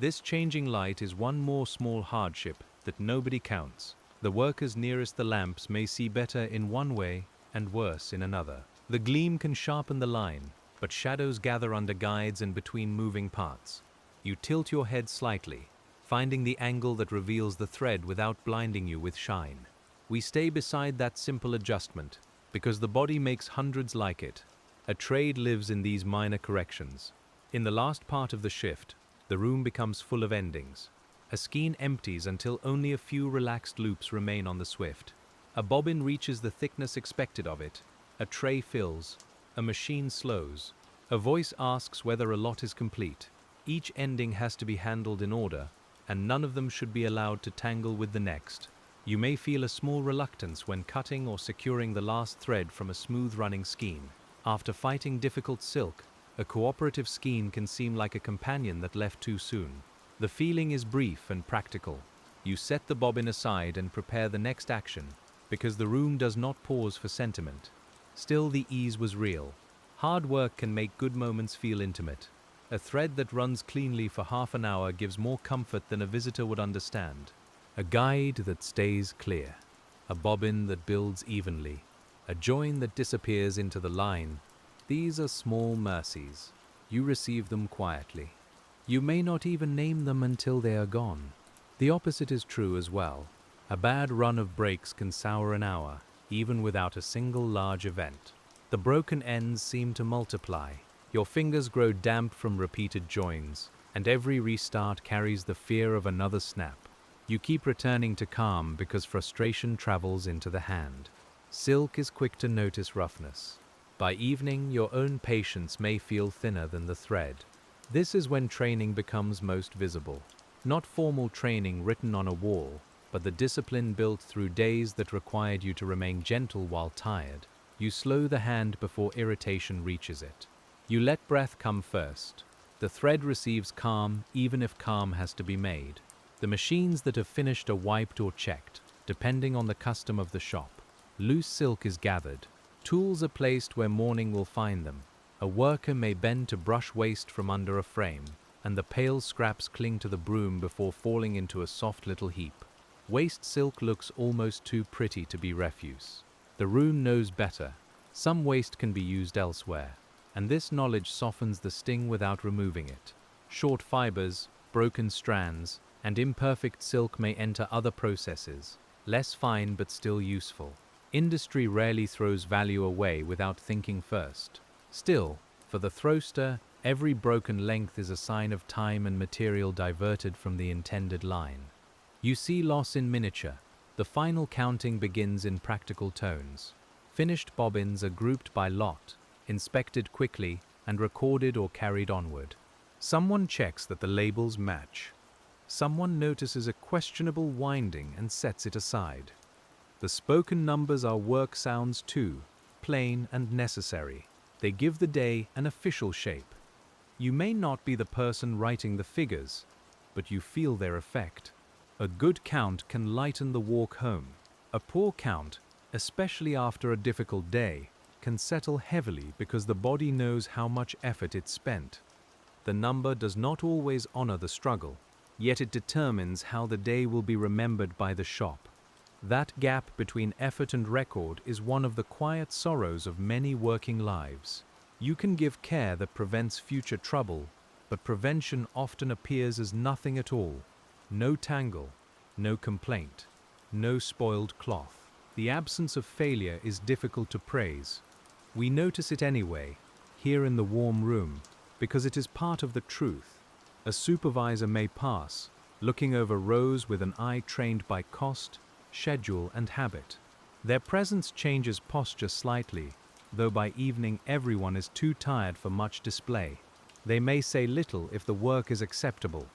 This changing light is one more small hardship that nobody counts. The workers nearest the lamps may see better in one way and worse in another. The gleam can sharpen the line, but shadows gather under guides and between moving parts. You tilt your head slightly, finding the angle that reveals the thread without blinding you with shine. We stay beside that simple adjustment, because the body makes hundreds like it. A trade lives in these minor corrections. In the last part of the shift, the room becomes full of endings. A skein empties until only a few relaxed loops remain on the swift. A bobbin reaches the thickness expected of it. A tray fills. A machine slows. A voice asks whether a lot is complete. Each ending has to be handled in order, and none of them should be allowed to tangle with the next. You may feel a small reluctance when cutting or securing the last thread from a smooth-running skein. After fighting difficult silk, a cooperative skein can seem like a companion that left too soon. The feeling is brief and practical. You set the bobbin aside and prepare the next action, because the room does not pause for sentiment. Still, the ease was real. Hard work can make good moments feel intimate. A thread that runs cleanly for half an hour gives more comfort than a visitor would understand. A guide that stays clear. A bobbin that builds evenly. A join that disappears into the line. These are small mercies. You receive them quietly. You may not even name them until they are gone. The opposite is true as well. A bad run of breaks can sour an hour, even without a single large event. The broken ends seem to multiply. Your fingers grow damp from repeated joins, and every restart carries the fear of another snap. You keep returning to calm because frustration travels into the hand. Silk is quick to notice roughness. By evening, your own patience may feel thinner than the thread. This is when training becomes most visible. Not formal training written on a wall, but the discipline built through days that required you to remain gentle while tired. You slow the hand before irritation reaches it. You let breath come first. The thread receives calm, even if calm has to be made. The machines that have finished are wiped or checked, depending on the custom of the shop. Loose silk is gathered. Tools are placed where morning will find them. A worker may bend to brush waste from under a frame, and the pale scraps cling to the broom before falling into a soft little heap. Waste silk looks almost too pretty to be refuse. The room knows better. Some waste can be used elsewhere, and this knowledge softens the sting without removing it. Short fibers, broken strands, and imperfect silk may enter other processes, less fine but still useful. Industry rarely throws value away without thinking first. Still, for the throster, every broken length is a sign of time and material diverted from the intended line. You see loss in miniature. The final counting begins in practical tones. Finished bobbins are grouped by lot, inspected quickly, and recorded or carried onward. Someone checks that the labels match. Someone notices a questionable winding and sets it aside. The spoken numbers are work sounds too, plain and necessary. They give the day an official shape. You may not be the person writing the figures, but you feel their effect. A good count can lighten the walk home. A poor count, especially after a difficult day, can settle heavily because the body knows how much effort it spent. The number does not always honor the struggle, yet it determines how the day will be remembered by the shop. That gap between effort and record is one of the quiet sorrows of many working lives. You can give care that prevents future trouble, but prevention often appears as nothing at all. No tangle, no complaint, no spoiled cloth. The absence of failure is difficult to praise. We notice it anyway, here in the warm room, because it is part of the truth. A supervisor may pass, looking over rows with an eye trained by cost, schedule, and habit. Their presence changes posture slightly, though by evening everyone is too tired for much display. They may say little if the work is acceptable.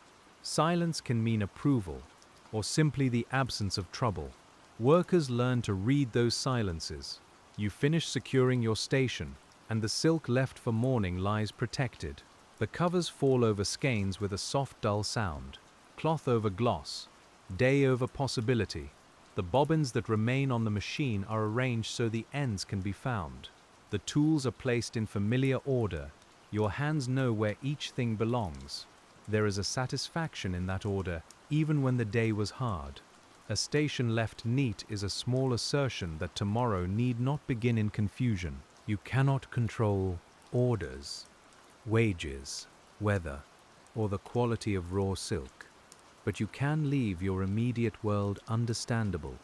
Silence can mean approval, or simply the absence of trouble. Workers learn to read those silences. You finish securing your station, and the silk left for morning lies protected. The covers fall over skeins with a soft, dull sound. Cloth over gloss. Day over possibility. The bobbins that remain on the machine are arranged so the ends can be found. The tools are placed in familiar order. Your hands know where each thing belongs. There is a satisfaction in that order, even when the day was hard. A station left neat is a small assertion that tomorrow need not begin in confusion. You cannot control orders, wages, weather, or the quality of raw silk, but you can leave your immediate world understandable.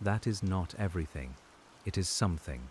That is not everything. It is something.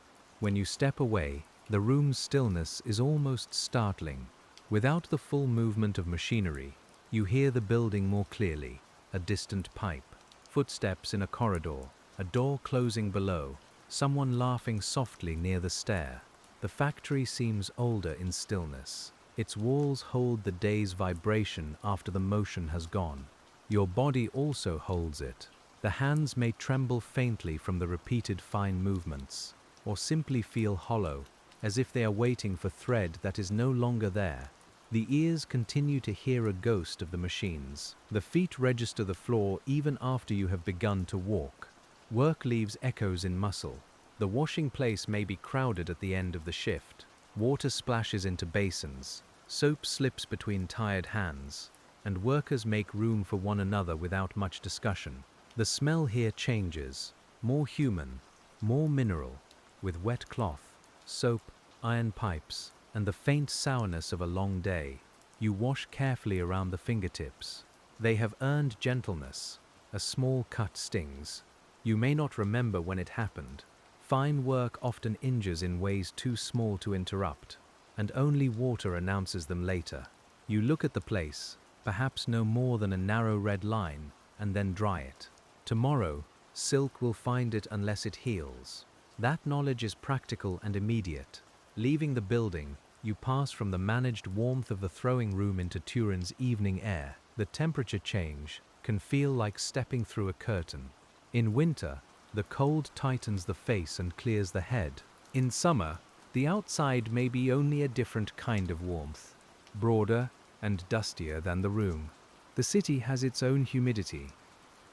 When you step away, the room's stillness is almost startling. Without the full movement of machinery, you hear the building more clearly, a distant pipe, footsteps in a corridor, a door closing below, someone laughing softly near the stair. The factory seems older in stillness. Its walls hold the day's vibration after the motion has gone. Your body also holds it. The hands may tremble faintly from the repeated fine movements, or simply feel hollow, as if they are waiting for thread that is no longer there. The ears continue to hear a ghost of the machines. The feet register the floor even after you have begun to walk. Work leaves echoes in muscle. The washing place may be crowded at the end of the shift. Water splashes into basins. Soap slips between tired hands, and workers make room for one another without much discussion. The smell here changes, more human, more mineral, with wet cloth, soap, iron pipes, and the faint sourness of a long day. You wash carefully around the fingertips. They have earned gentleness. A small cut stings. You may not remember when it happened. Fine work often injures in ways too small to interrupt, and only water announces them later. You look at the place, perhaps no more than a narrow red line, and then dry it. Tomorrow, silk will find it unless it heals. That knowledge is practical and immediate. Leaving the building, you pass from the managed warmth of the throwing room into Turin's evening air. The temperature change can feel like stepping through a curtain. In winter, the cold tightens the face and clears the head. In summer, the outside may be only a different kind of warmth, broader and dustier than the room. The city has its own humidity.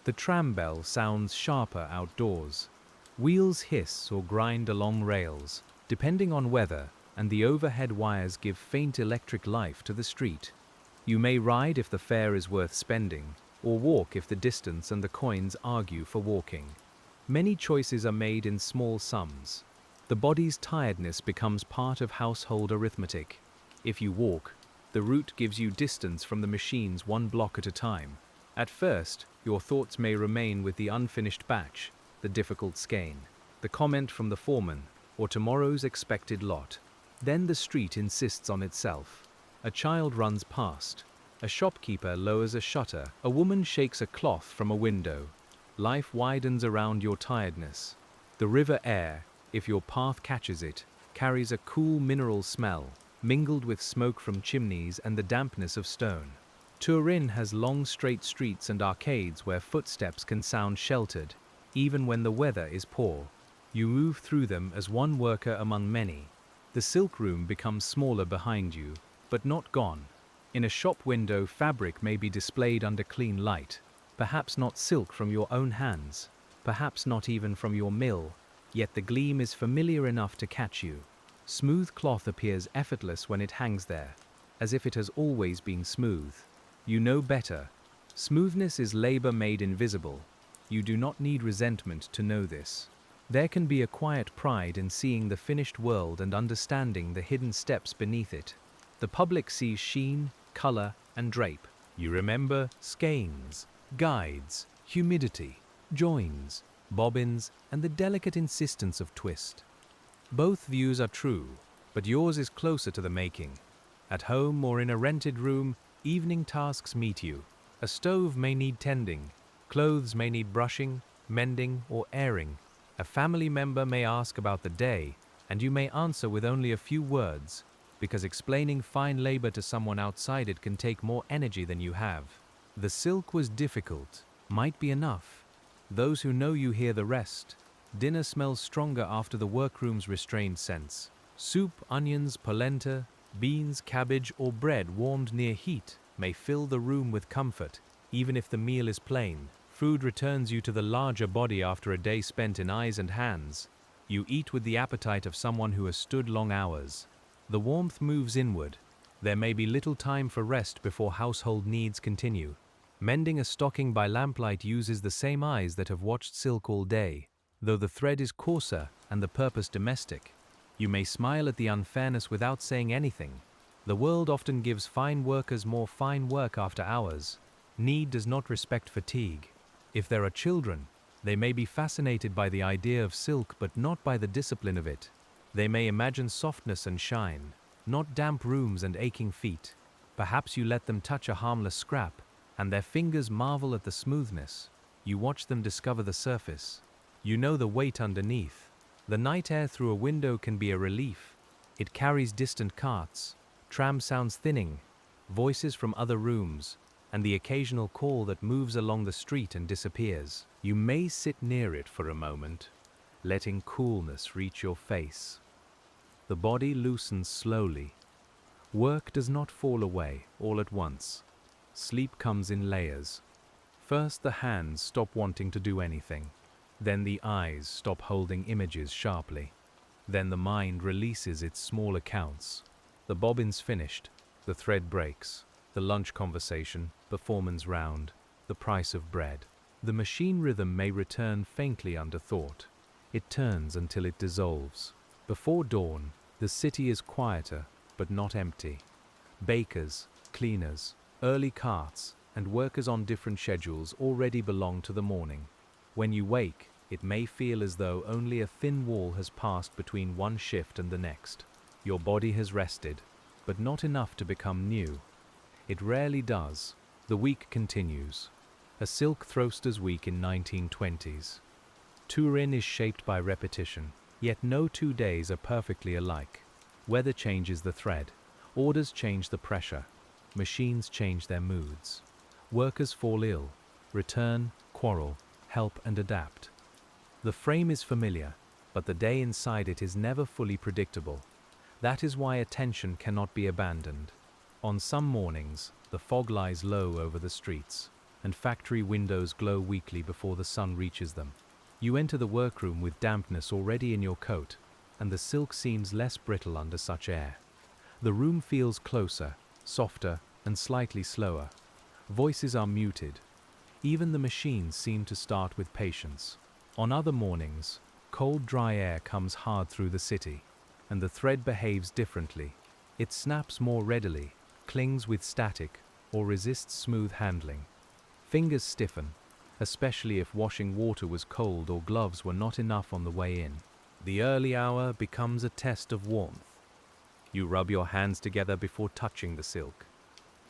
The tram bell sounds sharper outdoors. Wheels hiss or grind along rails, depending on weather, and the overhead wires give faint electric life to the street. You may ride if the fare is worth spending, or walk if the distance and the coins argue for walking. Many choices are made in small sums. The body's tiredness becomes part of household arithmetic. If you walk, the route gives you distance from the machines one block at a time. At first, your thoughts may remain with the unfinished batch, the difficult skein, the comment from the foreman, or tomorrow's expected lot. Then the street insists on itself. A child runs past. A shopkeeper lowers a shutter. A woman shakes a cloth from a window. Life widens around your tiredness. The river air, if your path catches it, carries a cool mineral smell, mingled with smoke from chimneys and the dampness of stone. Turin has long straight streets and arcades where footsteps can sound sheltered, even when the weather is poor. You move through them as one worker among many. The silk room becomes smaller behind you, but not gone. In a shop window, fabric may be displayed under clean light, perhaps not silk from your own hands, perhaps not even from your mill, yet the gleam is familiar enough to catch you. Smooth cloth appears effortless when it hangs there, as if it has always been smooth. You know better. Smoothness is labor made invisible. You do not need resentment to know this. There can be a quiet pride in seeing the finished world and understanding the hidden steps beneath it. The public sees sheen, color, and drape. You remember skeins, guides, humidity, joins, bobbins, and the delicate insistence of twist. Both views are true, but yours is closer to the making. At home or in a rented room, evening tasks meet you. A stove may need tending, clothes may need brushing, mending, or airing. A family member may ask about the day, and you may answer with only a few words, because explaining fine labor to someone outside it can take more energy than you have. The silk was difficult, might be enough. Those who know you hear the rest. Dinner smells stronger after the workroom's restrained sense. Soup, onions, polenta, beans, cabbage, or bread warmed near heat may fill the room with comfort, even if the meal is plain. Food returns you to the larger body after a day spent in eyes and hands. You eat with the appetite of someone who has stood long hours. The warmth moves inward. There may be little time for rest before household needs continue. Mending a stocking by lamplight uses the same eyes that have watched silk all day, though the thread is coarser and the purpose domestic. You may smile at the unfairness without saying anything. The world often gives fine workers more fine work after hours. Need does not respect fatigue. If there are children, they may be fascinated by the idea of silk but not by the discipline of it. They may imagine softness and shine, not damp rooms and aching feet. Perhaps you let them touch a harmless scrap, and their fingers marvel at the smoothness. You watch them discover the surface. You know the weight underneath. The night air through a window can be a relief. It carries distant carts, tram sounds thinning, voices from other rooms, and the occasional call that moves along the street and disappears. You may sit near it for a moment, letting coolness reach your face. The body loosens slowly. Work does not fall away all at once. Sleep comes in layers. First the hands stop wanting to do anything. Then the eyes stop holding images sharply. Then the mind releases its small accounts. The bobbin's finished. The thread breaks. The lunch conversation, the foreman's round, the price of bread. The machine rhythm may return faintly under thought. It turns until it dissolves. Before dawn, the city is quieter, but not empty. Bakers, cleaners, early carts, and workers on different schedules already belong to the morning. When you wake, it may feel as though only a thin wall has passed between one shift and the next. Your body has rested, but not enough to become new. It rarely does. The week continues. A silk throster's week in 1920s. Turin is shaped by repetition, yet no 2 days are perfectly alike. Weather changes the thread. Orders change the pressure. Machines change their moods. Workers fall ill, return, quarrel, help and adapt. The frame is familiar, but the day inside it is never fully predictable. That is why attention cannot be abandoned. On some mornings, the fog lies low over the streets, and factory windows glow weakly before the sun reaches them. You enter the workroom with dampness already in your coat, and the silk seems less brittle under such air. The room feels closer, softer, and slightly slower. Voices are muted. Even the machines seem to start with patience. On other mornings, cold, dry air comes hard through the city, and the thread behaves differently. It snaps more readily, clings with static, or resists smooth handling. Fingers stiffen, especially if washing water was cold or gloves were not enough on the way in. The early hour becomes a test of warmth. You rub your hands together before touching the silk.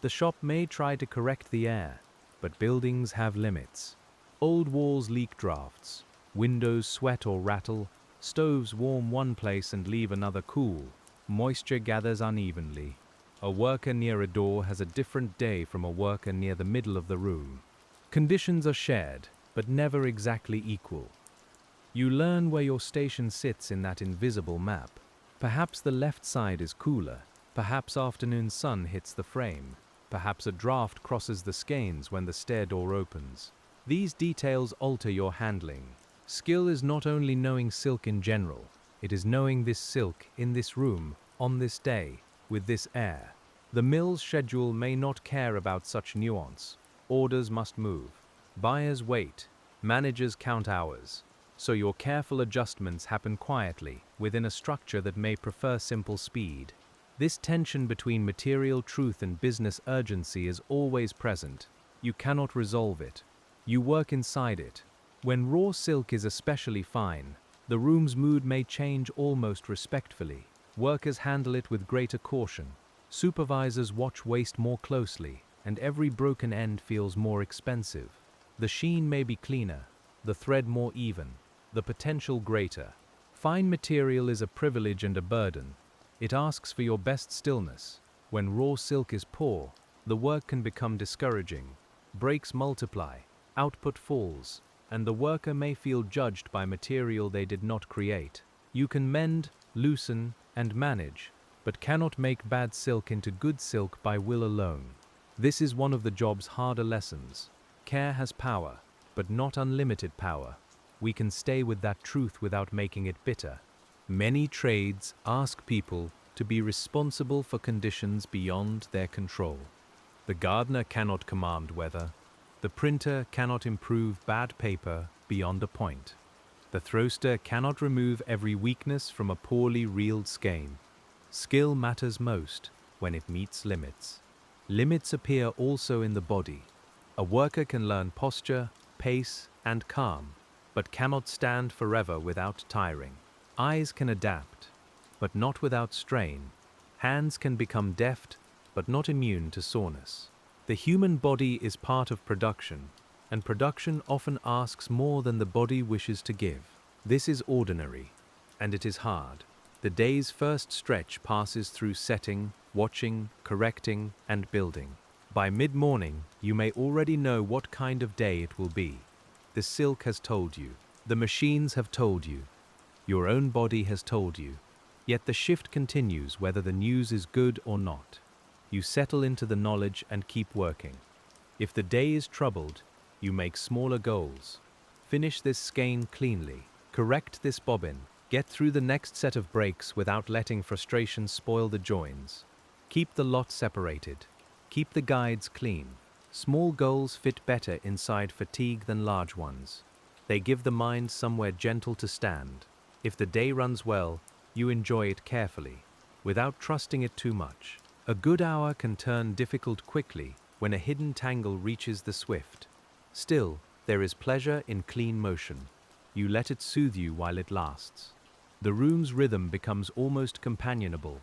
The shop may try to correct the air, but buildings have limits. Old walls leak drafts, windows sweat or rattle, stoves warm one place and leave another cool. Moisture gathers unevenly. A worker near a door has a different day from a worker near the middle of the room. Conditions are shared, but never exactly equal. You learn where your station sits in that invisible map. Perhaps the left side is cooler. Perhaps afternoon sun hits the frame. Perhaps a draft crosses the skeins when the stair door opens. These details alter your handling. Skill is not only knowing silk in general, it is knowing this silk in this room, on this day, with this air. The mill's schedule may not care about such nuance. Orders must move. Buyers wait. Managers count hours. So your careful adjustments happen quietly, within a structure that may prefer simple speed. This tension between material truth and business urgency is always present. You cannot resolve it. You work inside it. When raw silk is especially fine, the room's mood may change almost respectfully. Workers handle it with greater caution. Supervisors watch waste more closely, and every broken end feels more expensive. The sheen may be cleaner, the thread more even, the potential greater. Fine material is a privilege and a burden. It asks for your best stillness. When raw silk is poor, the work can become discouraging. Breaks multiply, output falls, and the worker may feel judged by material they did not create. You can mend, loosen, and manage, but cannot make bad silk into good silk by will alone. This is one of the job's harder lessons. Care has power. but not unlimited power. We can stay with that truth without making it bitter. Many trades ask people to be responsible for conditions beyond their control. The gardener cannot command weather. The printer cannot improve bad paper beyond a point. The throster cannot remove every weakness from a poorly reeled skein. Skill matters most when it meets limits. Limits appear also in the body. A worker can learn posture, pace, and calm, but cannot stand forever without tiring. Eyes can adapt, but not without strain. Hands can become deft, but not immune to soreness. The human body is part of production, and production often asks more than the body wishes to give. This is ordinary, and it is hard. The day's first stretch passes through setting, watching, correcting, and building. By mid-morning, you may already know what kind of day it will be. The silk has told you. The machines have told you. Your own body has told you. Yet the shift continues whether the news is good or not. You settle into the knowledge and keep working. If the day is troubled, you make smaller goals. Finish this skein cleanly. Correct this bobbin. Get through the next set of breaks without letting frustration spoil the joins. Keep the lot separated. Keep the guides clean. Small goals fit better inside fatigue than large ones. They give the mind somewhere gentle to stand. If the day runs well, you enjoy it carefully, without trusting it too much. A good hour can turn difficult quickly when a hidden tangle reaches the swift. Still, there is pleasure in clean motion. You let it soothe you while it lasts. The room's rhythm becomes almost companionable.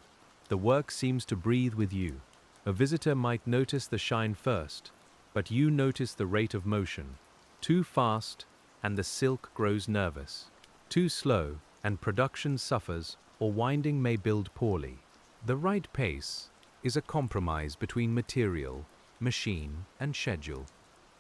The work seems to breathe with you. A visitor might notice the shine first, but you notice the rate of motion. Too fast, and the silk grows nervous. Too slow, and production suffers, or winding may build poorly. The right pace is a compromise between material, machine, and schedule.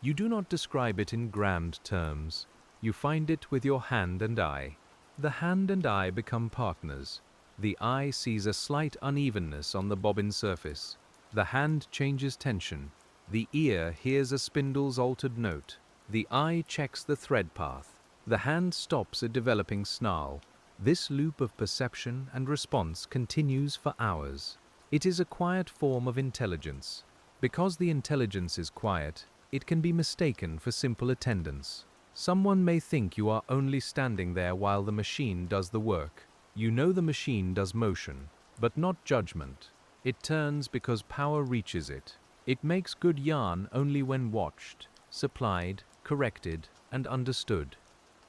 You do not describe it in grand terms. You find it with your hand and eye. The hand and eye become partners. The eye sees a slight unevenness on the bobbin surface. The hand changes tension. The ear hears a spindle's altered note. The eye checks the thread path. The hand stops a developing snarl. This loop of perception and response continues for hours. It is a quiet form of intelligence. Because the intelligence is quiet, it can be mistaken for simple attendance. Someone may think you are only standing there while the machine does the work. You know the machine does motion, but not judgment. It turns because power reaches it. It makes good yarn only when watched, supplied, corrected, and understood.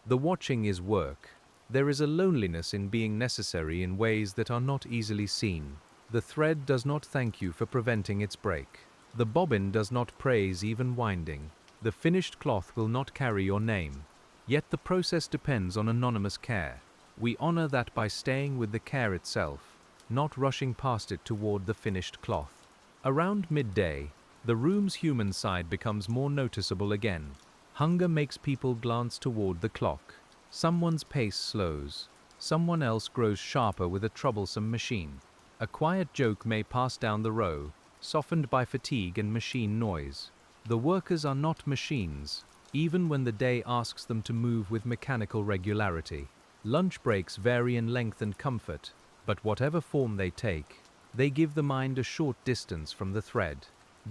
The watching is work. There is a loneliness in being necessary in ways that are not easily seen. The thread does not thank you for preventing its break. The bobbin does not praise even winding. The finished cloth will not carry your name. Yet the process depends on anonymous care. We honor that by staying with the care itself, not rushing past it toward the finished cloth. Around midday, the room's human side becomes more noticeable again. Hunger makes people glance toward the clock. Someone's pace slows. Someone else grows sharper with a troublesome machine. A quiet joke may pass down the row, softened by fatigue and machine noise. The workers are not machines, even when the day asks them to move with mechanical regularity. Lunch breaks vary in length and comfort, but whatever form they take, they give the mind a short distance from the thread.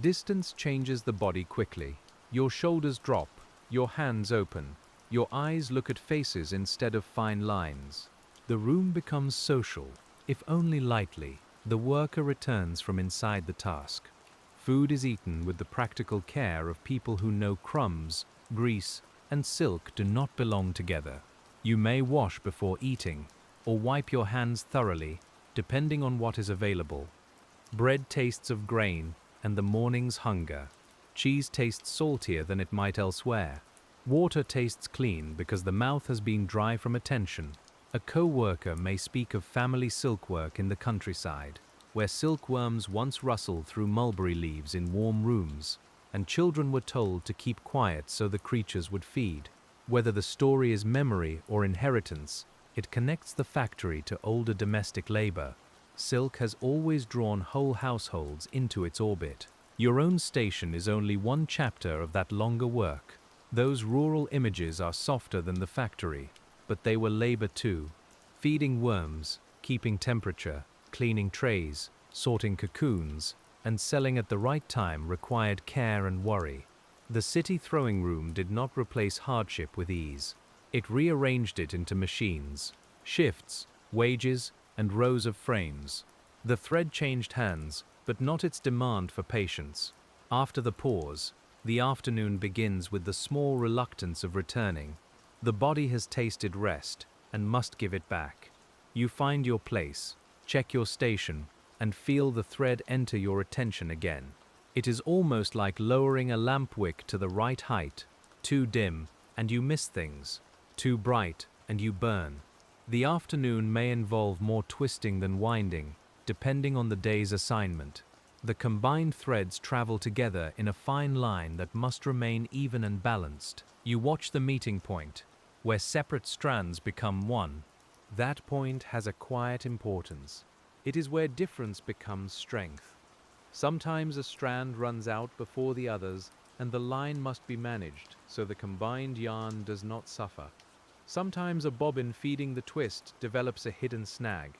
Distance changes the body quickly. Your shoulders drop, your hands open, your eyes look at faces instead of fine lines. The room becomes social, if only lightly. The worker returns from inside the task. Food is eaten with the practical care of people who know crumbs, grease, and silk do not belong together. You may wash before eating, or wipe your hands thoroughly, depending on what is available. Bread tastes of grain and the morning's hunger. Cheese tastes saltier than it might elsewhere. Water tastes clean because the mouth has been dry from attention. A co-worker may speak of family silkwork in the countryside, where silkworms once rustled through mulberry leaves in warm rooms, and children were told to keep quiet so the creatures would feed. Whether the story is memory or inheritance, it connects the factory to older domestic labor. Silk has always drawn whole households into its orbit. Your own station is only one chapter of that longer work. Those rural images are softer than the factory, but they were labor too. Feeding worms, keeping temperature, cleaning trays, sorting cocoons, and selling at the right time required care and worry. The city throwing room did not replace hardship with ease. It rearranged it into machines, shifts, wages, and rows of frames. The thread changed hands, but not its demand for patience. After the pause, the afternoon begins with the small reluctance of returning. The body has tasted rest and must give it back. You find your place, check your station, and feel the thread enter your attention again. It is almost like lowering a lamp wick to the right height. Too dim, and you miss things. Too bright, and you burn. The afternoon may involve more twisting than winding, depending on the day's assignment. The combined threads travel together in a fine line that must remain even and balanced. You watch the meeting point, where separate strands become one. That point has a quiet importance. It is where difference becomes strength. Sometimes a strand runs out before the others, and the line must be managed so the combined yarn does not suffer. Sometimes a bobbin feeding the twist develops a hidden snag.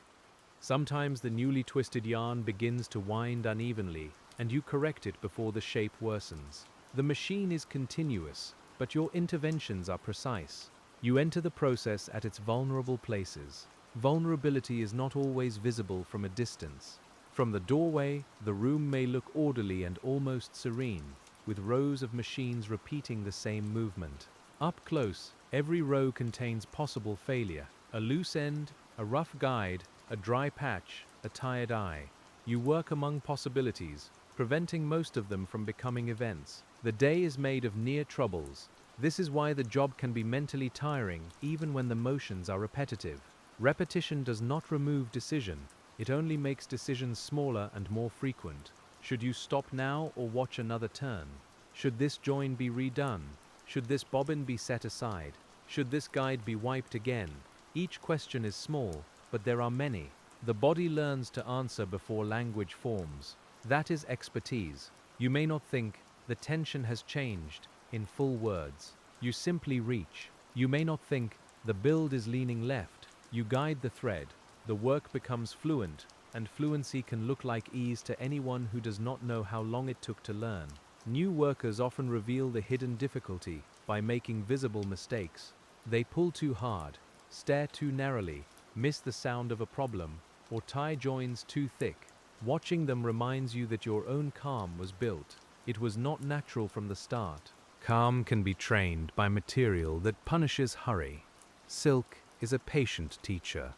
Sometimes the newly twisted yarn begins to wind unevenly, and you correct it before the shape worsens. The machine is continuous, but your interventions are precise. You enter the process at its vulnerable places. Vulnerability is not always visible from a distance. From the doorway, the room may look orderly and almost serene, with rows of machines repeating the same movement. Up close, every row contains possible failure. A loose end, a rough guide, a dry patch, a tired eye. You work among possibilities, preventing most of them from becoming events. The day is made of near troubles. This is why the job can be mentally tiring even when the motions are repetitive. Repetition does not remove decision. It only makes decisions smaller and more frequent. Should you stop now or watch another turn? Should this join be redone? Should this bobbin be set aside? Should this guide be wiped again? Each question is small, but there are many. The body learns to answer before language forms. That is expertise. You may not think, the tension has changed, in full words. You simply reach. You may not think, the build is leaning left. You guide the thread. The work becomes fluent, and fluency can look like ease to anyone who does not know how long it took to learn. New workers often reveal the hidden difficulty by making visible mistakes. They pull too hard, stare too narrowly, miss the sound of a problem, or tie joins too thick. Watching them reminds you that your own calm was built. It was not natural from the start. Calm can be trained by material that punishes hurry. Silk is a patient teacher,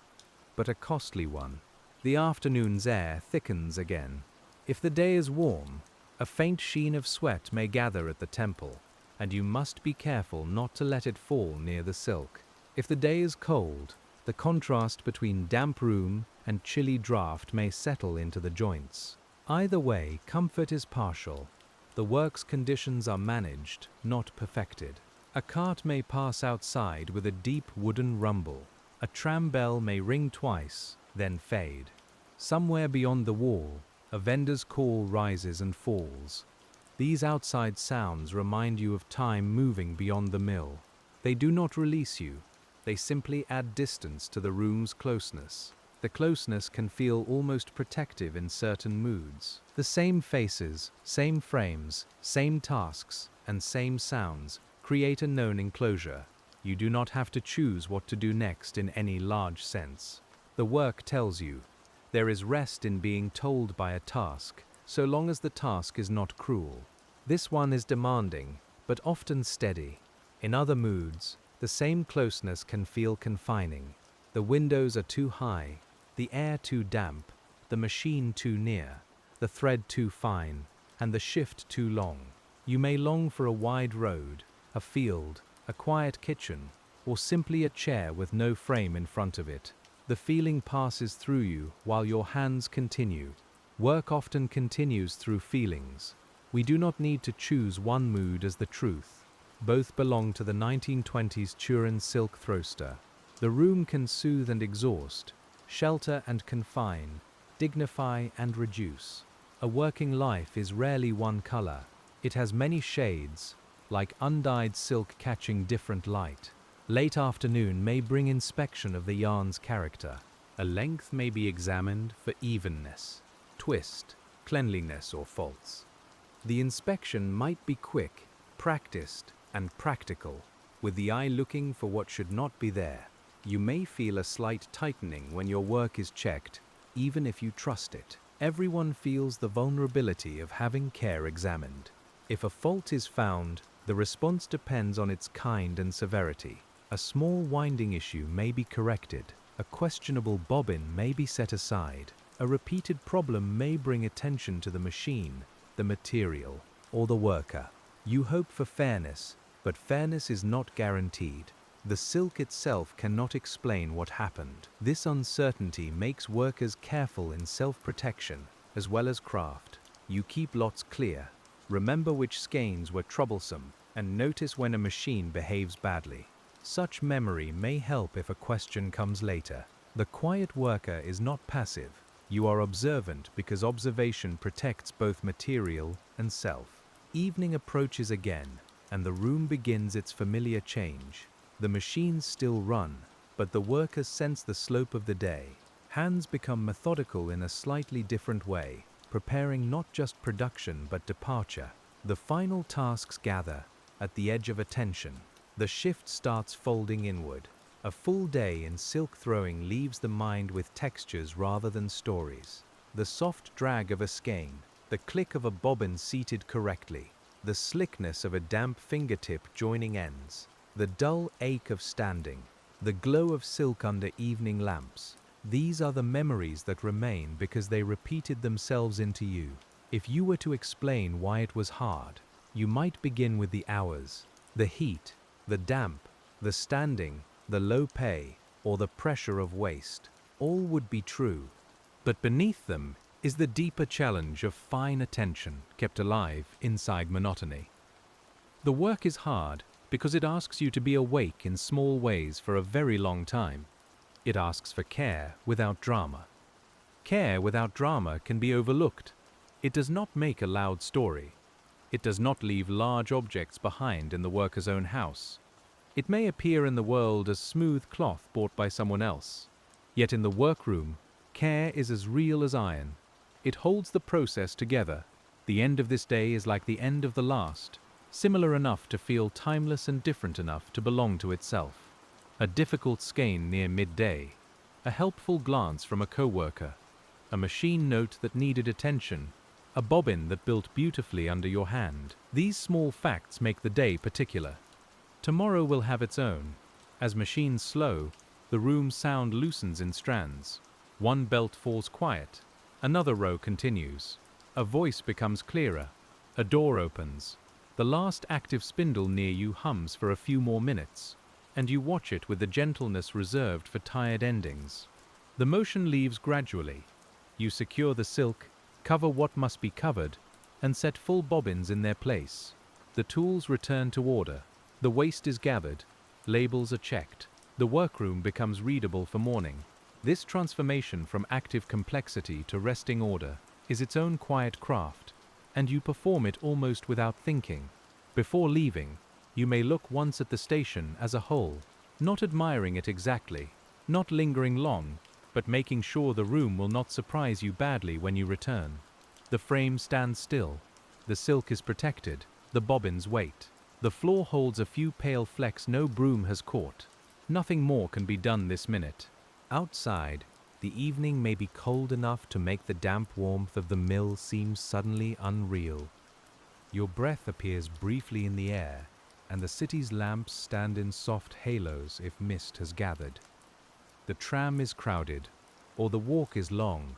but a costly one. The afternoon's air thickens again. If the day is warm, a faint sheen of sweat may gather at the temple, and you must be careful not to let it fall near the silk. If the day is cold, the contrast between damp room and chilly draft may settle into the joints. Either way, comfort is partial. The work's conditions are managed, not perfected. A cart may pass outside with a deep wooden rumble. A tram bell may ring twice, then fade. Somewhere beyond the wall, a vendor's call rises and falls. These outside sounds remind you of time moving beyond the mill. They do not release you. They simply add distance to the room's closeness. The closeness can feel almost protective in certain moods. The same faces, same frames, same tasks, and same sounds create a known enclosure. You do not have to choose what to do next in any large sense. The work tells you. There is rest in being told by a task, so long as the task is not cruel. This one is demanding, but often steady. In other moods, the same closeness can feel confining. The windows are too high, the air too damp, the machine too near, the thread too fine, and the shift too long. You may long for a wide road, a field, a quiet kitchen, or simply a chair with no frame in front of it. The feeling passes through you while your hands continue. Work often continues through feelings. We do not need to choose one mood as the truth. Both belong to the 1920s Turin Silk Throwster. The room can soothe and exhaust, shelter and confine, dignify and reduce. A working life is rarely one color. It has many shades, like undyed silk catching different light. Late afternoon may bring inspection of the yarn's character. A length may be examined for evenness, twist, cleanliness, or faults. The inspection might be quick, practiced, and practical, with the eye looking for what should not be there. You may feel a slight tightening when your work is checked, even if you trust it. Everyone feels the vulnerability of having care examined. If a fault is found, the response depends on its kind and severity. A small winding issue may be corrected. A questionable bobbin may be set aside. A repeated problem may bring attention to the machine, the material, or the worker. You hope for fairness, but fairness is not guaranteed. The silk itself cannot explain what happened. This uncertainty makes workers careful in self-protection as well as craft. You keep lots clear, remember which skeins were troublesome, and notice when a machine behaves badly. Such memory may help if a question comes later. The quiet worker is not passive. You are observant because observation protects both material and self. Evening approaches again, and the room begins its familiar change. The machines still run, but the workers sense the slope of the day. Hands become methodical in a slightly different way, preparing not just production but departure. The final tasks gather at the edge of attention. The shift starts folding inward. A full day in silk throwing leaves the mind with textures rather than stories. The soft drag of a skein, the click of a bobbin seated correctly, the slickness of a damp fingertip joining ends, the dull ache of standing, the glow of silk under evening lamps. These are the memories that remain because they repeated themselves into you. If you were to explain why it was hard, you might begin with the hours, the heat, the damp, the standing, the low pay, or the pressure of waste. All would be true. But beneath them is the deeper challenge of fine attention kept alive inside monotony. The work is hard because it asks you to be awake in small ways for a very long time. It asks for care without drama. Care without drama can be overlooked. It does not make a loud story. It does not leave large objects behind in the worker's own house. It may appear in the world as smooth cloth bought by someone else. Yet in the workroom, care is as real as iron. It holds the process together. The end of this day is like the end of the last, similar enough to feel timeless and different enough to belong to itself. A difficult skein near midday, a helpful glance from a co-worker, a machine note that needed attention, a bobbin that built beautifully under your hand. These small facts make the day particular. Tomorrow will have its own. As machines slow, the room's sound loosens in strands. One belt falls quiet, another row continues. A voice becomes clearer. A door opens. The last active spindle near you hums for a few more minutes, and you watch it with the gentleness reserved for tired endings. The motion leaves gradually. You secure the silk, cover what must be covered, and set full bobbins in their place. The tools return to order. The waste is gathered. Labels are checked. The workroom becomes readable for morning. This transformation from active complexity to resting order is its own quiet craft, and you perform it almost without thinking. Before leaving, you may look once at the station as a whole, not admiring it exactly, not lingering long, but making sure the room will not surprise you badly when you return. The frame stands still. The silk is protected. The bobbins wait. The floor holds a few pale flecks no broom has caught. Nothing more can be done this minute. Outside, the evening may be cold enough to make the damp warmth of the mill seem suddenly unreal. Your breath appears briefly in the air, and the city's lamps stand in soft halos if mist has gathered. The tram is crowded, or the walk is long,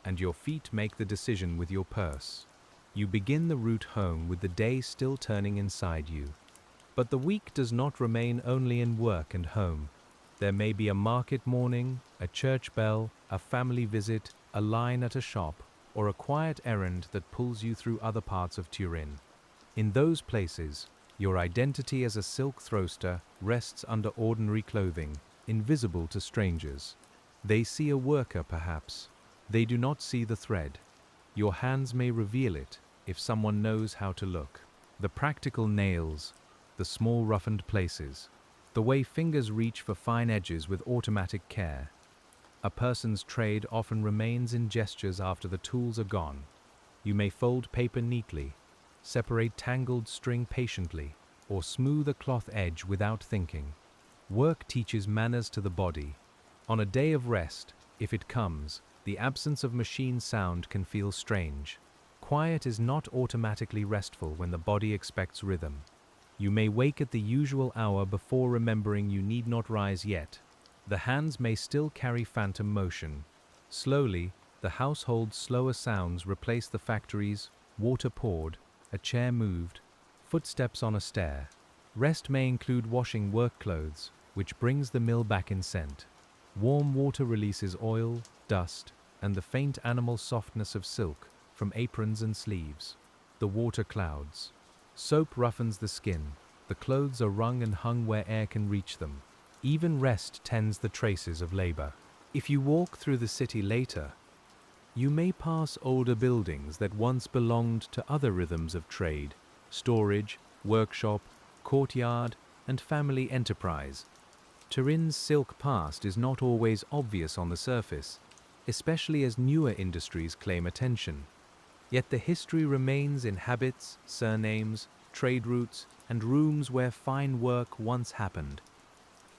and your feet make the decision with your purse. You begin the route home with the day still turning inside you. But the week does not remain only in work and home. There may be a market morning, a church bell, a family visit, a line at a shop, or a quiet errand that pulls you through other parts of Turin. In those places, your identity as a silk throster rests under ordinary clothing, invisible to strangers. They see a worker, perhaps. They do not see the thread. Your hands may reveal it if someone knows how to look. The practical nails, the small roughened places, the way fingers reach for fine edges with automatic care. A person's trade often remains in gestures after the tools are gone. You may fold paper neatly, separate tangled string patiently, or smooth a cloth edge without thinking. Work teaches manners to the body. On a day of rest, if it comes, the absence of machine sound can feel strange. Quiet is not automatically restful when the body expects rhythm. You may wake at the usual hour before remembering you need not rise yet. The hands may still carry phantom motion. Slowly, the household's slower sounds replace the factory's water poured, a chair moved, footsteps on a stair. Rest may include washing work clothes, which brings the mill back in scent. Warm water releases oil, dust, and the faint animal softness of silk from aprons and sleeves. The water clouds. Soap roughens the skin. The clothes are wrung and hung where air can reach them. Even rest tends the traces of labor. If you walk through the city later, you may pass older buildings that once belonged to other rhythms of trade, storage, workshop, courtyard, and family enterprise. Turin's silk past is not always obvious on the surface, especially as newer industries claim attention. Yet the history remains in habits, surnames, trade routes, and rooms where fine work once happened.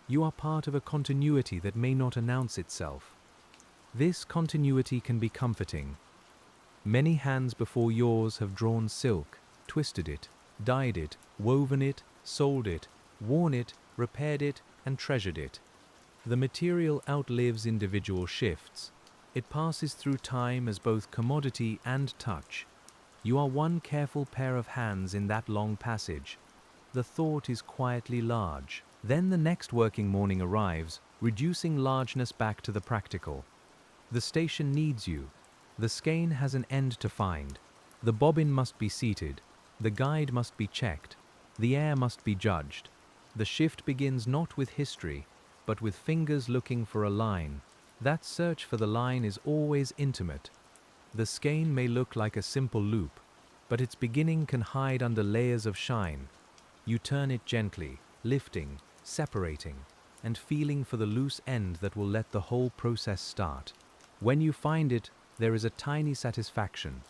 You are part of a continuity that may not announce itself. This continuity can be comforting. Many hands before yours have drawn silk, twisted it, dyed it, woven it, sold it, worn it, repaired it, and treasured it. The material outlives individual shifts. It passes through time as both commodity and touch. You are one careful pair of hands in that long passage. The thought is quietly large. Then the next working morning arrives, reducing largeness back to the practical. The station needs you. The skein has an end to find. The bobbin must be seated. The guide must be checked. The air must be judged. The shift begins not with history, but with fingers looking for a line. That search for the line is always intimate. The skein may look like a simple loop, but its beginning can hide under layers of shine. You turn it gently, lifting, separating, and feeling for the loose end that will let the whole process start. When you find it, there is a tiny satisfaction.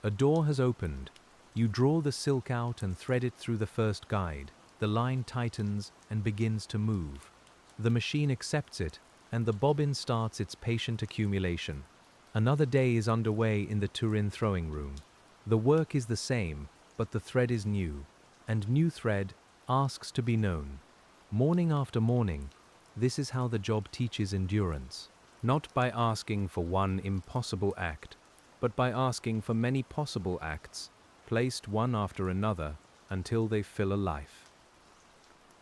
A door has opened. You draw the silk out and thread it through the first guide. The line tightens and begins to move. The machine accepts it, and the bobbin starts its patient accumulation. Another day is underway in the Turin throwing room. The work is the same, but the thread is new, and new thread asks to be known. Morning after morning, this is how the job teaches endurance. Not by asking for one impossible act, but by asking for many possible acts, placed one after another until they fill a life.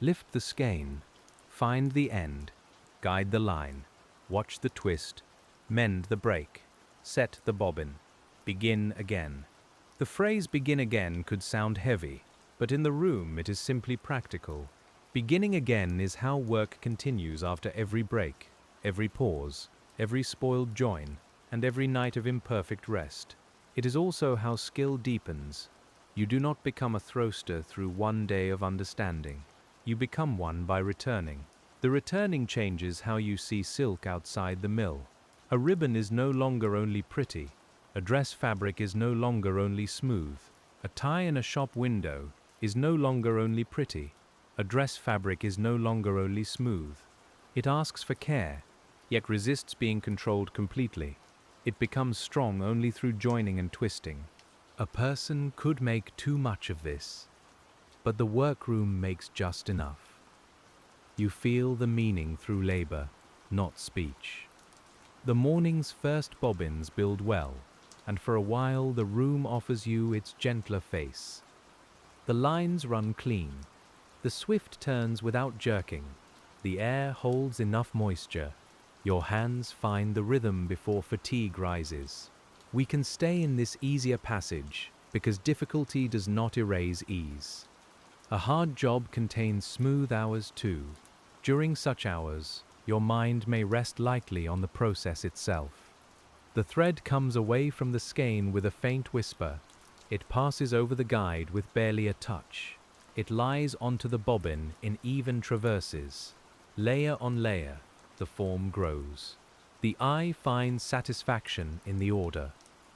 Lift the skein, find the end, guide the line, watch the twist, mend the break, set the bobbin, begin again. The phrase begin again could sound heavy, but in the room it is simply practical. Beginning again is how work continues after every break, every pause, every spoiled join, and every night of imperfect rest. It is also how skill deepens. You do not become a throwster through one day of understanding. You become one by returning. The returning changes how you see silk outside the mill. A ribbon is no longer only pretty. A dress fabric is no longer only smooth. A tie in a shop window is no longer only pretty. A dress fabric is no longer only smooth. It asks for care, yet resists being controlled completely. It becomes strong only through joining and twisting. A person could make too much of this, but the workroom makes just enough. You feel the meaning through labor, not speech. The morning's first bobbins build well, and for a while the room offers you its gentler face. The lines run clean. The swift turns without jerking. The air holds enough moisture. Your hands find the rhythm before fatigue rises. We can stay in this easier passage because difficulty does not erase ease. A hard job contains smooth hours too. During such hours, your mind may rest lightly on the process itself. The thread comes away from the skein with a faint whisper. It passes over the guide with barely a touch. It lies onto the bobbin in even traverses. Layer on layer, the form grows. The eye finds satisfaction in the order.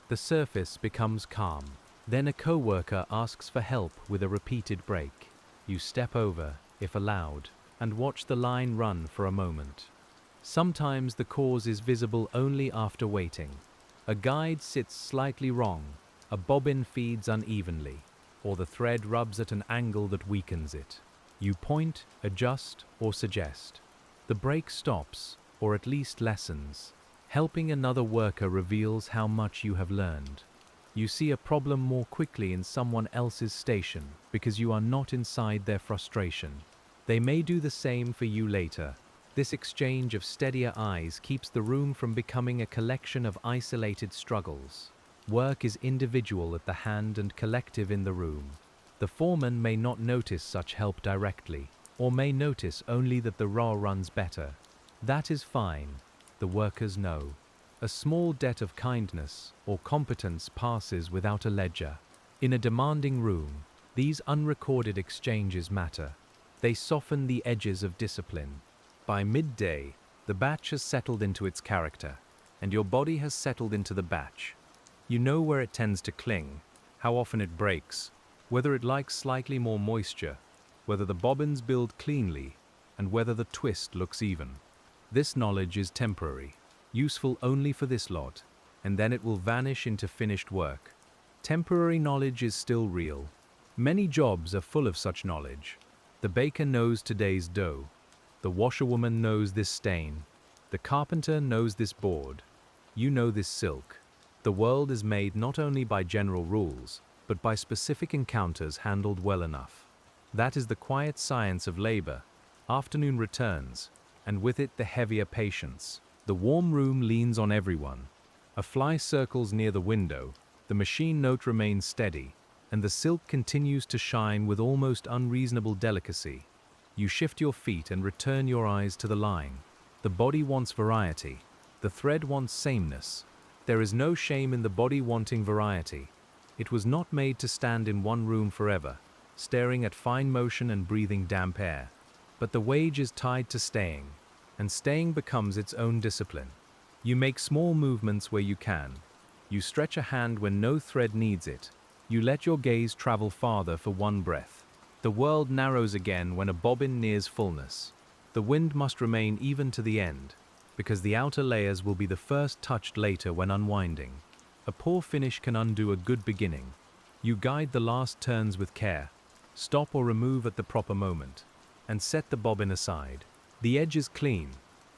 The surface becomes calm. Then a co-worker asks for help with a repeated break. You step over, if allowed, and watch the line run for a moment. Sometimes the cause is visible only after waiting. A guide sits slightly wrong, a bobbin feeds unevenly, or the thread rubs at an angle that weakens it. You point, adjust, or suggest. The break stops, or at least lessens. Helping another worker reveals how much you have learned. You see a problem more quickly in someone else's station because you are not inside their frustration. They may do the same for you later. This exchange of steadier eyes keeps the room from becoming a collection of isolated struggles. Work is individual at the hand and collective in the room. The foreman may not notice such help directly, or may notice only that the raw runs better. That is fine. The workers know. A small debt of kindness or competence passes without a ledger. In a demanding room, these unrecorded exchanges matter. They soften the edges of discipline. By midday, the batch has settled into its character, and your body has settled into the batch. You know where it tends to cling, how often it breaks, whether it likes slightly more moisture, whether the bobbins build cleanly, and whether the twist looks even. This knowledge is temporary, useful only for this lot, and then it will vanish into finished work. Temporary knowledge is still real. Many jobs are full of such knowledge. The baker knows today's dough. The washerwoman knows this stain. The carpenter knows this board. You know this silk. The world is made not only by general rules, but by specific encounters handled well enough. That is the quiet science of labor. Afternoon returns, and with it the heavier patience. The warm room leans on everyone. A fly circles near the window, the machine note remains steady, and the silk continues to shine with almost unreasonable delicacy. You shift your feet and return your eyes to the line. The body wants variety. The thread wants sameness. There is no shame in the body wanting variety. It was not made to stand in one room forever, staring at fine motion and breathing damp air. But the wage is tied to staying, and staying becomes its own discipline. You make small movements where you can. You stretch a hand when no thread needs it. You let your gaze travel farther for one breath. The world narrows again when a bobbin nears fullness. The wind must remain even to the end, because the outer layers will be the first touched later when unwinding. A poor finish can undo a good beginning. You guide the last turns with care, stop or remove at the proper moment, and set the bobbin aside. The edge is clean.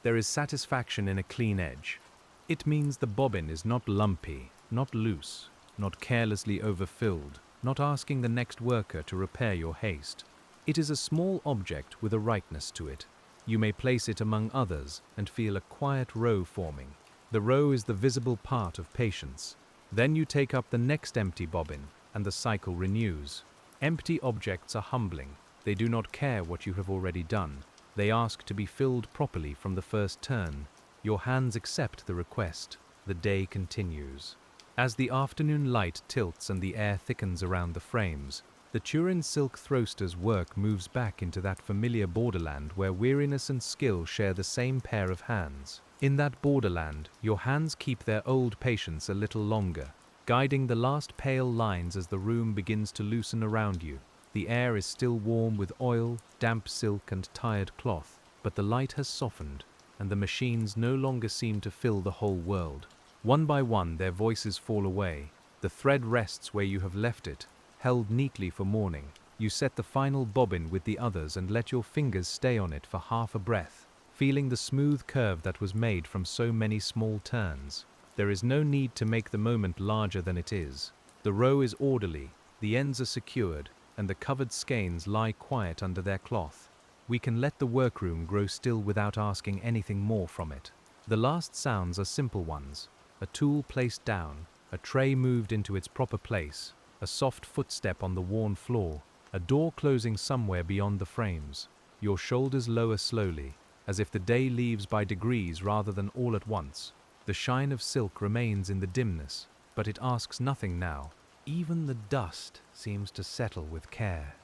There is satisfaction in a clean edge. It means the bobbin is not lumpy, not loose, not carelessly overfilled, not asking the next worker to repair your haste. It is a small object with a rightness to it. You may place it among others and feel a quiet row forming. The row is the visible part of patience. Then you take up the next empty bobbin, and the cycle renews. Empty objects are humbling. They do not care what you have already done. They ask to be filled properly from the first turn. Your hands accept the request. The day continues. As the afternoon light tilts and the air thickens around the frames, the Turin Silk Throster's work moves back into that familiar borderland where weariness and skill share the same pair of hands. In that borderland, your hands keep their old patience a little longer, guiding the last pale lines as the room begins to loosen around you. The air is still warm with oil, damp silk, and tired cloth, but the light has softened, and the machines no longer seem to fill the whole world. One by one, their voices fall away. The thread rests where you have left it, held neatly for morning. You set the final bobbin with the others and let your fingers stay on it for half a breath, feeling the smooth curve that was made from so many small turns. There is no need to make the moment larger than it is. The row is orderly, the ends are secured, and the covered skeins lie quiet under their cloth. We can let the workroom grow still without asking anything more from it. The last sounds are simple ones. A tool placed down, a tray moved into its proper place, a soft footstep on the worn floor, a door closing somewhere beyond the frames. Your shoulders lower slowly, as if the day leaves by degrees rather than all at once. The shine of silk remains in the dimness, but it asks nothing now. Even the dust seems to settle with care.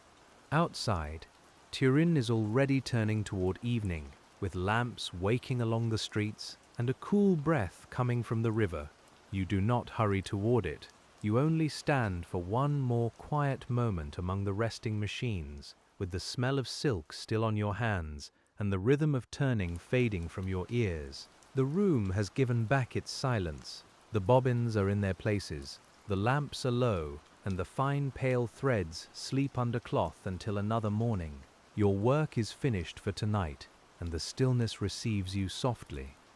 Outside, Turin is already turning toward evening, with lamps waking along the streets and a cool breath coming from the river. You do not hurry toward it. You only stand for one more quiet moment among the resting machines, with the smell of silk still on your hands and the rhythm of turning fading from your ears. The room has given back its silence. The bobbins are in their places, the lamps are low, and the fine pale threads sleep under cloth until another morning. Your work is finished for tonight, and the stillness receives you softly.